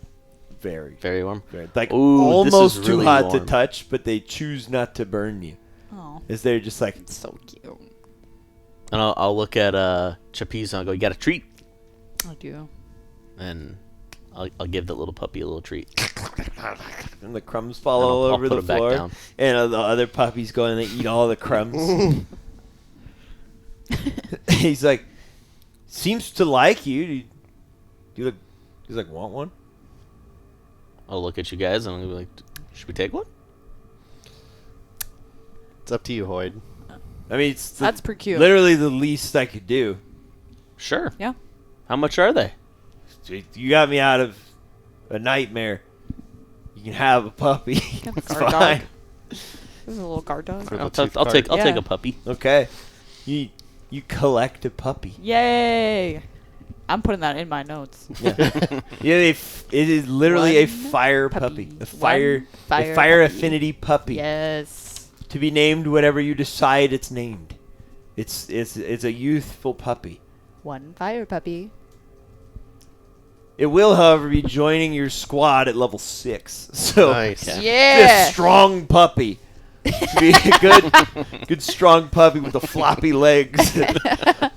very, Very warm. very like Ooh, this is almost too really hot to warm. touch, but they choose not to burn you. Oh, Is they're just like so cute. And I'll look at Chappies and I'll go, "You got a treat?" I do. And I'll give that little puppy a little treat. and the crumbs fall And all I'll over put the it back floor, down. and the other puppies go and they eat all the crumbs. He's like, "Seems to like you. He's like, "Want one?" I'll look at you guys and I'll be like, "Should we take one?" It's up to you, Hoyd. I mean, it's That's pretty cute. literally the least I could do. Sure. Yeah. How much are they? You got me out of a nightmare. You can have a puppy. have a It's guard fine. dog. This is a little guard dog. For the I'll tooth take card. a puppy. Okay. You collect a puppy. Yay! I'm putting that in my notes. Yeah, it is literally a One fire puppy. puppy. A fire One a fire fire puppy. affinity puppy. Yes. To be named whatever you decide it's named. It's a youthful puppy. One fire puppy. It will, however, be joining your squad at level 6. So Nice. Okay. Yeah. a strong puppy. Be a good strong puppy with the floppy legs.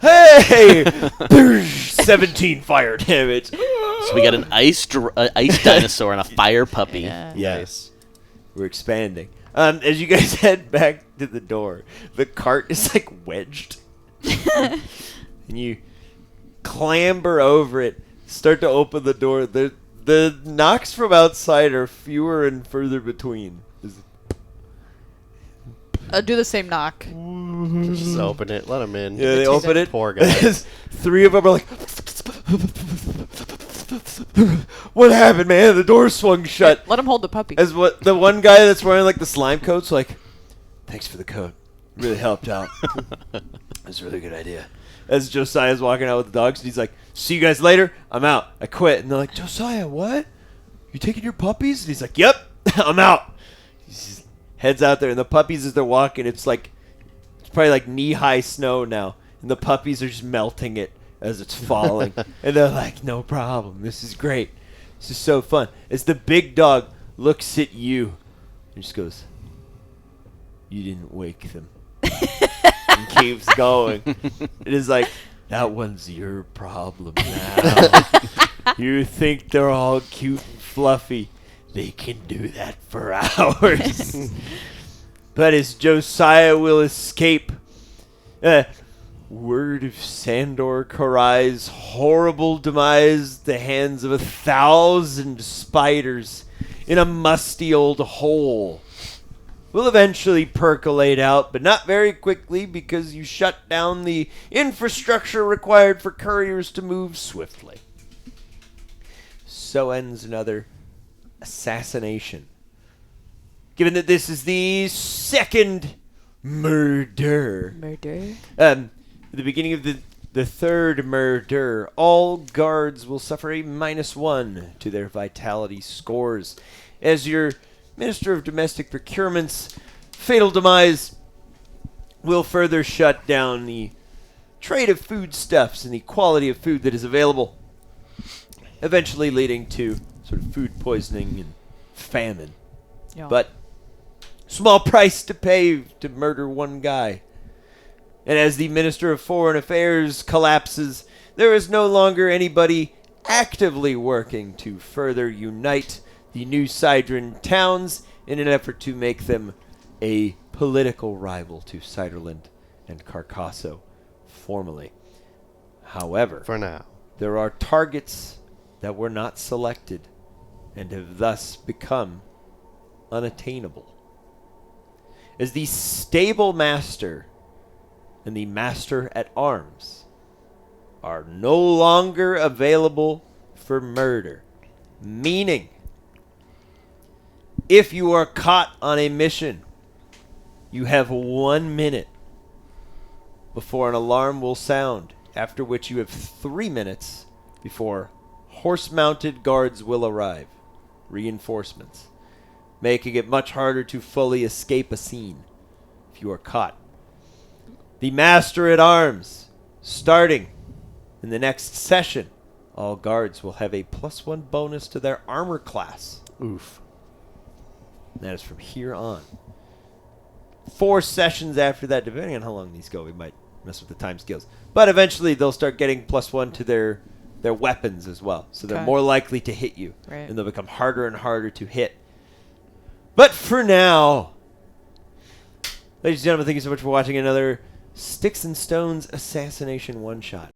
Hey, there's 17 fire damage. So we got an ice dinosaur and a fire puppy. Yeah. Yes, we're expanding. As you guys head back to the door, the cart is like wedged, and you clamber over it. Start to open the door. The knocks from outside are fewer and further between. Do the same knock. Just open it. Let him in. Yeah, they open it. Poor guy. 3 of them are like, "What happened, man? The door swung shut." Let him hold the puppy. As what the one guy that's wearing like the slime coat's like, "Thanks for the coat. Really helped out. That's a really good idea." As Josiah's walking out with the dogs, and he's like, "See you guys later. I'm out. I quit." And they're like, "Josiah, what? You taking your puppies?" And he's like, "Yep, I'm out." He just heads out there, and the puppies as they're walking, it's probably like knee-high snow now, and the puppies are just melting it as it's falling. And they're like, "No problem. This is great. This is so fun." As the big dog looks at you He just goes, "You didn't wake them." And keeps going. It is like, that one's your problem now. You think they're all cute and fluffy. They can do that for hours. But as Josiah will escape, word of Sandor Karai's horrible demise at the hands of 1,000 spiders in a musty old hole will eventually percolate out, but not very quickly because you shut down the infrastructure required for couriers to move swiftly. So ends another assassination. Given that this is the second murder. At the beginning of the third murder, all guards will suffer a -1 to their vitality scores. As your Minister of Domestic Procurement's fatal demise will further shut down the trade of foodstuffs and the quality of food that is available, eventually leading to sort of food poisoning and famine. Yeah. But small price to pay to murder one guy. And as the Minister of Foreign Affairs collapses, there is no longer anybody actively working to further unite the new Sidran towns in an effort to make them a political rival to Ciderland and Carcasso formally. However, For now. there are targets that were not selected and have thus become unattainable. As the stable master and the master at arms are no longer available for murder, meaning if you are caught on a mission, you have 1 minute before an alarm will sound, after which you have 3 minutes before horse-mounted guards will arrive, reinforcements, making it much harder to fully escape a scene if you are caught. The Master at Arms, starting in the next session, all guards will have a +1 bonus to their armor class. Oof. That is from here on. 4 sessions after that, depending on how long these go, we might mess with the time scales. But eventually they'll start getting +1 to their weapons as well. So they're Okay. more likely to hit you. Right. And they'll become harder and harder to hit. But for now, ladies and gentlemen, thank you so much for watching another Sticks and Stones Assassination one-shot.